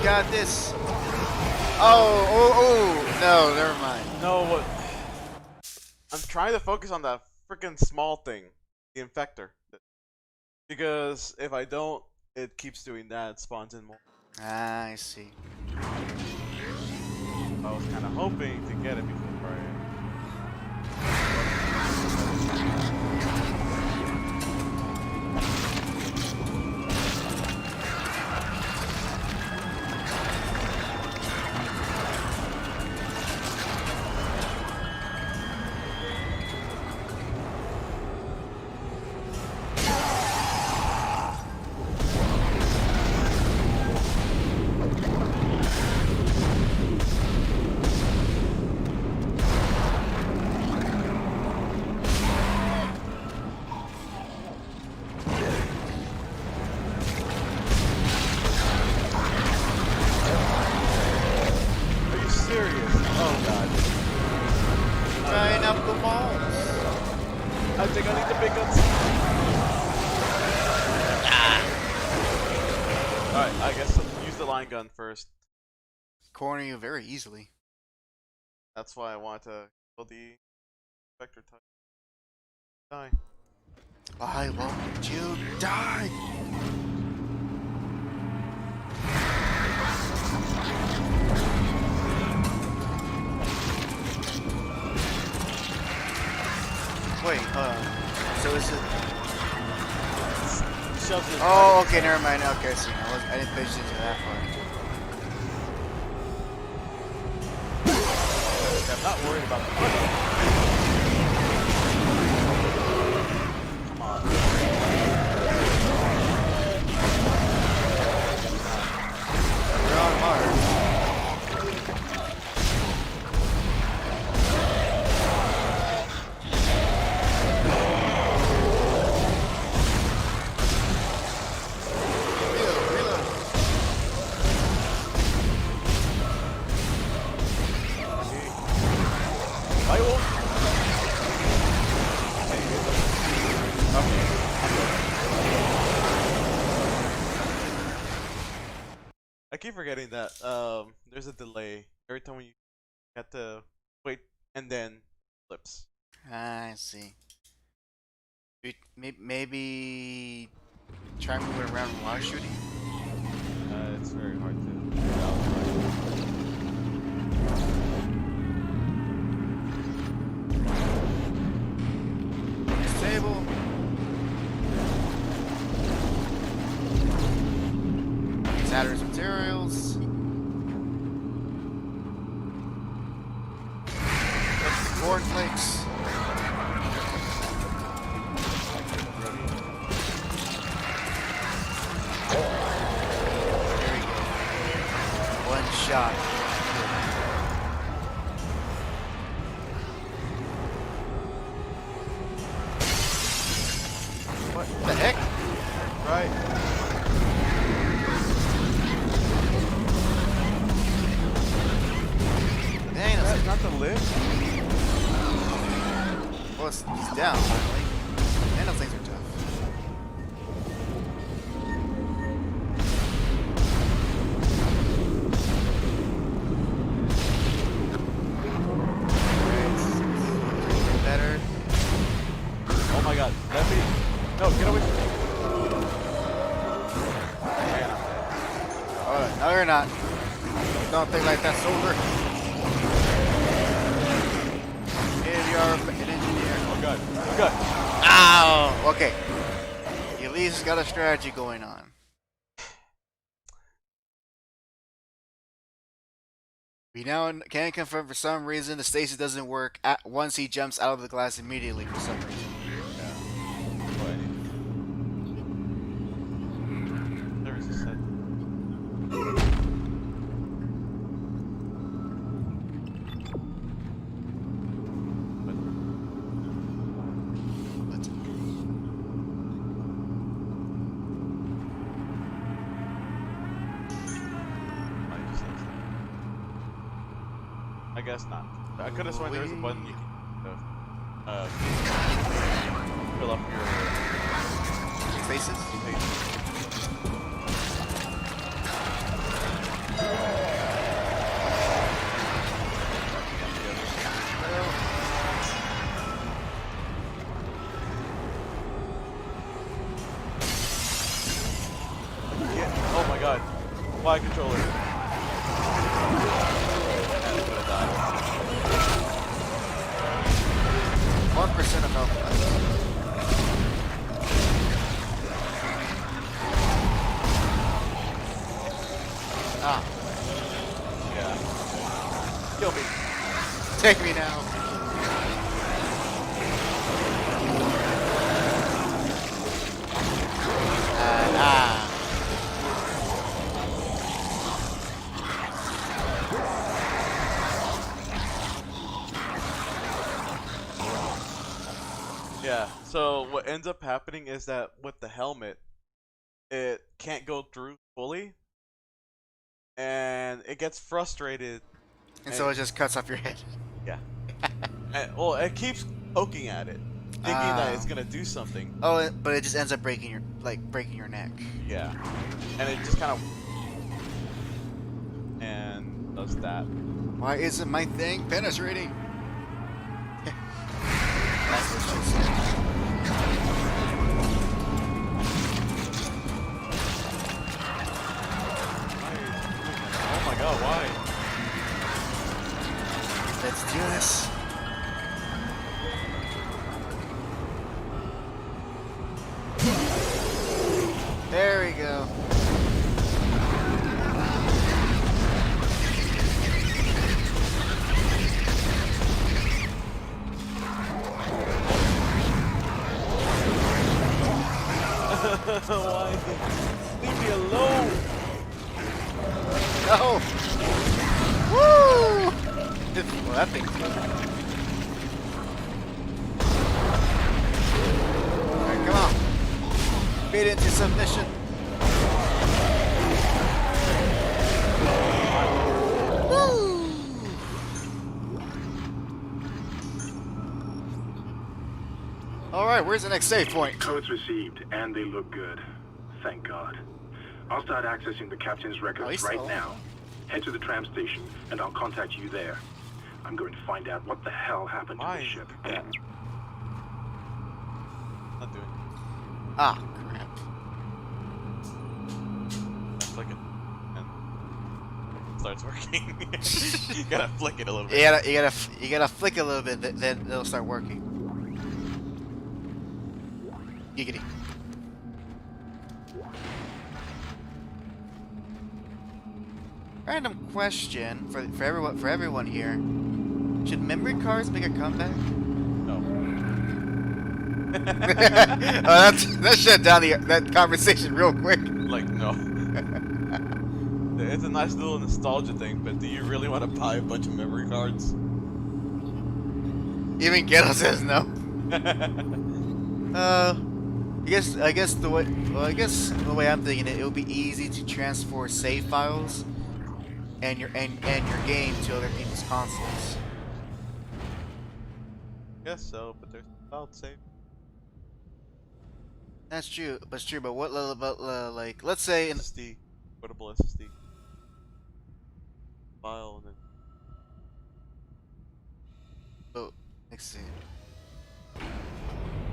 A: Got this. Oh, no, never mind.
B: No, what? I'm trying to focus on that freaking small thing, the infector. Because if I don't, it keeps doing that, it spawns in more.
A: Ah, I see.
B: I was kind of hoping to get it before Friday. big guns. Alright, I guess use the line gun first.
A: Corner you very easily.
B: That's why I want to kill the vector type. Die.
A: Why won't you die? Wait, so is it? Oh, okay, never mind. Okay, so I didn't pay attention to that part.
B: I'm not worried about the money. Come on.
A: We're on Mars.
B: I keep forgetting that there's a delay every time you have to wait and then flips.
A: I see. Maybe try moving around while shooting.
B: It's very hard to figure out.
A: Disable. Hazardous materials. Cornflakes. There we go. One shot. What the heck?
B: Right.
A: Dang,
B: that's not the lift.
A: Well, he's down, finally. Man, those things are tough. Alright, better.
B: Oh my god, let me. No, get away from me.
A: Alright, no, you're not. Don't think like that, soldier. If you're an engineer.
B: Oh god, oh god.
A: Ow! Okay. You at least got a strategy going on. We now can confirm for some reason the stasis doesn't work once he jumps out of the glass immediately for some reason.
B: There is a set. I guess not. I could have sworn there was a button you can fill up your
A: spaces.
B: Yeah. Oh my god. Fly controller.
A: 1% of health left. Ah.
B: Yeah. Kill me.
A: Take me now.
B: Yeah, so what ends up happening is that with the helmet, it can't go through fully, and it gets frustrated.
A: And so it just cuts off your head.
B: Yeah. Well, it keeps poking at it. thinking that it's gonna do something.
A: Oh, but it just ends up breaking your neck.
B: Yeah, and it just kind of and does that.
A: Why isn't my thing penetrating? That's what she said.
B: Oh my god, why?
A: Let's do this. There we go.
B: Why? Leave me alone!
A: No! Woo! Well, that thing's good. Alright, come on. Beat it into submission. Woo! Alright, where's the next save point?
I: Codes received, and they look good. Thank God. I'll start accessing the captain's records right now. Head to the tram station, and I'll contact you there. I'm going to find out what the hell happened to the ship.
B: Not doing it.
A: Ah, crap.
B: Flick it. And it starts working. You gotta flick it a little bit.
A: You gotta flick a little bit, then it'll start working. Giggity. Random question for everyone here. Should memory cards make a comeback?
B: No.
A: Oh, that shut down that conversation real quick.
B: Like, no. It's a nice little nostalgia thing, but do you really want to buy a bunch of memory cards?
A: Even Ghetto says no. I guess the way I'm thinking it would be easy to transfer save files and your game to other people's consoles.
B: Guess so, but there's file save.
A: That's true, but what about like let's say
B: SSD, portable SSD file, and then
A: let's see.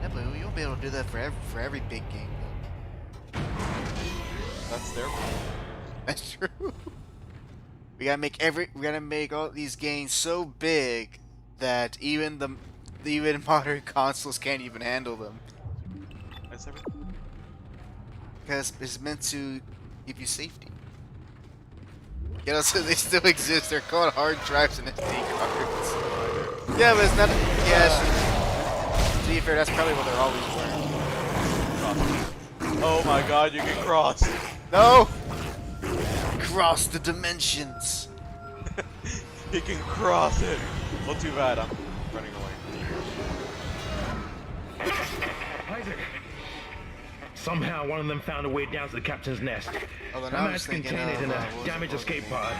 A: Yeah, but you'll be able to do that for every big game.
B: That's their problem.
A: That's true. We gotta make all these games so big that even modern consoles can't even handle them.
B: That's everything.
A: Because it's meant to give you safety. You know, so they still exist. They're called hard drives and SD cards. Yeah, but it's not. To be fair, that's probably what they're always wearing.
B: Oh my god, you can cross.
A: No! Cross the dimensions.
B: You can cross it. Well, too bad. I'm running away.
L: Isaac. Somehow one of them found a way down to the captain's nest.
A: Oh,
L: I managed to contain it in a damaged escape pod.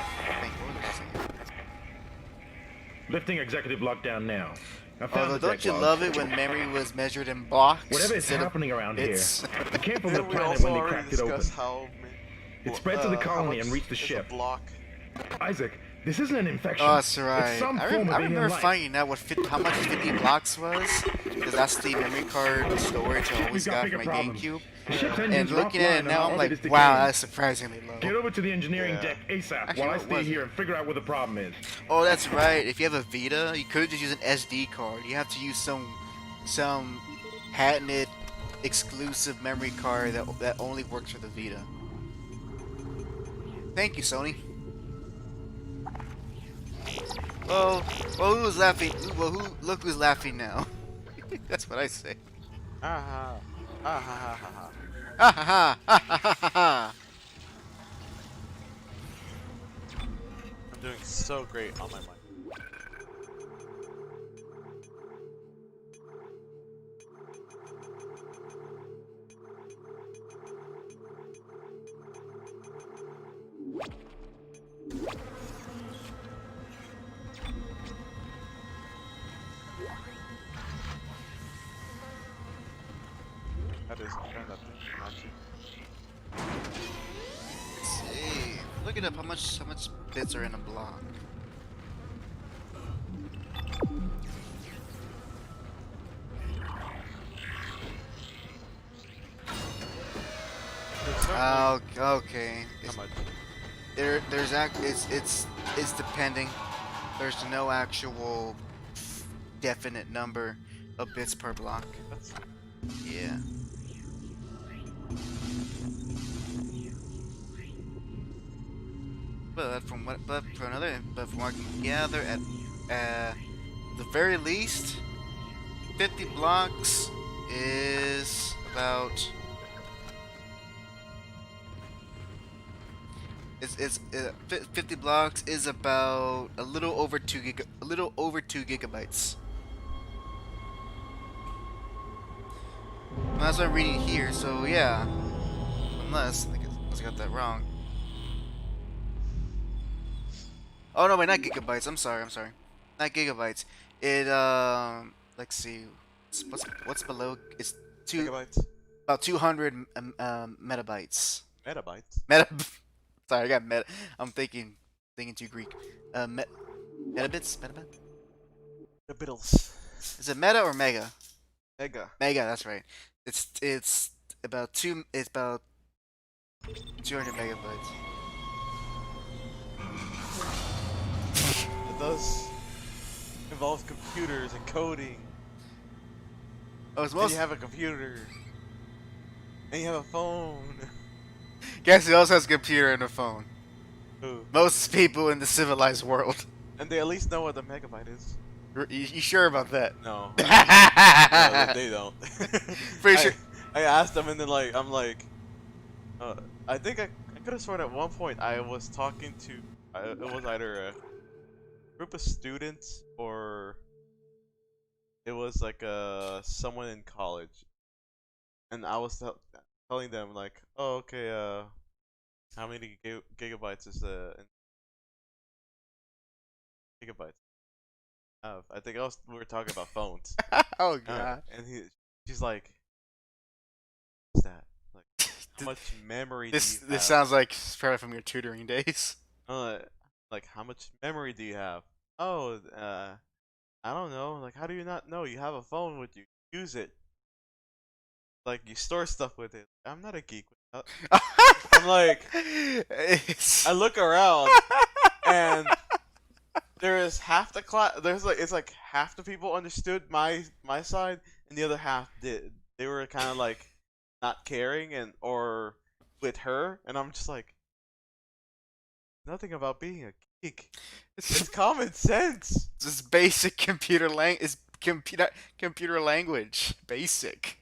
L: Lifting executive lockdown now.
A: Although, don't you love it when memory was measured in blocks?
L: Whatever is happening around here, it came from the planet when they cracked it open. It spread to the colony and reached the ship. Isaac, this isn't an infection.
A: Oh, that's right.
L: It's some
A: I
L: form of
A: remember
L: alien life.
A: finding out how much 50 blocks was, because that's the memory card storage I always got for my GameCube. And looking at it now, I'm like, wow, that's surprisingly low.
L: Get over to the engineering deck ASAP
A: Actually,
L: while I
A: what
L: stay
A: was
L: here
A: it?
L: and figure out what the problem is.
A: Oh, that's right. If you have a Vita, you could just use an SD card. You have to use some patented exclusive memory card that only works for the Vita. Thank you, Sony. Well, who's laughing? Look who's laughing now. That's what I say.
B: Ah ha ha ha ha ha.
A: Ha ha ha ha ha ha.
B: I'm doing so great on my mic.
A: look it up. How much bits are in a block? Oh, okay.
B: How much?
A: It's depending. There's no actual definite number of bits per block. Yeah. But from what I can gather, at the very least, 50 blocks is about. It's 50 blocks is about a little over 2 gigabytes. Well, that's what I'm reading here. So yeah, unless I got that wrong. Oh no, wait, not gigabytes. I'm sorry. Not gigabytes. It let's see. What's below? It's
B: Gigabytes.
A: About 200 metabytes.
B: Metabytes.
A: Sorry, I got meta. I'm thinking too Greek. Metabits?
B: Metabits.
A: Is it meta or mega?
B: Mega.
A: Mega, that's right. It's about 200 megabytes.
B: It does involve computers and coding.
A: Oh, it's
B: and you have a computer. And you have a phone.
A: Guess who else has a computer and a phone?
B: Who?
A: Most people in the civilized world.
B: And they at least know what a megabyte is.
A: You sure about that?
B: No. No, they don't.
A: Pretty sure.
B: I asked them and then I'm like, I think I could have sworn at one point I was talking to, it was either a group of students or it was like someone in college. And I was telling them like, oh, okay, how many gigabytes is gigabytes? I think we were talking about phones.
A: Oh god.
B: And she's like, what's that? Like, how much memory do you have?
A: This sounds like probably from your tutoring days.
B: Like, how much memory do you have? Oh, I don't know. Like, how do you not know? You have a phone with you. Use it. Like, you store stuff with it. I'm not a geek. I'm like, I look around and there is half the class. It's like half the people understood my side, and the other half did. They were kind of like not caring or with her, and I'm just like, nothing about being a geek. It's common sense.
A: Just basic computer computer language. Basic.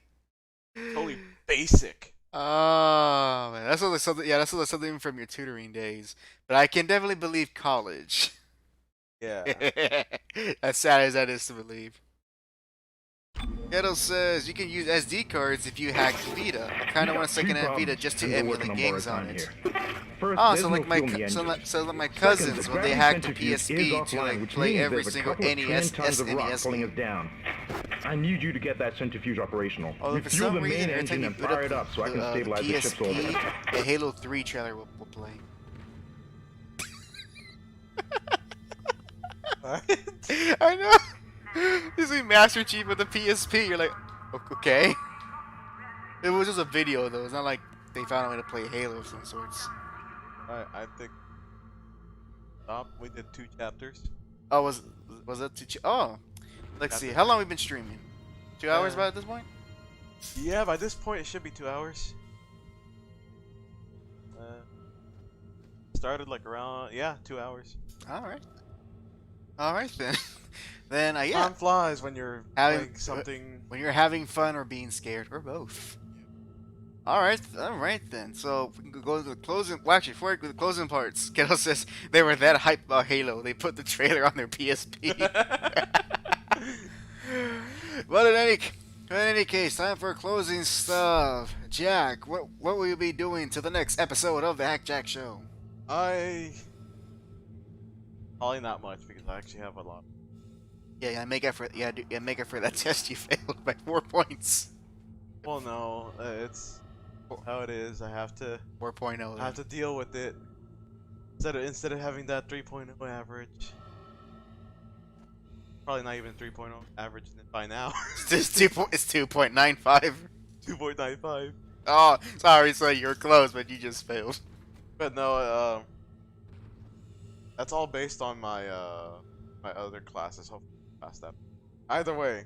B: Totally basic.
A: Oh man, that's something. Yeah, that's something from your tutoring days. But I can definitely believe college.
B: Yeah.
A: As sad as that is to believe. Ghetto says you can use SD cards if you hack Vita. I kind of want a second-hand Vita just to emulate games on it. Oh, so like my cousins when they hacked the PSP to like play every single NES, SNES game.
L: I need you to get that centrifuge operational.
A: Oh, for some reason, every time you boot up
L: it up so I can stabilize the ship's orbit.
A: the Halo 3 trailer will play. I know. You see Master Chief with the PSP. You're like, okay. It was just a video though. It's not like they found a way to play Halo of some sorts.
B: I think. We did 2 chapters.
A: Oh, was that 2? Oh, let's see. How long have we been streaming? 2 hours by this point?
B: Yeah, by this point it should be 2 hours. Started like around 2 hours.
A: All right then. Then yeah.
B: Time flies when you're playing something.
A: When you're having fun or being scared, or both. All right then. So we can go to the closing. Well, actually, before we go to the closing parts, Kettle says they were that hyped about Halo, they put the trailer on their PSP. But in any case, time for closing stuff. Jack, what will you be doing to the next episode of the JAC Show?
B: Probably not much because I actually have a lot.
A: Yeah, make up for that test you failed by 4 points.
B: Well, no, it's how it is. I have to
A: 4.0.
B: I have to deal with it. Instead of having that 3.0 average. Probably not even 3.0 average by now.
A: It's 2.95.
B: 2.95.
A: Oh, sorry, so you're close, but you just failed.
B: But no, that's all based on my my other classes. Hopefully, I pass that. Either way,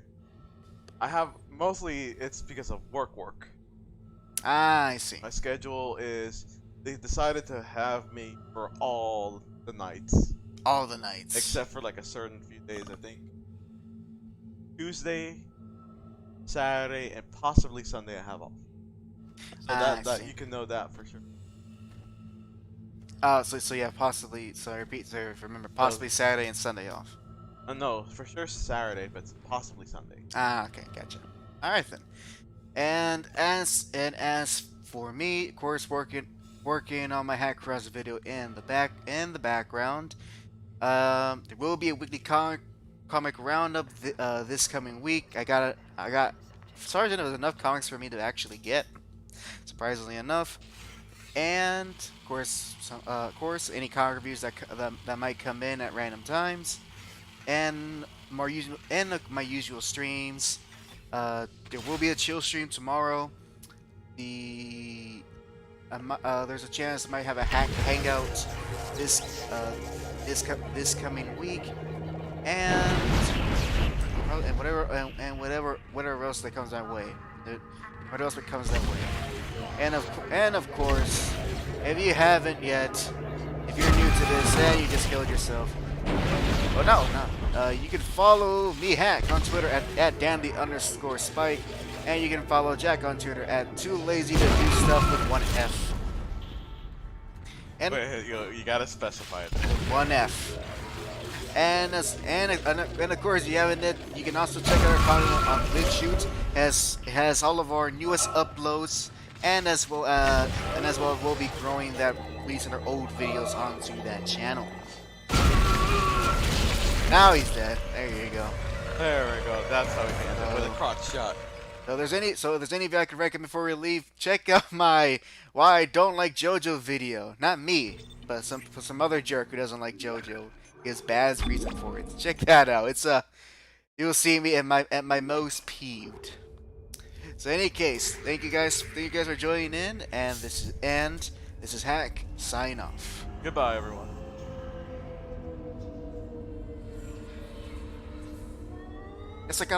B: I have mostly it's because of work.
A: Ah, I see.
B: My schedule is they decided to have me for all the nights.
A: All the nights.
B: Except for like a certain few days, I think. Tuesday, Saturday, and possibly Sunday I have off. So that you can know that for sure.
A: So yeah, possibly. So I repeat. So remember, possibly Saturday and Sunday off.
B: No, for sure Saturday, but possibly Sunday.
A: Ah, okay, gotcha. All right then. And as for me, of course, working on my hack cross video in the background. There will be a weekly comic roundup this coming week. I got Sergeant, it was enough comics for me to actually get, surprisingly enough. And of course, any comic reviews that might come in at random times, and my usual streams. There will be a chill stream tomorrow. There's a chance I might have a hack hangout this coming week, and whatever else that comes my way. What else that comes that way? And of course, if you haven't yet, if you're new to this and you just killed yourself, oh no, you can follow me Hack on Twitter at dandy_spike, and you can follow Jack on Twitter at toolazytodostufff with 1F. And
B: wait, you gotta specify it.
A: 1F. And of course, you haven't yet, you can also check out our content on BigShoot. It has all of our newest uploads, and as well we'll be growing that, releasing our old videos onto that channel. Now he's dead. There you go.
B: There we go. That's how we can end it with a crotch shot.
A: So if there's any video I can recommend before we leave, check out my Why I Don't Like JoJo video. Not me, but some other jerk who doesn't like JoJo. He has bad reason for it. Check that out. It's you'll see me at my most peeved. So in any case, thank you guys for joining in, and this is Hack, sign off.
B: Goodbye, everyone.
A: It's like I've